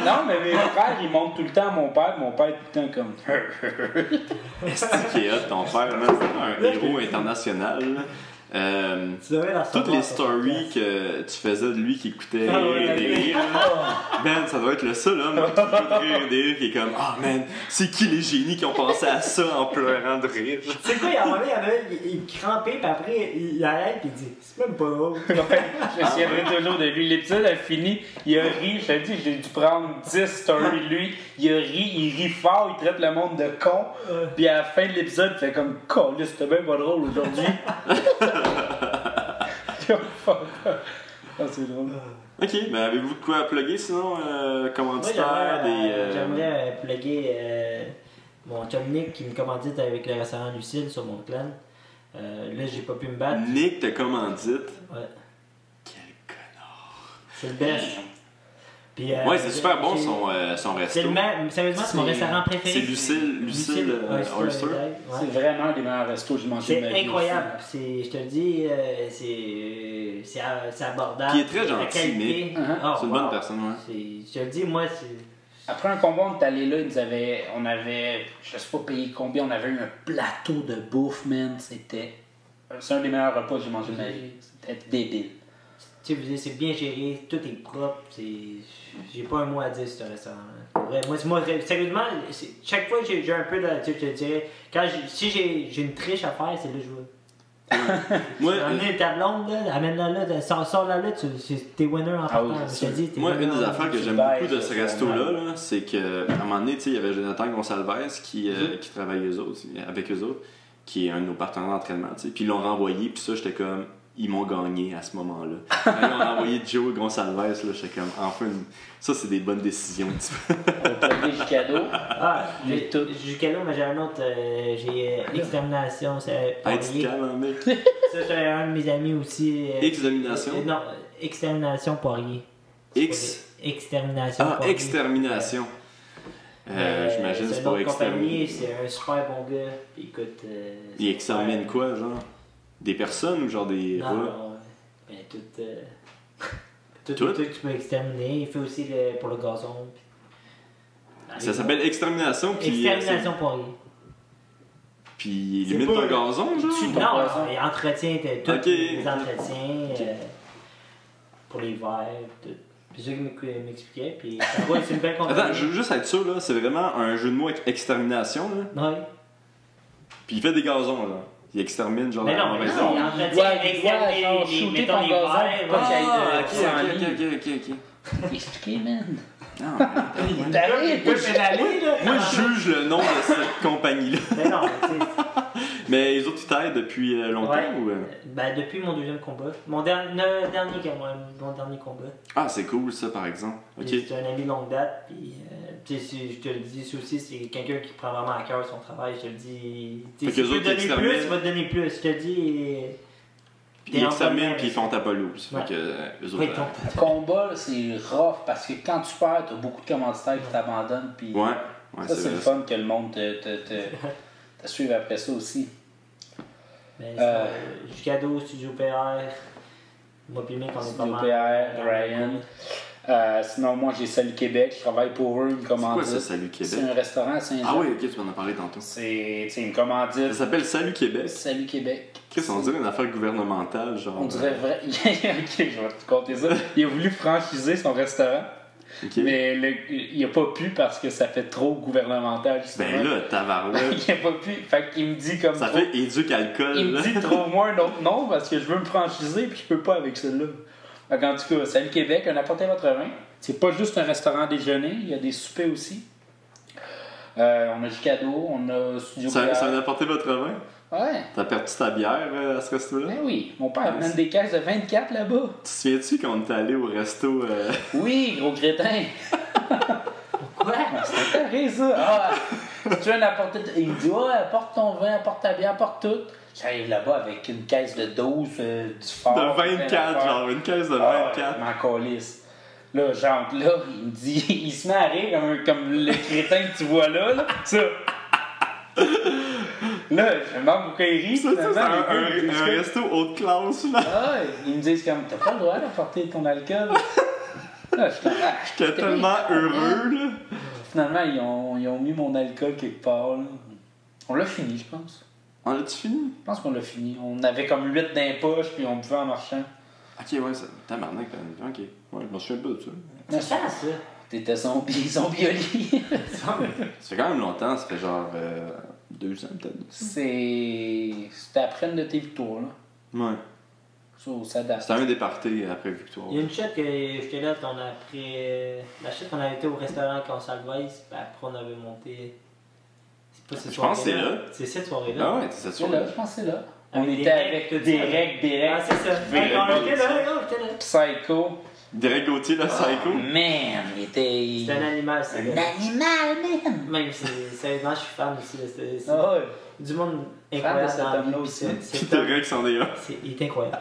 Non, mais mes frères, ils montrent tout le temps à mon père est tout le temps comme. C'est qui est hot, ton père, man, c'est un héros international. Là. Tu devrais la Toutes les stories que tu faisais de lui qui écoutait Ah ouais, des rires, là. Man, ça doit être le seul homme qui écoute des rires qui est comme ah man, c'est qui les génies qui ont pensé à ça en pleurant de rire? C'est quoi, il y a un moment, il y en a, il crampait, puis après, il arrête, puis il dit, c'est même pas drôle. Je me souviendrai toujours de lui. L'épisode a fini, il a ri. Je te dis, j'ai dû prendre 10 stories de lui. Il a ri, il rit fort, il traite le monde de con. Puis à la fin de l'épisode, il fait comme Caliste, c'était bien pas drôle aujourd'hui. Ah, c'est drôle. Ok, mais avez-vous de quoi à plugger sinon? Moi, Commanditaire, j'aimerais plugger mon chum Nick qui me commandite avec le restaurant Lucille sur mon clan. Là, j'ai pas pu me battre. Nick te commandite. Ouais, Quel connard. c'est le best. Ouais, c'est super bon j'ai- son resto. Sérieusement, c'est mon restaurant préféré. C'est Lucille Oyster. Ouais. C'est vraiment un des meilleurs restos que j'ai mangé de ma C'est vie. incroyable. Je te le dis, c'est abordable. Puis il est très La gentil, qualité. mais- Oh, C'est une bonne wow. personne, ouais. Je te le dis, moi, c'est. Après un combat, on est allé là, on avait, je sais pas payé combien, on avait eu un plateau de bouffe, man. C'est un des meilleurs repas que j'ai mangé de ma vie. C'était débile. Tu sais, c'est bien géré, tout est propre. J'ai pas un mot à dire sur ce restaurant. Pour vrai, moi, sérieusement, chaque fois que j'ai un peu de. Tu sais, je te dirais, si j'ai une triche à faire, c'est là que je veux. Moi, Amener ta blonde, là, amène-la là, sors-la là, t'es winner en Ah oui, partant. c'est Je te dis, t'es Moi, winner une des en affaires que tu j'aime baisses, beaucoup de ce c'est resto-là, normal. là, c'est qu'à un moment donné, il y avait Jonathan Gonsalves qui travaille avec eux autres, qui est un de nos partenaires d'entraînement. T'sais. Puis ils l'ont renvoyé, puis ça, j'étais comme, ils m'ont gagné à ce moment-là. Quand ils ont renvoyé Joe Gonsalves, là, j'étais comme, enfin, ça, c'est des bonnes décisions. On a pris Jicado. Ah, J'ai tout. jusqu'à là, mais j'ai un autre, j'ai Extermination, c'est Hey, tu te calmes, hein, mec. Ça, c'est un de mes amis aussi. Extermination? Non, Extermination Poirier. Extermination Ah, Poirier. extermination. J'imagine c'est c'est une pour autre compagnie, exterminer. c'est un super bon gars. Puis écoute. Il extermine quoi, genre? Des personnes ou genre des Non, rats? non, ben, tout, Tout? que tu peux exterminer. Il fait aussi pour le gazon. Ça s'appelle extermination, puis... Extermination Poirier. Puis il C'est limite pas- ton gazon, genre? Tu- Ton Non, gazon. il entretient tous Ok. les entretiens pour les verres, tout. C'est ça qu'il m'expliquait. Puis ouais, c'est une belle compagnie. Attends, je veux juste être sûr, là, c'est vraiment un jeu de mots avec extermination, là? Ouais. Puis il fait des gazons, là. Il extermine, genre, Mais la non, mais mauvaise non, zone. il entretient genre, shooter mettons, ton les gazon verres, pour pas qu'il y ait de- Ah, sans ok. Expliqué, man. Non, Il t'arrive, Il peut pédaler, là. moi, je juge le nom de cette compagnie-là. Mais non, tu sais. Mais les autres, ils t'aident depuis longtemps, Ouais. ou... Ben, depuis mon deuxième combat. Mon dernier combat. Ah, c'est cool, ça, par exemple. Ok. Puis c'est un ami longue date. Puis, tu sais, je te le dis, ça aussi, c'est quelqu'un qui prend vraiment à cœur son travail. Je te le dis. Tu Fait sais, qu'eux si tu autres, peux ils donner plus, exterminent. il va te donner plus. Je te le dis. Puis ils exterminent, puis ils font ta pelouse. Ouais. Fait que eux autres... Oui, Le combat, c'est rough parce que quand tu perds, t'as beaucoup de commanditaires qui t'abandonnent. Puis Ouais, ça, c'est le vrai. fun que le monde te suive après ça aussi. Mais Euh, Jicado, Studio PR. Moi, puis mec, on est pas Studio mal. PR, Ryan. Sinon, moi, j'ai Salut Québec. Je travaille pour eux, une C'est quoi commandite. ça, Salut C'est Québec? un restaurant à Saint-Jean. Ah oui, ok, tu m'en as parlé tantôt. C'est une commandite. Ça s'appelle Salut Québec. Salut Québec. Qu'est-ce qu'on dirait une affaire gouvernementale, genre... On dirait vrai. Ok, je vais te compter ça. Il a voulu franchiser son restaurant, Ok. mais il a pas pu parce que ça fait trop gouvernemental. justement. Ben là, tabarouette. Il a pas pu. Fait qu'il me dit comme. Ça trop- fait éduque alcool, Il me là. dit trouve-moi un autre nom parce que je veux me franchiser puis je peux pas avec celui-là. Fait qu'en tout cas, Salut Québec, un apportez votre vin. C'est pas juste un restaurant déjeuner, il y a des soupers aussi. On a Jicado, on a Studio Ça PR. a apporté votre vin? Ouais, T'as perdu ta bière à ce resto-là? ben oui. Mon père Nice. amène des caisses de 24 là-bas. Tu te souviens-tu quand on était allé au resto? Oui, gros crétin. Quoi? C'est carré ça. Ah, tu veux apporter. Il me dit ouais, apporte ton vin, apporte ta bière, apporte tout. J'arrive là-bas avec une caisse de 12, du fort. De 24, genre, une caisse de 24. Ma calisse. Là, j'entre là, il me dit, il se met à rire comme le crétin que tu vois là. Ça. Là, je me demande pourquoi il rit. Ça, c'est finalement, les gars, ils disent un que- resto haute classe, là. Ah, ouais, ils me disent comme, t'as pas le droit d'apporter ton alcool. Là, je suis comme, ah, J'étais tellement heureux, là. Finalement, ils ont mis mon alcool quelque part. Là. On l'a fini, je pense. On l'a-tu fini? Je pense qu'on l'a fini. On avait comme 8 dans les poches, puis on buvait en marchant. Ok, ouais, ça. Tabarnak, ok. Ouais, je me souviens pas de ça. C'est ça, ça. T'étais zombie au lit. Ça fait quand même longtemps, ça fait genre 2 ans peut-être. C'était après une de tes victoires, là. Ouais. Ça date. C'était un des parties après Victoire. Il y a une chute que j'étais là, on a pris. La chute, on avait été au restaurant Consalves, puis après on avait monté. C'est pas cette Je pense que c'est soirée-là. là. C'est cette soirée-là. Ah ouais, c'est cette C'est là, soirée. je pense que c'est là. Avec On des était règles, avec tout des ça. règles. Ah, c'est ça. Des On règles, était là, j'étais là. Psycho. Derek Gauthier, le psycho. Man, il était. C'est un animal, c'est Un animal, man. Même, sérieusement, je suis fan aussi. C'est Ah ouais. du monde Fan incroyable de cet dans la homme-là vie, aussi. puis Puis cet t'as homme, Rex en est un. il est incroyable.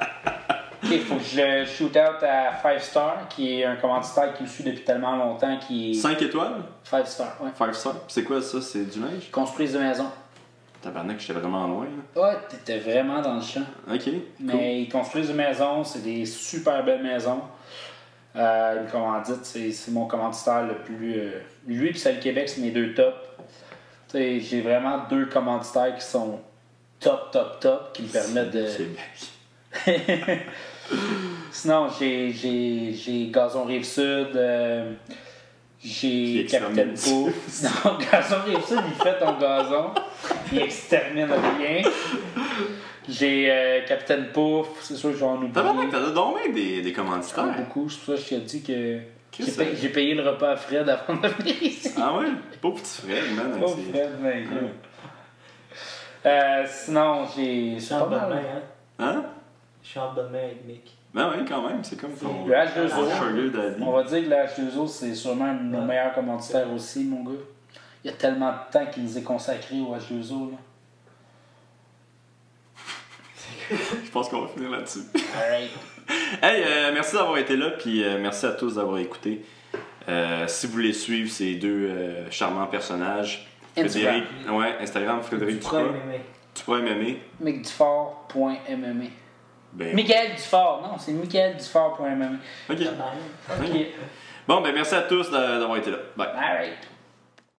Ok, faut que je shoot out à 5 Star, qui est un commanditaire qui me suit depuis tellement longtemps, qui est 5 étoiles? 5 Star, ouais. 5 stars? C'est quoi ça? C'est du linge? Construisent de maison. Tabarnak, j'étais vraiment loin. Là. Ouais, t'étais vraiment dans le champ. Ok, cool. Mais ils construisent des maisons, c'est des super belles maisons. Une commandite, c'est mon commanditaire le plus. Lui et celle Québec, c'est mes deux tops. T'sais, j'ai vraiment deux commanditaires qui sont top, qui me permettent de. Québec. Sinon, j'ai Gazon Rive-Sud, j'ai Qui Capitaine extermine. Pouf. Non, Gazon Rive-Sud, il fait ton gazon, il extermine rien. J'ai Capitaine Pouf, c'est sûr que j'en oublie. Tabarnak, t'as donc même des Pas commanditaires. beaucoup, c'est pour ça que je t'ai dit que Qu'est-ce que j'ai payé le repas à Fred avant de venir ici. Ah ouais? Pauvre petit Fred, man. Oh, c'est- Fred, mec. Sinon, j'ai. Je C'est suis en pas bonne main, mal. hein. Hein? Je suis en bonne main avec Mick. Ben ouais, quand même, c'est comme ton Le H2O. sugar daddy. On va dire que la H2O, c'est sûrement un de nos meilleurs commanditaires aussi, mon gars. Il y a tellement de temps qu'il nous est consacré au H2O. Là. Je pense qu'on va finir là-dessus. Alright. Hey, merci d'avoir été là, puis merci à tous d'avoir écouté. Si vous voulez suivre ces deux charmants personnages, Instagram. Frédéric, ouais, Instagram, Frédéric Tu pourrais Duprat, m'aimer. Duprat MMA. McDufort.mma. Ben, Michael Dufort, non, c'est michaeldufort.mma. ok. Ça m'arrive. Ok. Bon, ben merci à tous d'avoir été là. Bye. Alright.